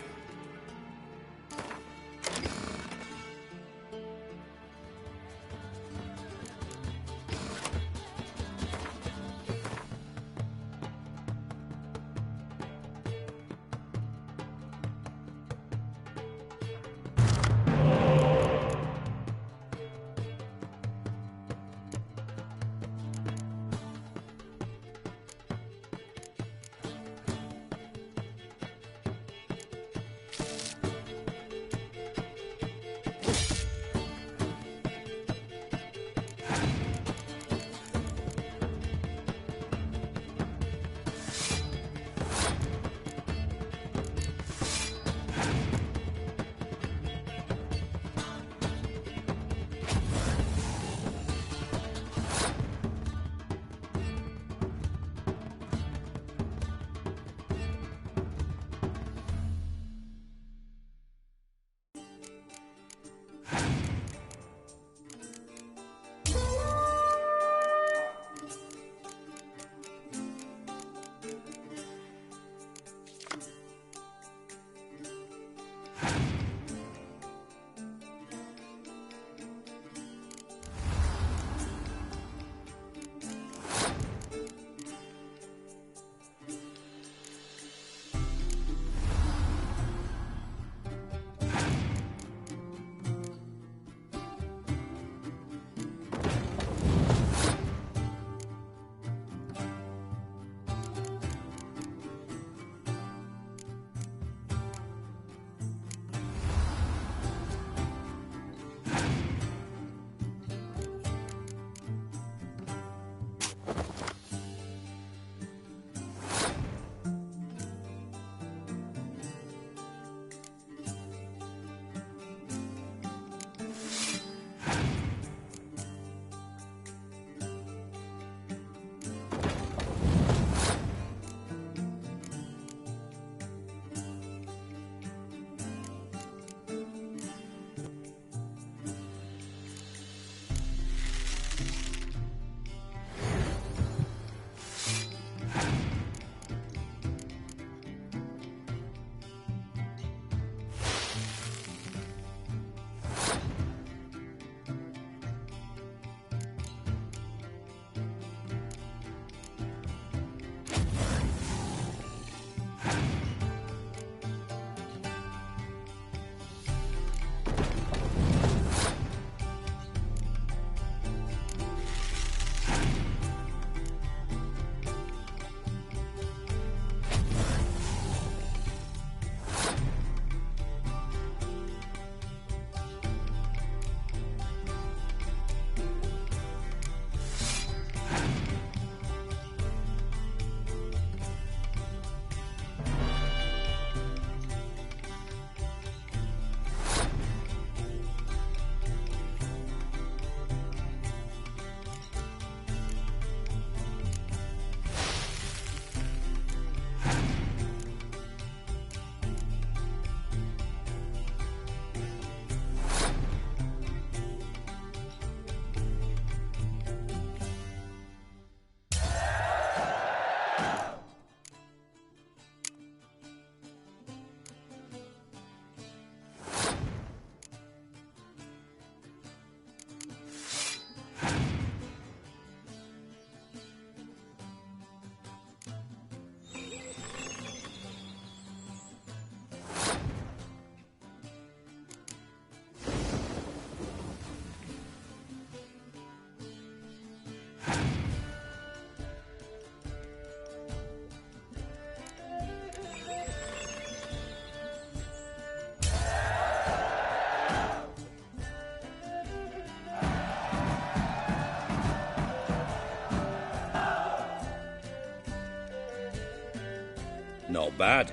Not bad.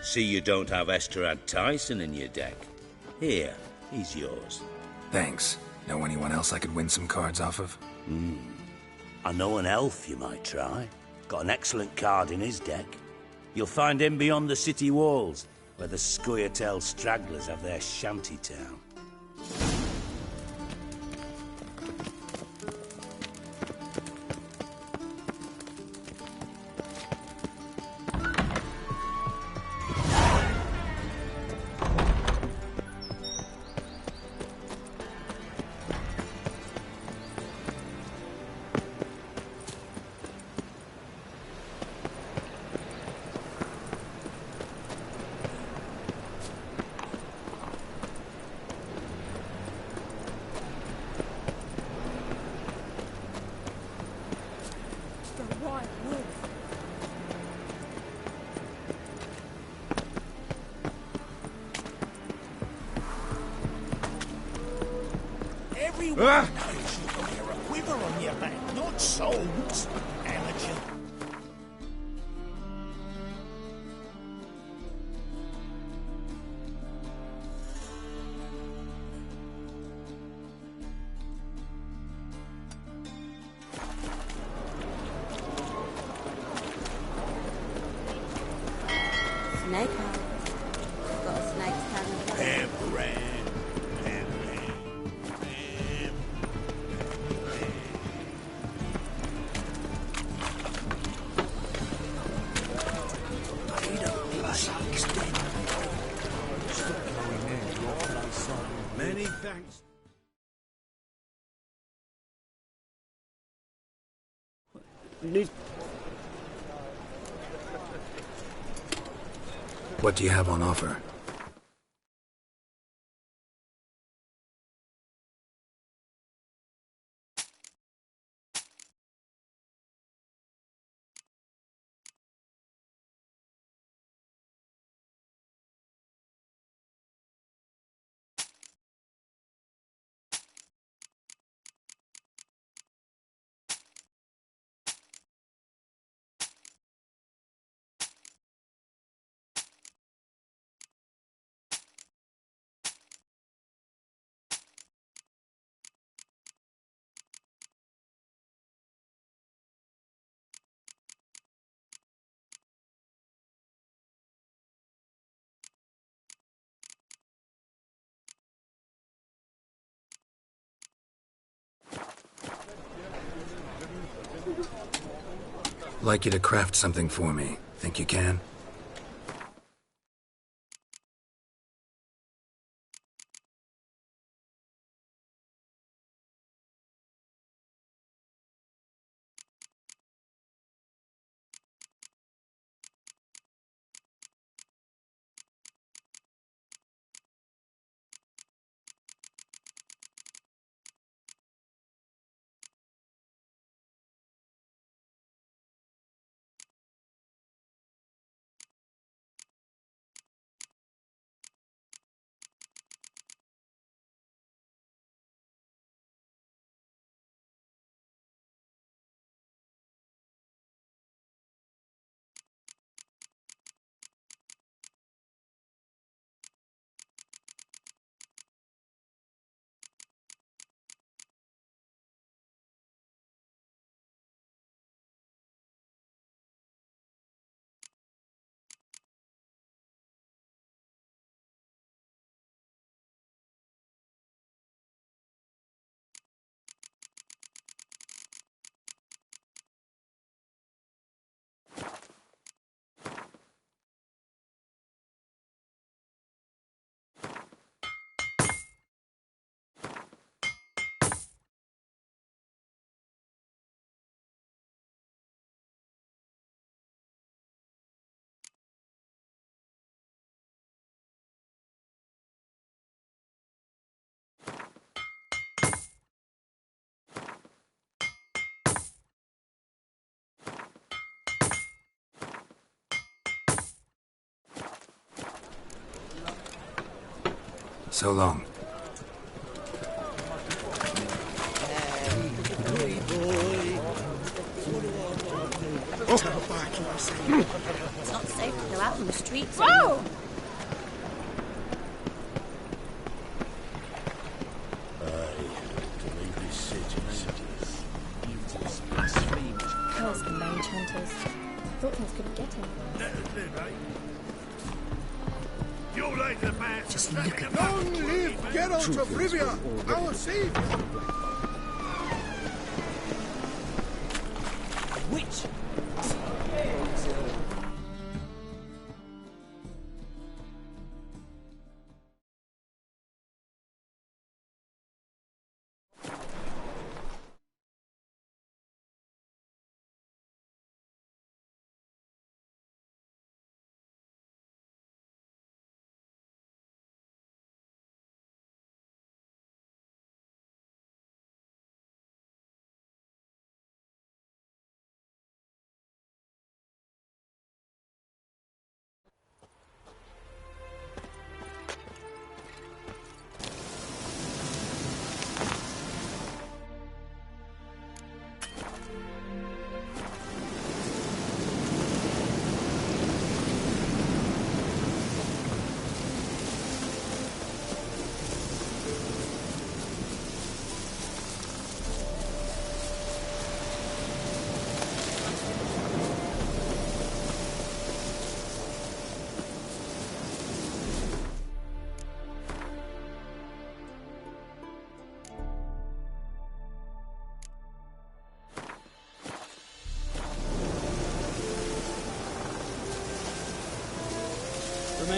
See you don't have Esterad Tyson in your deck. Here, he's yours. Thanks. Know anyone else I could win some cards off of? I know an elf you might try. Got an excellent card in his deck. You'll find him beyond the city walls, where the Scoia'tael stragglers have their shanty town. Everyone knows you can wear a quiver on your back, not swords. Amateur. Snake eyes. Got a snake's talent. Many thanks. What do you have on offer? Like you to craft something for me. Think you can? So long. It's not safe to go out on the streets. Whoa! Curse the mage hunters. Thought things couldn't get him. Just look at that. Long live Geralt of Rivia, our savior! Witch!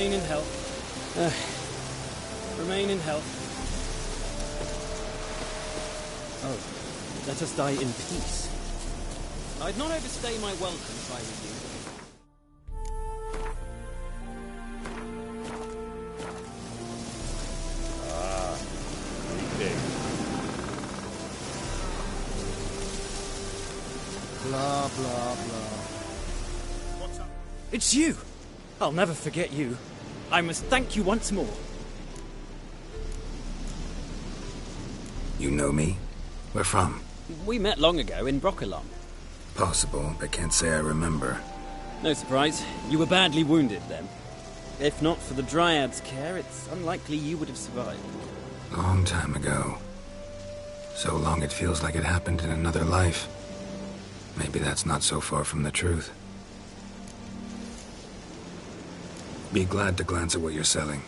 Remain in health. Remain in health. Oh, let us die in peace. I'd not overstay my welcome if I were you. Blah, blah, blah. What's up? It's you! I'll never forget you. I must thank you once more. You know me? Where from? We met long ago in Broccolon. Possible, but can't say I remember. No surprise. You were badly wounded then. If not for the Dryad's care, it's unlikely you would have survived. Long time ago. So long it feels like it happened in another life. Maybe that's not so far from the truth. Be glad to glance at what you're selling.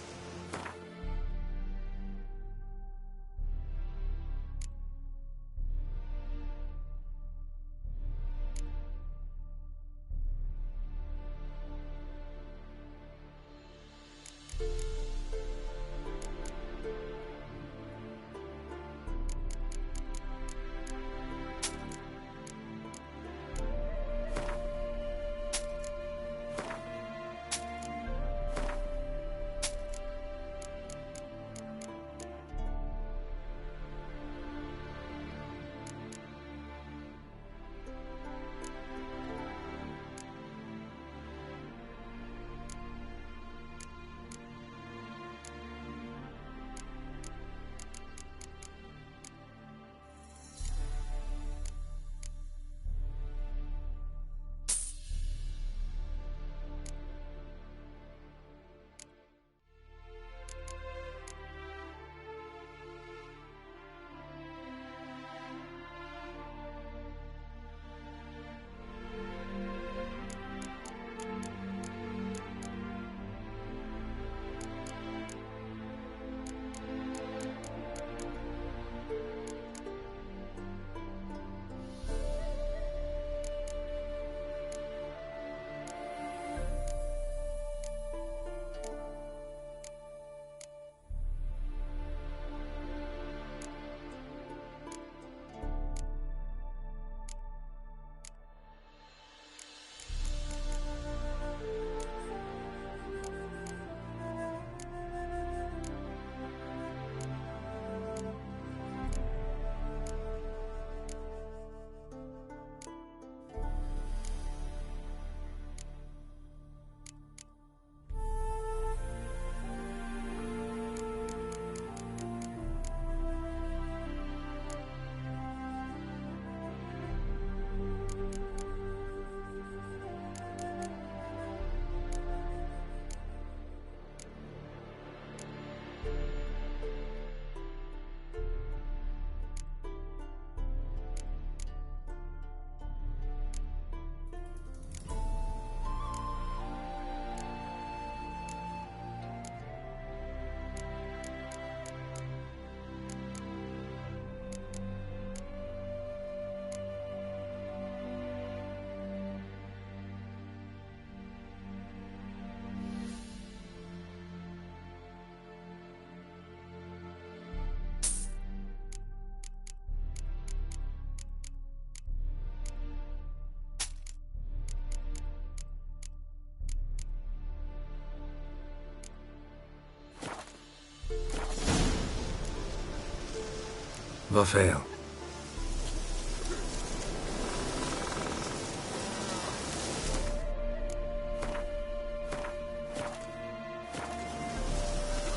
Vafail.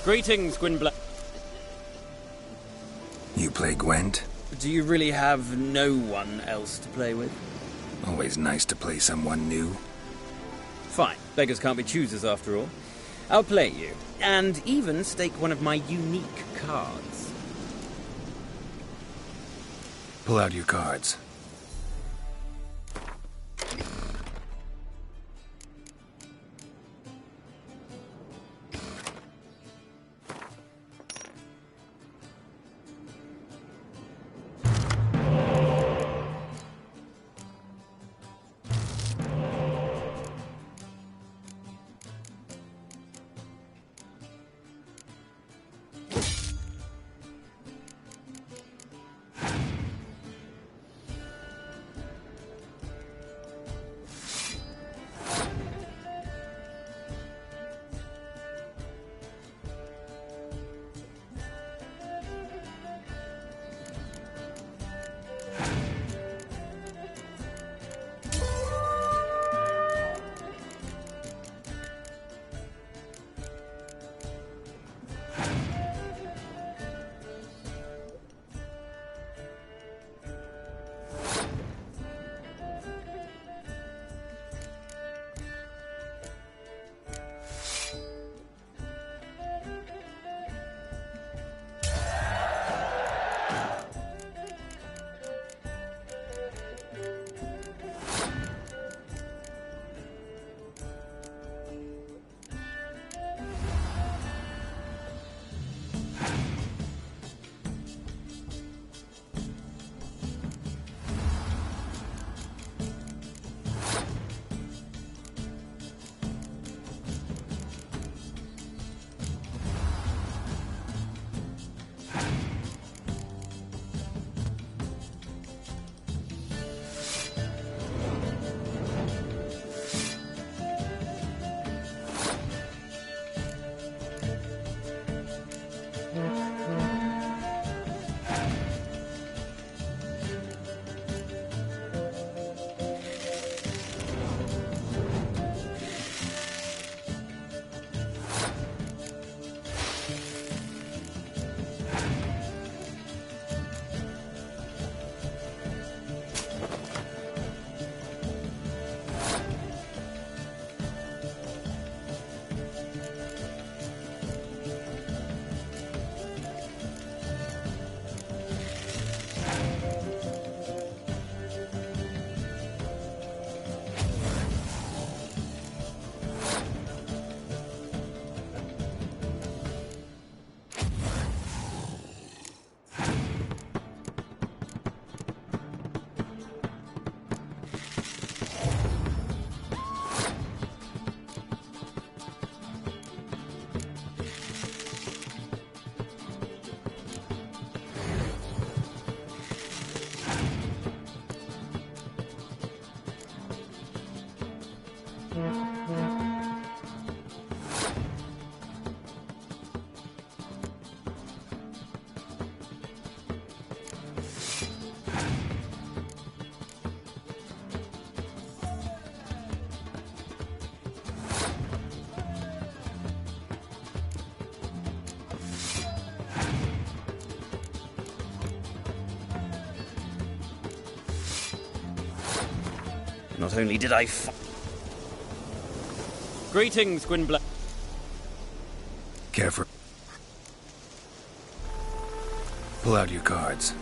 Greetings, Gwynbla. You play Gwent? Do you really have no one else to play with? Always nice to play someone new. Fine. Beggars can't be choosers after all. I'll play you, and even stake one of my unique cards. Pull out your cards. Not only did I Greetings, Gwynbla. Careful. Pull out your cards.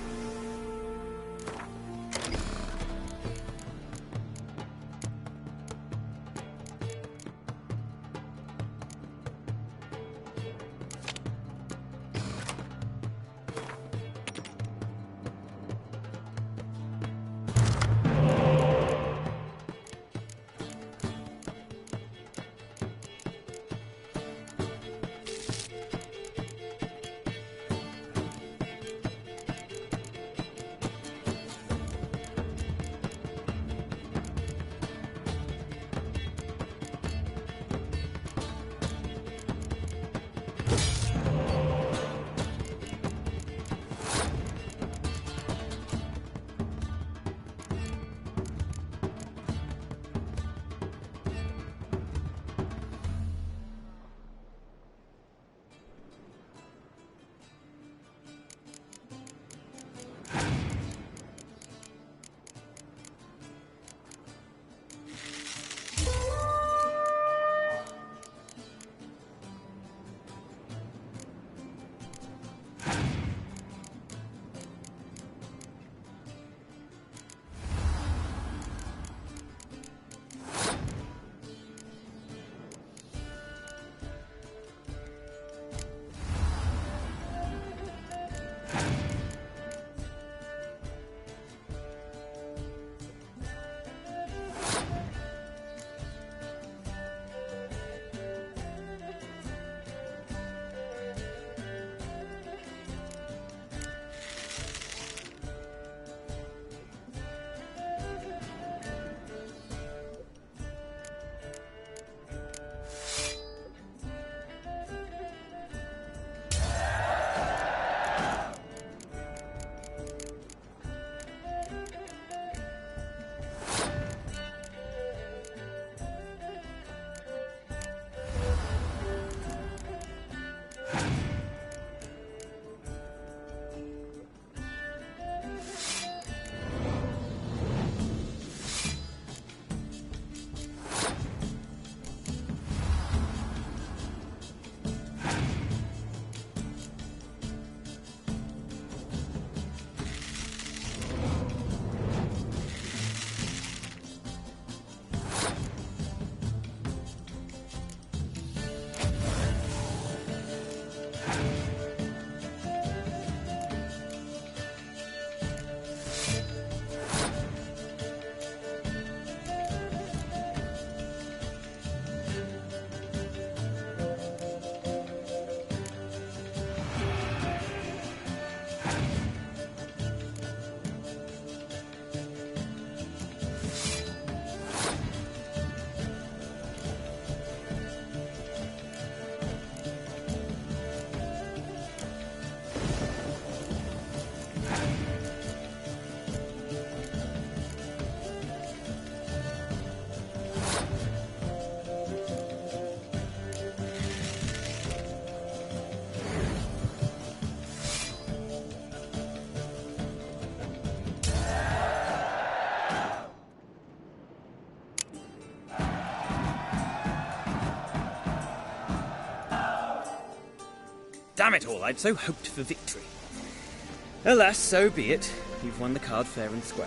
Damn it all, I'd so hoped for victory. Alas, so be it. You've won the card fair and square.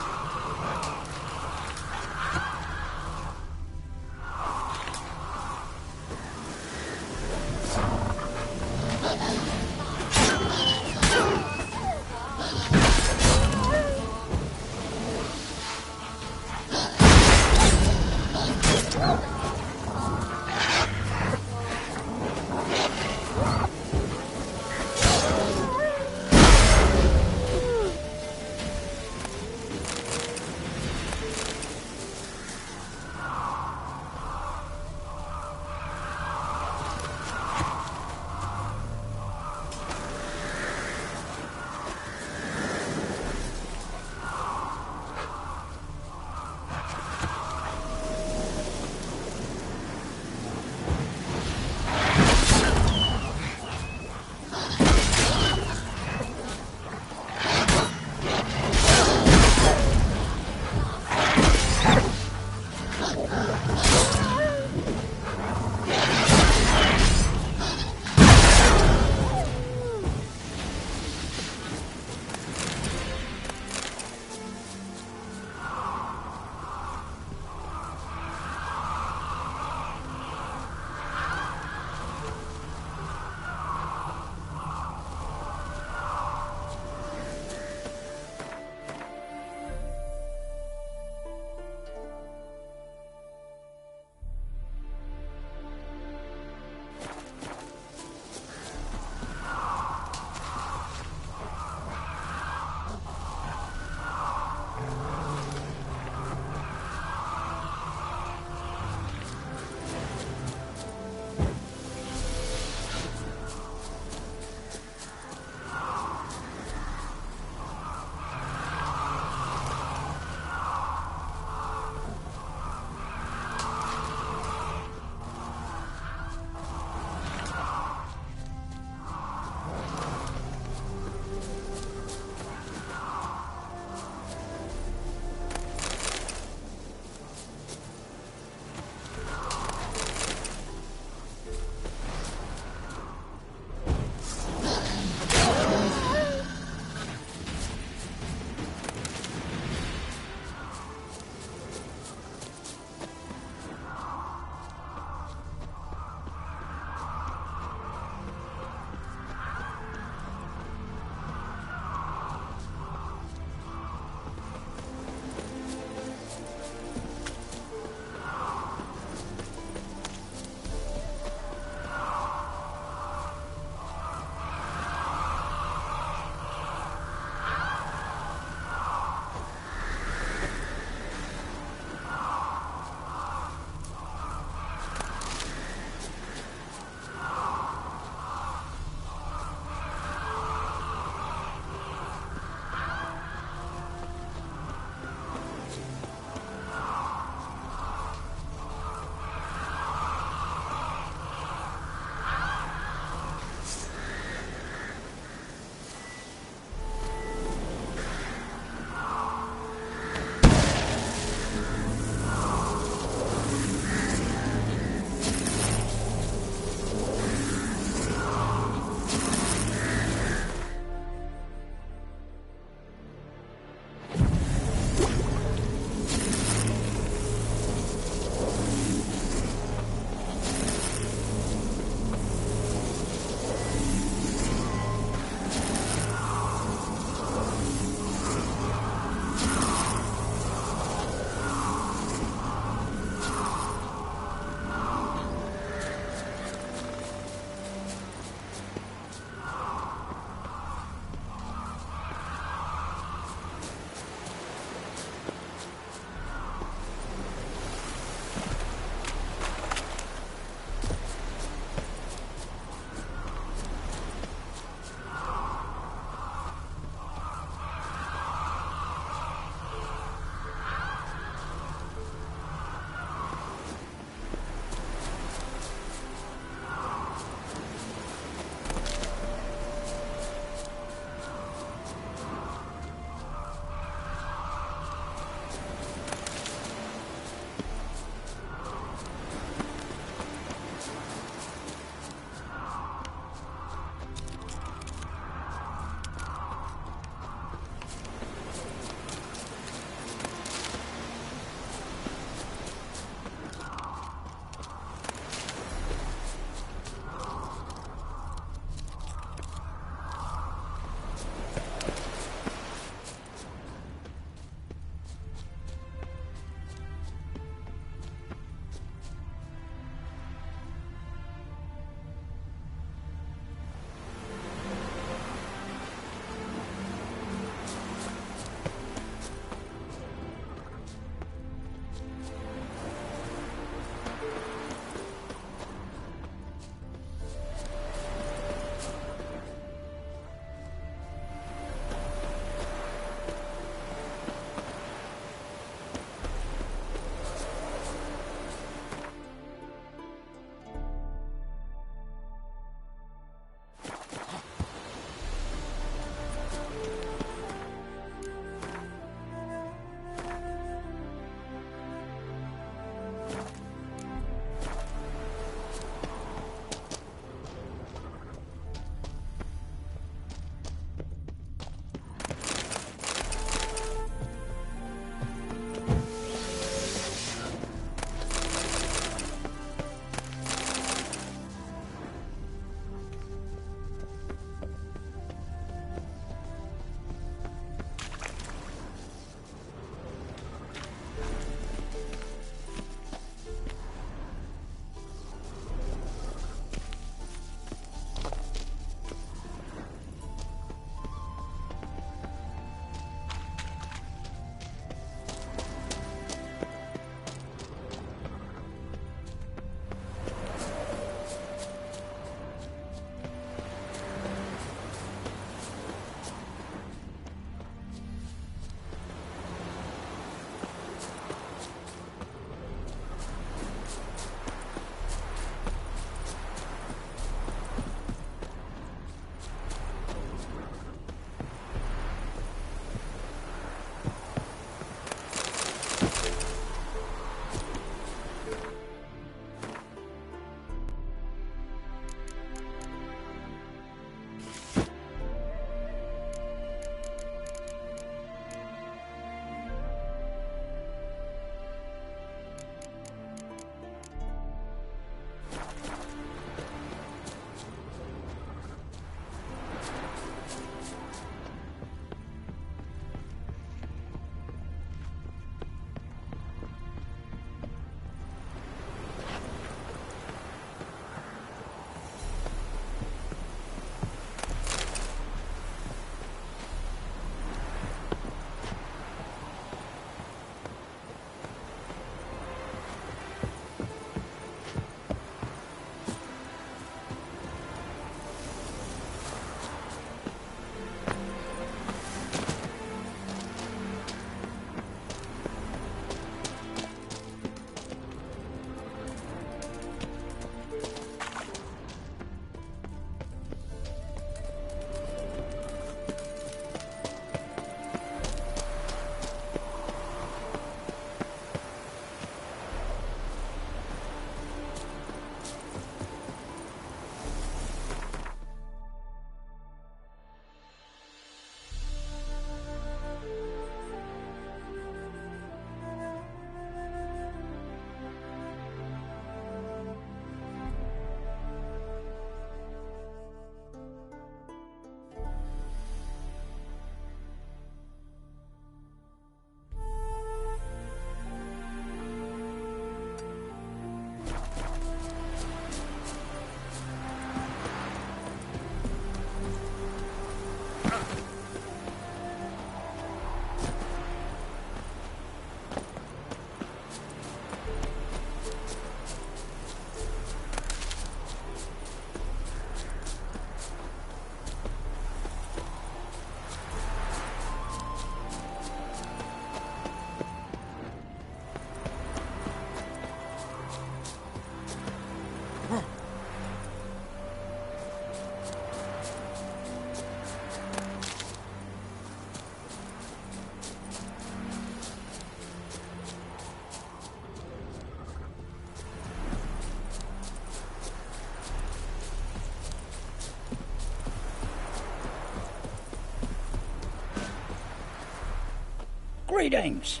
Greetings.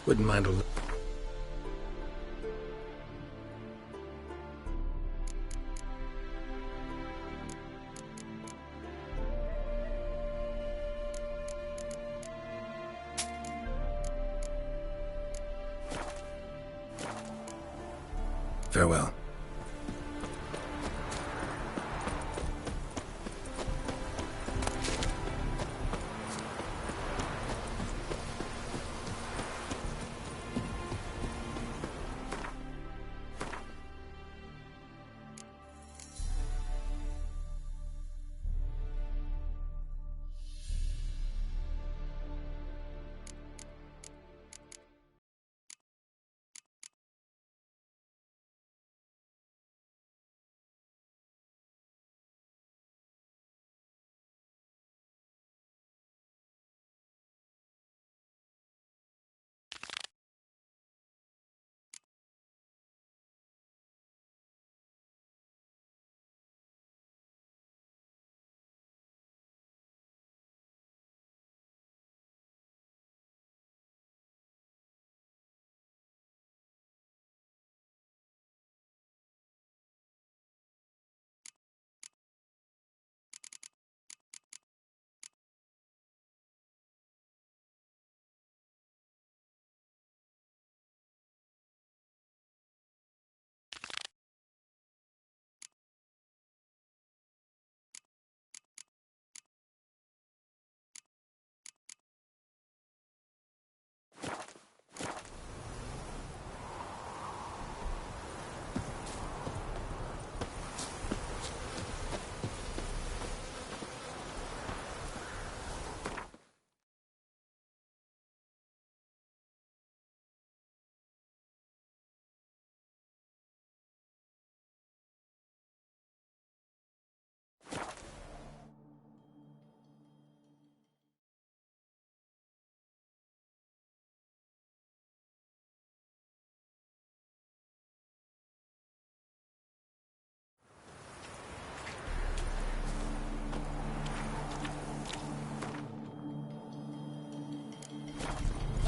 Wouldn't mind a Farewell.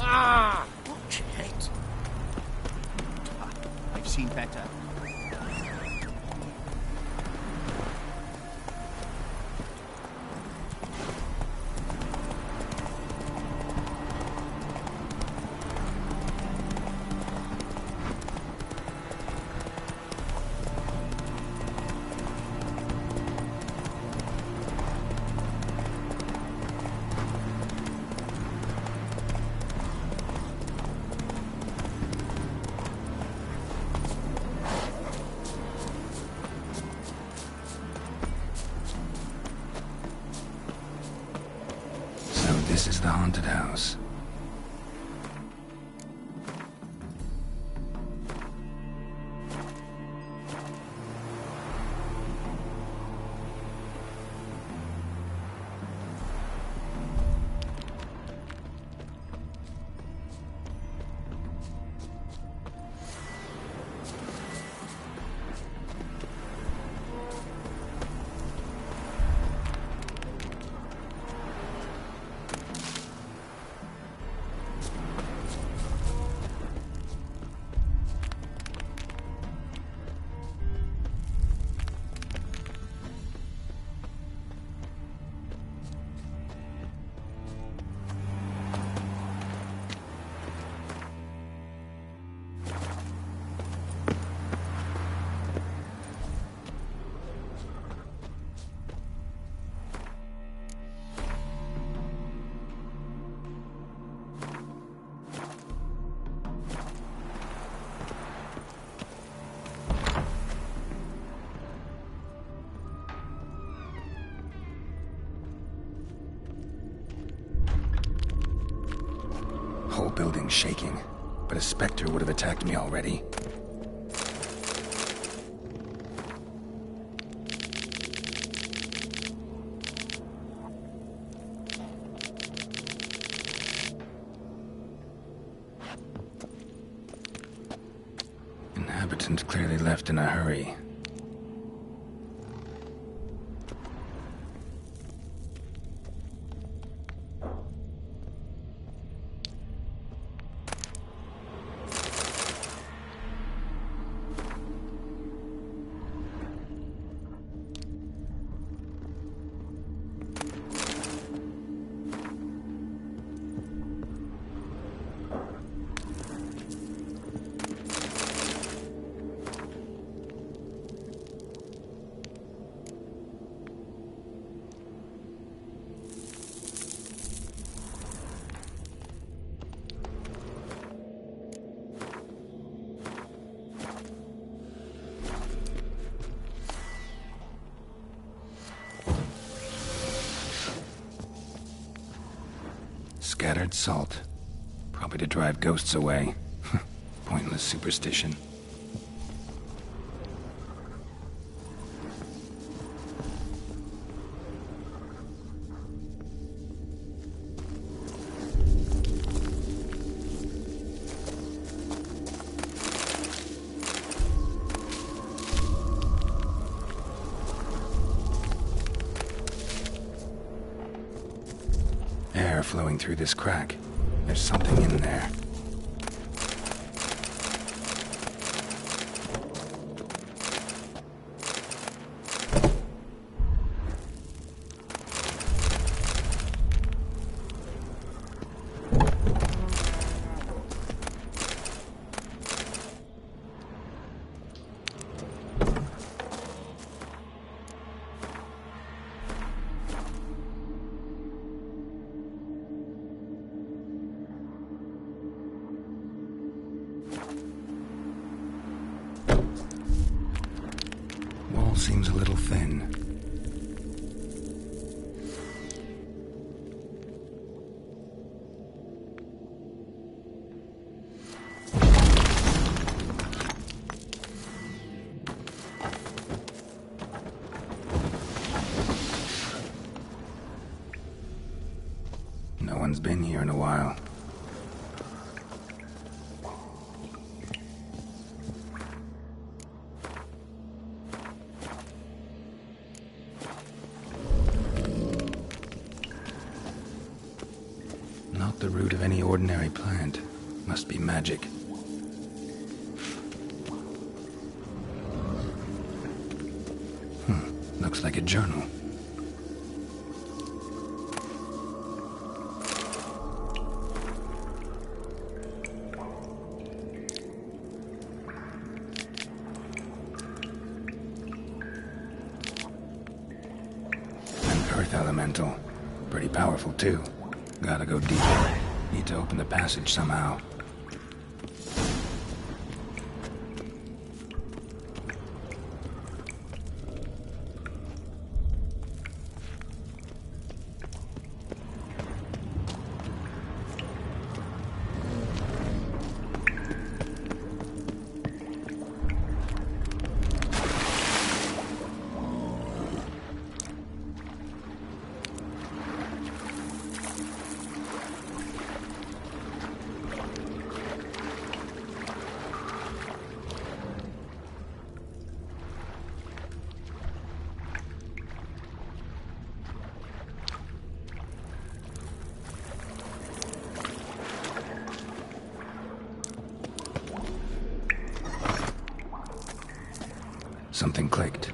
Ah! Watch it. I've seen better. This is the haunted house. Whole building's shaking, but a specter would have attacked me already. Inhabitant clearly left in a hurry. Scattered salt. Probably to drive ghosts away. Pointless superstition. Air flowing through this crack. There's something in there. Wall seems a little thin. No one's been here in a while. Not the root of any ordinary plant. Must be magic. Looks like a journal. An earth elemental. Pretty powerful, too. Gotta go deeper. Need to open the passage somehow. Something clicked.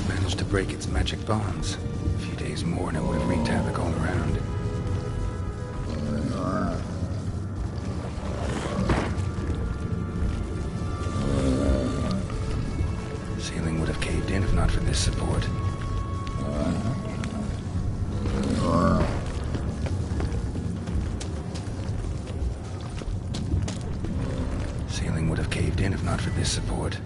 Managed to break its magic bonds. A few days more and it would have wreaked havoc all around. Ceiling would have caved in if not for this support. Ceiling would have caved in if not for this support.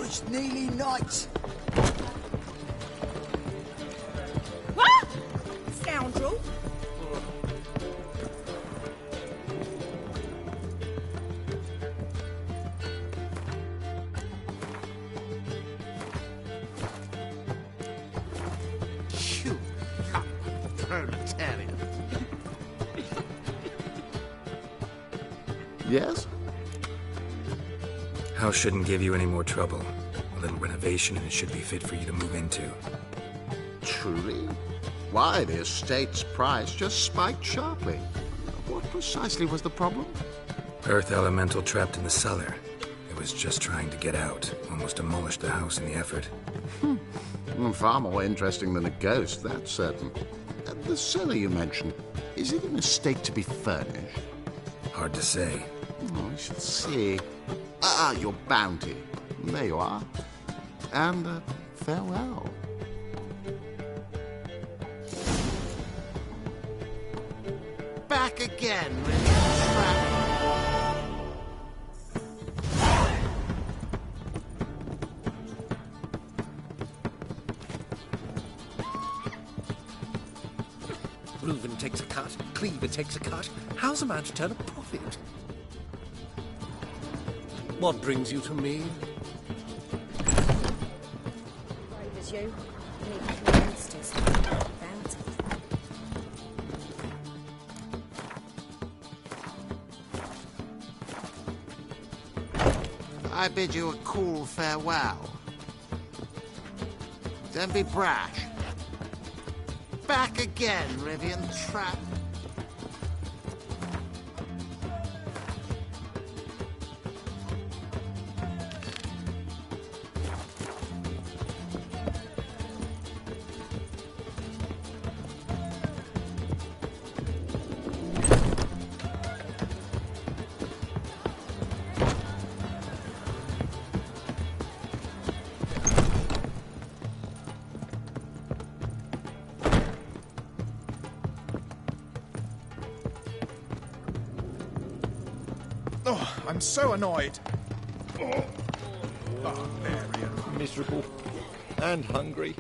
It's nearly night. What? Scoundrel! You proletarian. Yes? House shouldn't give you any more trouble. A little renovation and it should be fit for you to move into. Truly? Why, the estate's price just spiked sharply. What precisely was the problem? Earth elemental trapped in the cellar. It was just trying to get out. Almost demolished the house in the effort. Far more interesting than a ghost, that's certain. The cellar you mentioned, is it in a state to be furnished? Hard to say. Oh, I shall see. Your bounty. There you are. And farewell. Back again, Reuven takes a cut, Cleaver takes a cut. How's a man to turn a profit? What brings you to me? Brave as you. Need monsters. Bounty. I bid you a cool farewell. Don't be brash. Back again, Rivian Trap. I'm so annoyed. Barbarian. Miserable. And hungry.